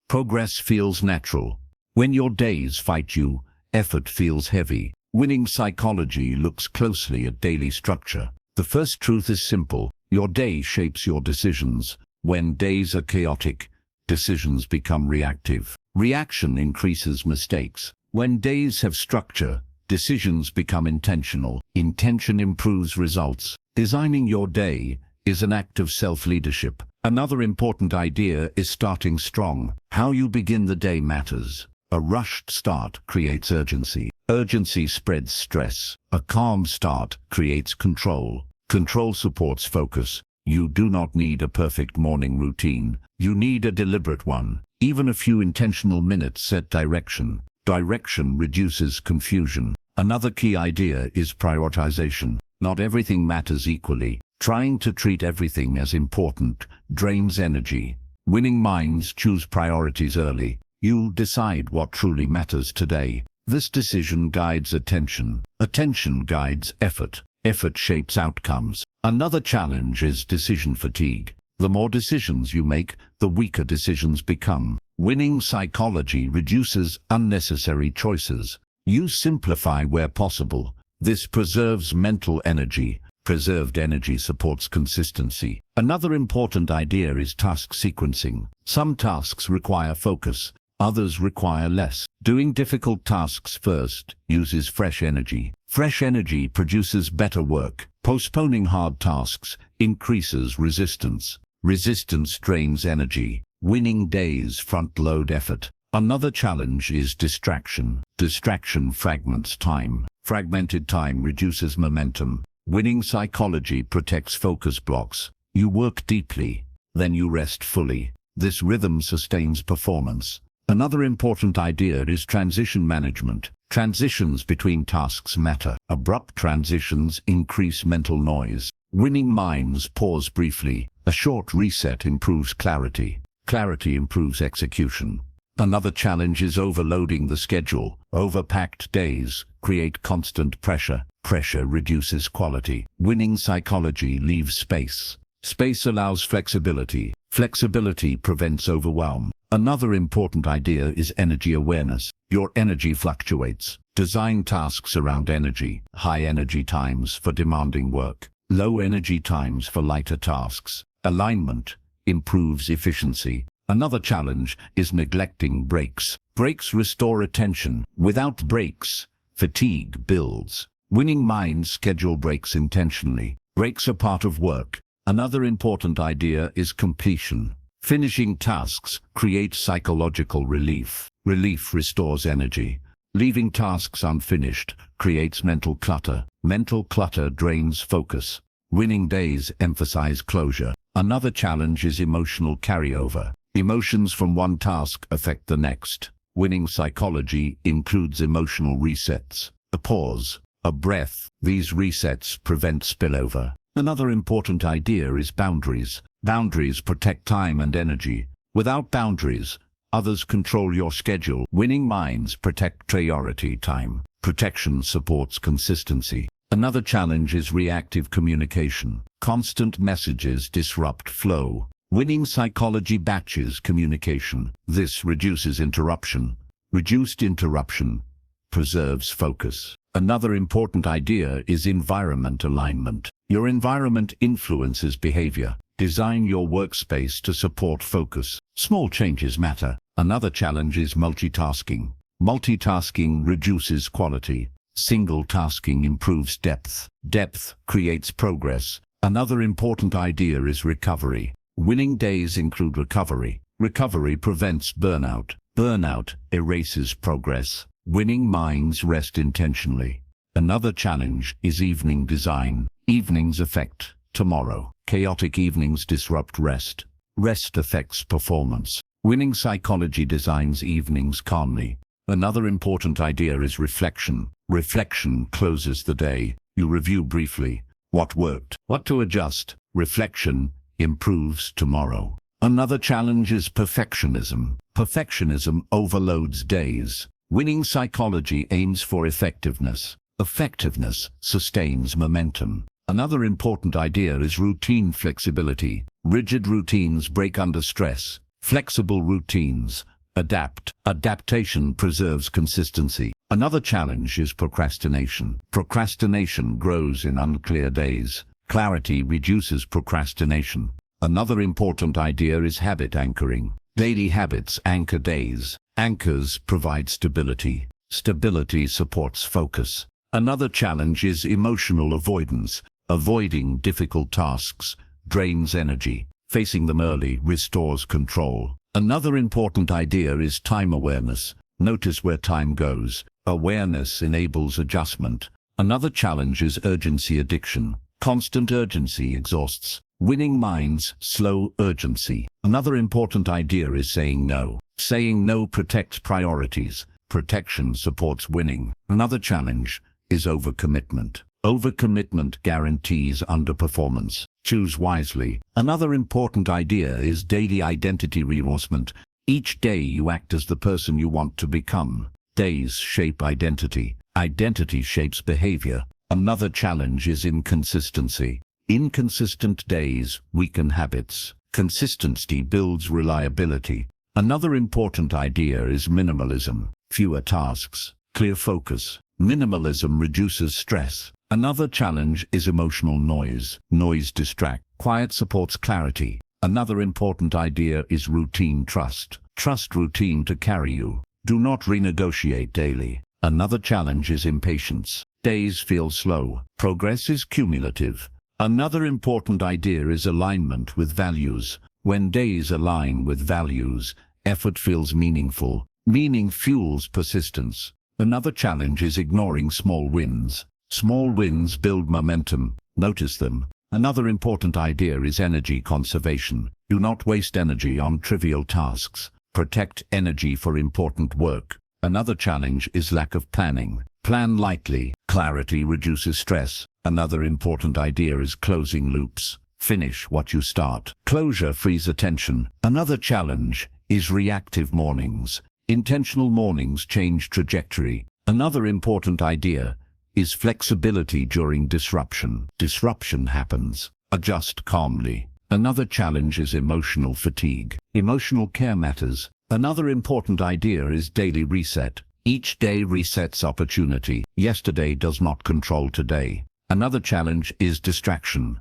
progress feels natural. When your days fight you, effort feels heavy. Winning psychology looks closely at daily structure. The first truth is simple. Your day shapes your decisions. When days are chaotic, decisions become reactive. Reaction increases mistakes. When days have structure, decisions become intentional. Intention improves results. Designing your day is an act of self-leadership. Another important idea is starting strong. How you begin the day matters. A rushed start creates urgency. Urgency spreads stress. A calm start creates control. Control supports focus. You do not need a perfect morning routine. You need a deliberate one. Even a few intentional minutes set direction. Direction reduces confusion. Another key idea is prioritization. Not everything matters equally. Trying to treat everything as important drains energy. Winning minds choose priorities early. You decide what truly matters today. This decision guides attention. Attention guides effort. Effort shapes outcomes. Another challenge is decision fatigue. The more decisions you make, the weaker decisions become. Winning psychology reduces unnecessary choices. You simplify where possible. This preserves mental energy. Preserved energy supports consistency. Another important idea is task sequencing. Some tasks require focus. Others require less. Doing difficult tasks first uses fresh energy. Fresh energy produces better work. Postponing hard tasks increases resistance. Resistance drains energy. Winning days front-load effort. Another challenge is distraction. Distraction fragments time. Fragmented time reduces momentum. Winning psychology protects focus blocks. You work deeply, then you rest fully. This rhythm sustains performance. Another important idea is transition management. Transitions between tasks matter. Abrupt transitions increase mental noise. Winning minds pause briefly. A short reset improves clarity. Clarity improves execution. Another challenge is overloading the schedule. Overpacked days create constant pressure. Pressure reduces quality. Winning psychology leaves space. Space allows flexibility. Flexibility prevents overwhelm. Another important idea is energy awareness. Your energy fluctuates. Design tasks around energy. High energy times for demanding work. Low energy times for lighter tasks. Alignment improves efficiency. Another challenge is neglecting breaks. Breaks restore attention. Without breaks, fatigue builds. Winning minds schedule breaks intentionally. Breaks are part of work. Another important idea is completion. Finishing tasks creates psychological relief. Relief restores energy. Leaving tasks unfinished creates mental clutter. Mental clutter drains focus. Winning days emphasize closure. Another challenge is emotional carryover. Emotions from one task affect the next. Winning psychology includes emotional resets. A pause, a breath. These resets prevent spillover. Another important idea is boundaries. Boundaries protect time and energy. Without boundaries, others control your schedule. Winning minds protect priority time. Protection supports consistency. Another challenge is reactive communication. Constant messages disrupt flow. Winning psychology batches communication. This reduces interruption. Reduced interruption preserves focus. Another important idea is environment alignment. Your environment influences behavior. Design your workspace to support focus. Small changes matter. Another challenge is multitasking. Multitasking reduces quality. Single tasking improves depth. Depth creates progress. Another important idea is recovery. Winning days include recovery. Recovery prevents burnout. Burnout erases progress. Winning minds rest intentionally. Another challenge is evening design. Evenings affect tomorrow. Chaotic evenings disrupt rest. Rest affects performance. Winning psychology designs evenings calmly. Another important idea is reflection. Reflection closes the day. You review briefly what worked, what to adjust. Reflection improves tomorrow. Another challenge is perfectionism. Perfectionism overloads days. Winning psychology aims for effectiveness. Effectiveness sustains momentum. Another important idea is routine flexibility. Rigid routines break under stress. Flexible routines adapt. Adaptation preserves consistency. Another challenge is procrastination. Procrastination grows in unclear days. Clarity reduces procrastination. Another important idea is habit anchoring. Daily habits anchor days. Anchors provide stability. Stability supports focus. Another challenge is emotional avoidance. Avoiding difficult tasks drains energy. Facing them early restores control. Another important idea is time awareness. Notice where time goes. Awareness enables adjustment. Another challenge is urgency addiction. Constant urgency exhausts. Winning minds slow urgency. Another important idea is saying no. Saying no protects priorities. Protection supports winning. Another challenge is overcommitment. Overcommitment guarantees underperformance. Choose wisely. Another important idea is daily identity reinforcement. Each day you act as the person you want to become. Days shape identity. Identity shapes behavior. Another challenge is inconsistency. Inconsistent days weaken habits. Consistency builds reliability. Another important idea is minimalism. Fewer tasks, clear focus. Minimalism reduces stress. Another challenge is emotional noise. Noise distracts. Quiet supports clarity. Another important idea is routine trust. Trust routine to carry you. Do not renegotiate daily. Another challenge is impatience. Days feel slow. Progress is cumulative. Another important idea is alignment with values. When days align with values, effort feels meaningful. Meaning fuels persistence. Another challenge is ignoring small wins. Small wins build momentum. Notice them. Another important idea is energy conservation. Do not waste energy on trivial tasks. Protect energy for important work. Another challenge is lack of planning. Plan lightly. Clarity reduces stress. Another important idea is closing loops. Finish what you start. Closure frees attention. Another challenge is reactive mornings. Intentional mornings change trajectory. Another important idea is flexibility during disruption. Disruption happens. Adjust calmly. Another challenge is emotional fatigue. Emotional care matters. Another important idea is daily reset. Each day resets opportunity. Yesterday does not control today. Another challenge is distraction.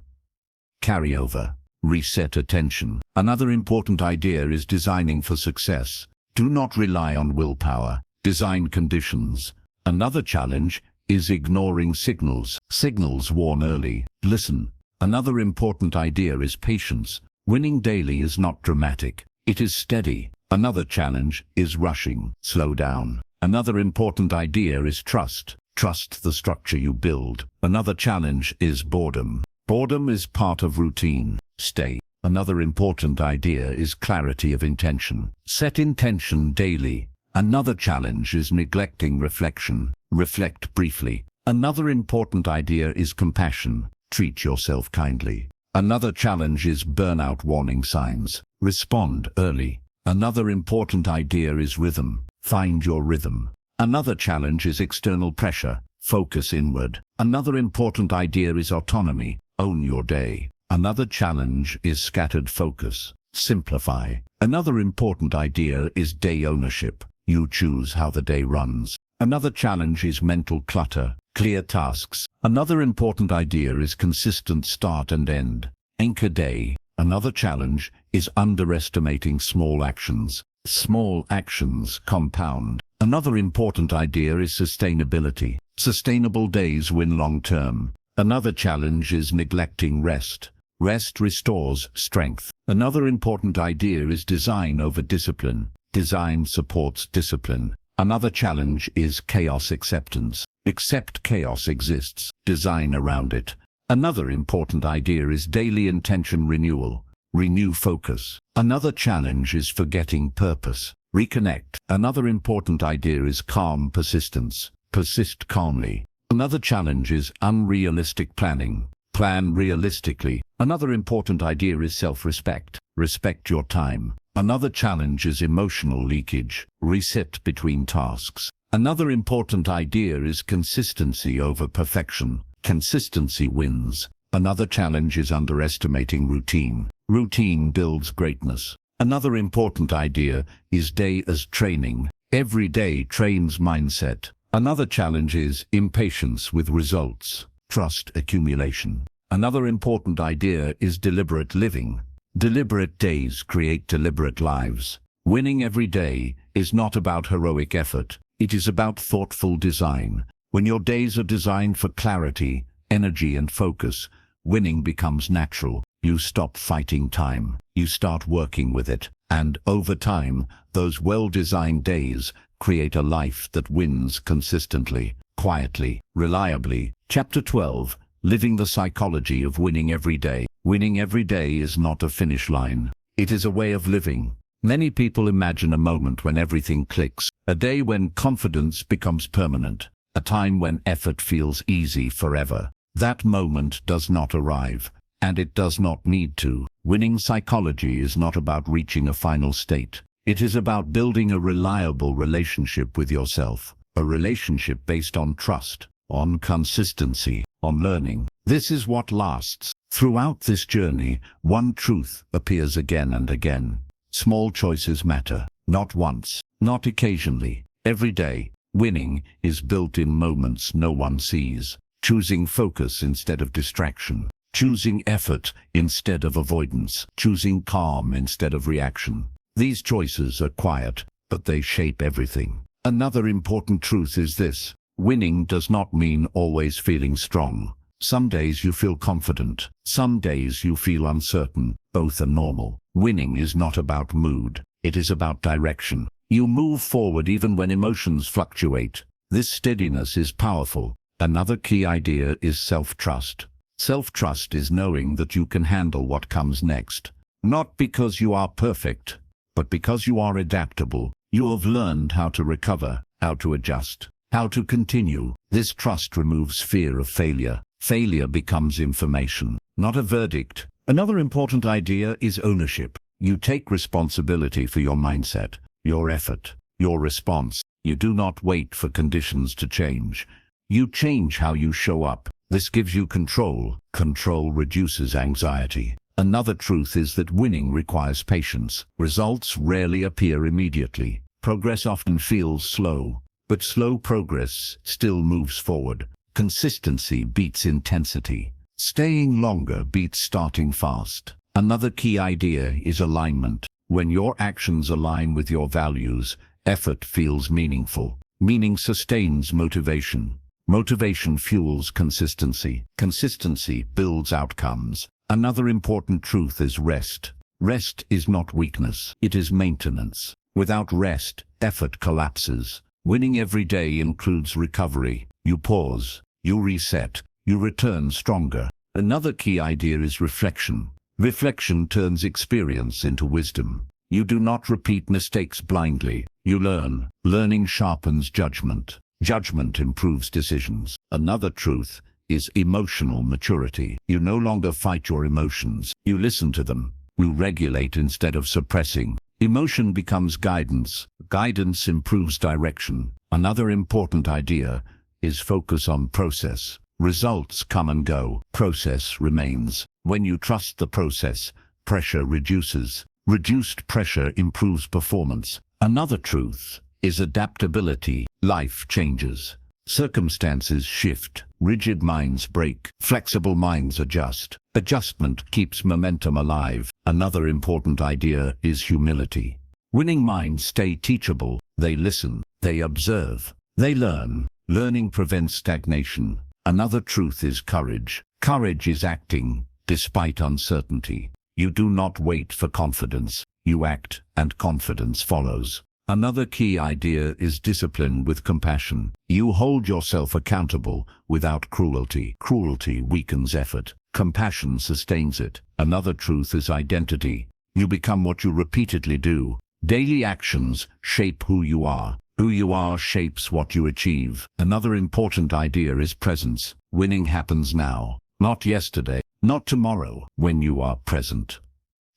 Carryover. Reset attention. Another important idea is designing for success. Do not rely on willpower. Design conditions. Another challenge is ignoring signals. Signals warn early. Listen. Another important idea is patience. Winning daily is not dramatic. It is steady. Another challenge is rushing. Slow down. Another important idea is trust. Trust the structure you build. Another challenge is boredom. Boredom is part of routine. Stay. Another important idea is clarity of intention. Set intention daily. Another challenge is neglecting reflection. Reflect briefly. Another important idea is compassion. Treat yourself kindly. Another challenge is burnout warning signs. Respond early. Another important idea is rhythm. Find your rhythm. Another challenge is external pressure. Focus inward. Another important idea is autonomy. Own your day. Another challenge is scattered focus. Simplify. Another important idea is day ownership. You choose how the day runs. Another challenge is mental clutter. Clear tasks. Another important idea is consistent start and end. Anchor day. Another challenge is underestimating small actions. Small actions compound. Another important idea is sustainability. Sustainable days win long term. Another challenge is neglecting rest. Rest restores strength. Another important idea is design over discipline. Design supports discipline. Another challenge is chaos acceptance. Accept chaos exists. Design around it. Another important idea is daily intention renewal. Renew focus. Another challenge is forgetting purpose. Reconnect. Another important idea is calm persistence. Persist calmly. Another challenge is unrealistic planning. Plan realistically. Another important idea is self-respect. Respect your time. Another challenge is emotional leakage. Reset between tasks. Another important idea is consistency over perfection. Consistency wins. Another challenge is underestimating routine. Routine builds greatness. Another important idea is day as training. Every day trains mindset. Another challenge is impatience with results. Trust accumulation. Another important idea is deliberate living. Deliberate days create deliberate lives. Winning every day is not about heroic effort. It is about thoughtful design. When your days are designed for clarity, energy and focus, winning becomes natural. You stop fighting time. You start working with it. And over time, those well-designed days create a life that wins consistently, quietly, reliably. Chapter 12. Living the Psychology of Winning Every Day. Winning every day is not a finish line. It is a way of living. Many people imagine a moment when everything clicks, a day when confidence becomes permanent, a time when effort feels easy forever. That moment does not arrive, and it does not need to. Winning psychology is not about reaching a final state. It is about building a reliable relationship with yourself, a relationship based on trust, on consistency, on learning. This is what lasts. Throughout this journey, one truth appears again and again. Small choices matter. Not once, not occasionally. Every day, winning is built in moments no one sees. Choosing focus instead of distraction. Choosing effort instead of avoidance. Choosing calm instead of reaction. These choices are quiet, but they shape everything. Another important truth is this. Winning does not mean always feeling strong. Some days you feel confident. Some days you feel uncertain. Both are normal. Winning is not about mood. It is about direction. You move forward even when emotions fluctuate. This steadiness is powerful. Another key idea is self-trust. Self-trust is knowing that you can handle what comes next. Not because you are perfect, but because you are adaptable. You have learned how to recover, how to adjust, how to continue. This trust removes fear of failure. Failure becomes information, not a verdict. Another important idea is ownership. You take responsibility for your mindset, your effort, your response. You do not wait for conditions to change. You change how you show up. This gives you control. Control reduces anxiety. Another truth is that winning requires patience. Results rarely appear immediately. Progress often feels slow, but slow progress still moves forward. Consistency beats intensity. Staying longer beats starting fast. Another key idea is alignment. When your actions align with your values, effort feels meaningful. Meaning sustains motivation. Motivation fuels consistency. Consistency builds outcomes. Another important truth is rest. Rest is not weakness, it is maintenance. Without rest, effort collapses. Winning every day includes recovery. You pause, you reset, you return stronger. Another key idea is reflection. Reflection turns experience into wisdom. You do not repeat mistakes blindly. You learn. Learning sharpens judgment. Judgment improves decisions. Another truth is emotional maturity. You no longer fight your emotions. You listen to them. You regulate instead of suppressing. Emotion becomes guidance. Guidance improves direction. Another important idea is focus on process. Results come and go. Process remains. When you trust the process, pressure reduces. Reduced pressure improves performance. Another truth is adaptability. Life changes. Circumstances shift. Rigid minds break. Flexible minds adjust. Adjustment keeps momentum alive. Another important idea is humility. Winning minds stay teachable. They listen. They observe. They learn. Learning prevents stagnation. Another truth is courage. Courage is acting despite uncertainty. You do not wait for confidence. You act, and confidence follows. Another key idea is discipline with compassion. You hold yourself accountable without cruelty. Cruelty weakens effort. Compassion sustains it. Another truth is identity. You become what you repeatedly do. Daily actions shape who you are. Who you are shapes what you achieve. Another important idea is presence. Winning happens now, not yesterday, not tomorrow. When you are present,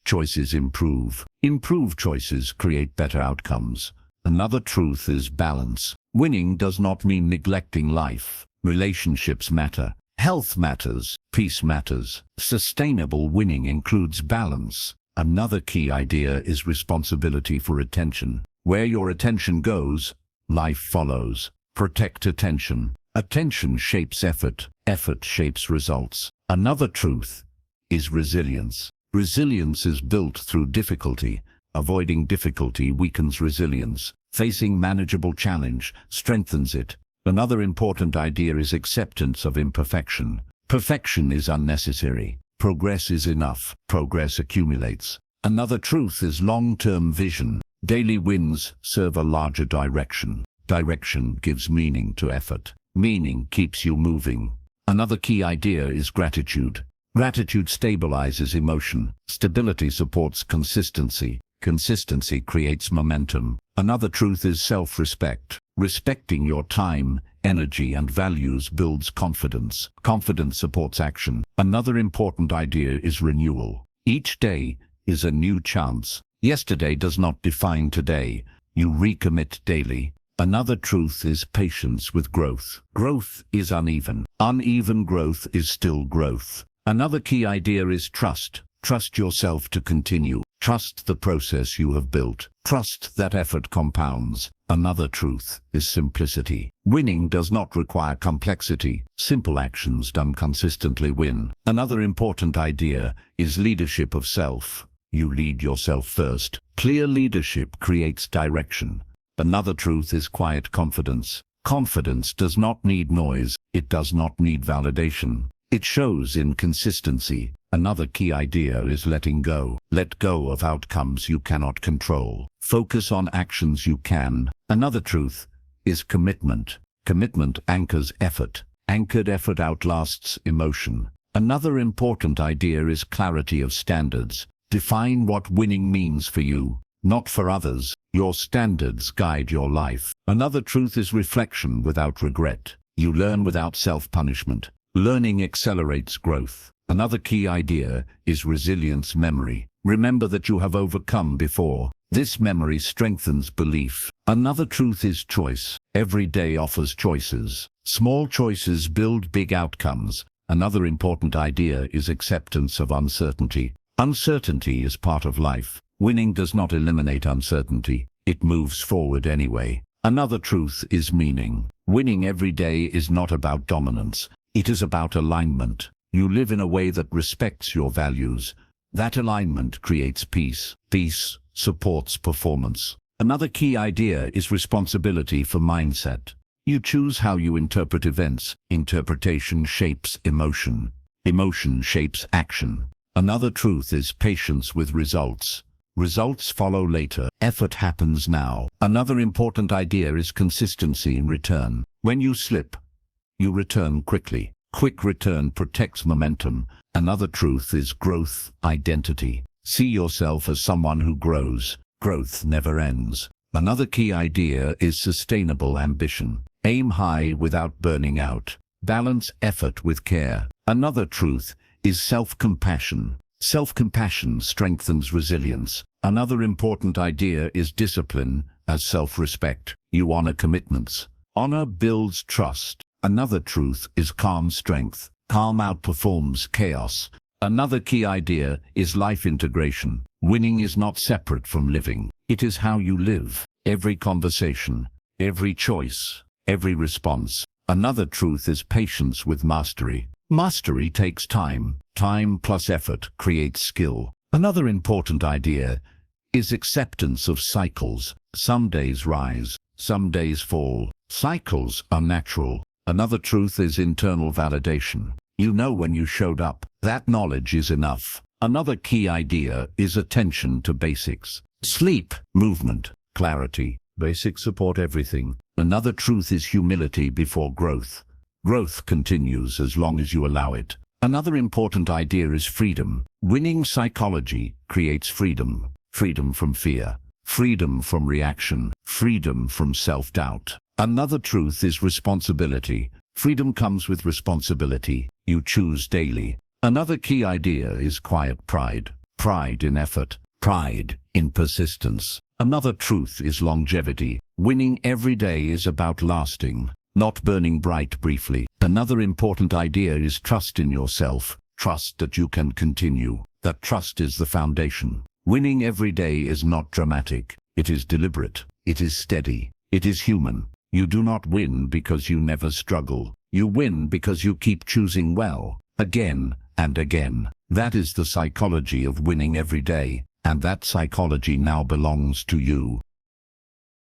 choices improve. Improved choices create better outcomes. Another truth is balance. Winning does not mean neglecting life. Relationships matter. Health matters. Peace matters. Sustainable winning includes balance. Another key idea is responsibility for attention. Where your attention goes, life follows. Protect attention. Attention shapes effort. Effort shapes results. Another truth is resilience. Resilience is built through difficulty. Avoiding difficulty weakens resilience. Facing manageable challenge strengthens it. Another important idea is acceptance of imperfection. Perfection is unnecessary. Progress is enough. Progress accumulates. Another truth is long-term vision. Daily wins serve a larger direction. Direction gives meaning to effort. Meaning keeps you moving. Another key idea is gratitude. Gratitude stabilizes emotion. Stability supports consistency. Consistency creates momentum. Another truth is self-respect. Respecting your time, energy, and values builds confidence. Confidence supports action. Another important idea is renewal. Each day is a new chance. Yesterday does not define today. You recommit daily. Another truth is patience with growth. Growth is uneven. Uneven growth is still growth. Another key idea is trust. Trust yourself to continue. Trust the process you have built. Trust that effort compounds. Another truth is simplicity. Winning does not require complexity. Simple actions done consistently win. Another important idea is leadership of self. You lead yourself first. Clear leadership creates direction. Another truth is quiet confidence. Confidence does not need noise. It does not need validation. It shows in consistency. Another key idea is letting go. Let go of outcomes you cannot control. Focus on actions you can. Another truth is commitment. Commitment anchors effort. Anchored effort outlasts emotion. Another important idea is clarity of standards. Define what winning means for you, not for others. Your standards guide your life. Another truth is reflection without regret. You learn without self-punishment. Learning accelerates growth. Another key idea is resilience memory. Remember that you have overcome before. This memory strengthens belief. Another truth is choice. Every day offers choices. Small choices build big outcomes. Another important idea is acceptance of uncertainty. Uncertainty is part of life. Winning does not eliminate uncertainty. It moves forward anyway. Another truth is meaning. Winning every day is not about dominance. It is about alignment. You live in a way that respects your values. That alignment creates peace. Peace supports performance. Another key idea is responsibility for mindset. You choose how you interpret events. Interpretation shapes emotion. Emotion shapes action. Another truth is patience with results. Results follow later. Effort happens now. Another important idea is consistency in return. When you slip, you return quickly. Quick return protects momentum. Another truth is growth identity. See yourself as someone who grows. Growth never ends. Another key idea is sustainable ambition. Aim high without burning out. Balance effort with care. Another truth is self-compassion. Self-compassion strengthens resilience. Another important idea is discipline as self-respect. You honor commitments. Honor builds trust. Another truth is calm strength. Calm outperforms chaos. Another key idea is life integration. Winning is not separate from living. It is how you live. Every conversation, every choice, every response. Another truth is patience with mastery. Mastery takes time. Time plus effort creates skill. Another important idea is acceptance of cycles. Some days rise, some days fall. Cycles are natural. Another truth is internal validation. You know when you showed up. That knowledge is enough. Another key idea is attention to basics. Sleep, movement, clarity. Basics support everything. Another truth is humility before growth. Growth continues as long as you allow it. Another important idea is freedom. Winning psychology creates freedom. Freedom from fear. Freedom from reaction. Freedom from self-doubt. Another truth is responsibility. Freedom comes with responsibility. You choose daily. Another key idea is quiet pride. Pride in effort. Pride in persistence. Another truth is longevity. Winning every day is about lasting, not burning bright briefly. Another important idea is trust in yourself. Trust that you can continue. That trust is the foundation. Winning every day is not dramatic. It is deliberate. It is steady. It is human. You do not win because you never struggle. You win because you keep choosing well, again and again. That is the psychology of winning every day, and that psychology now belongs to you.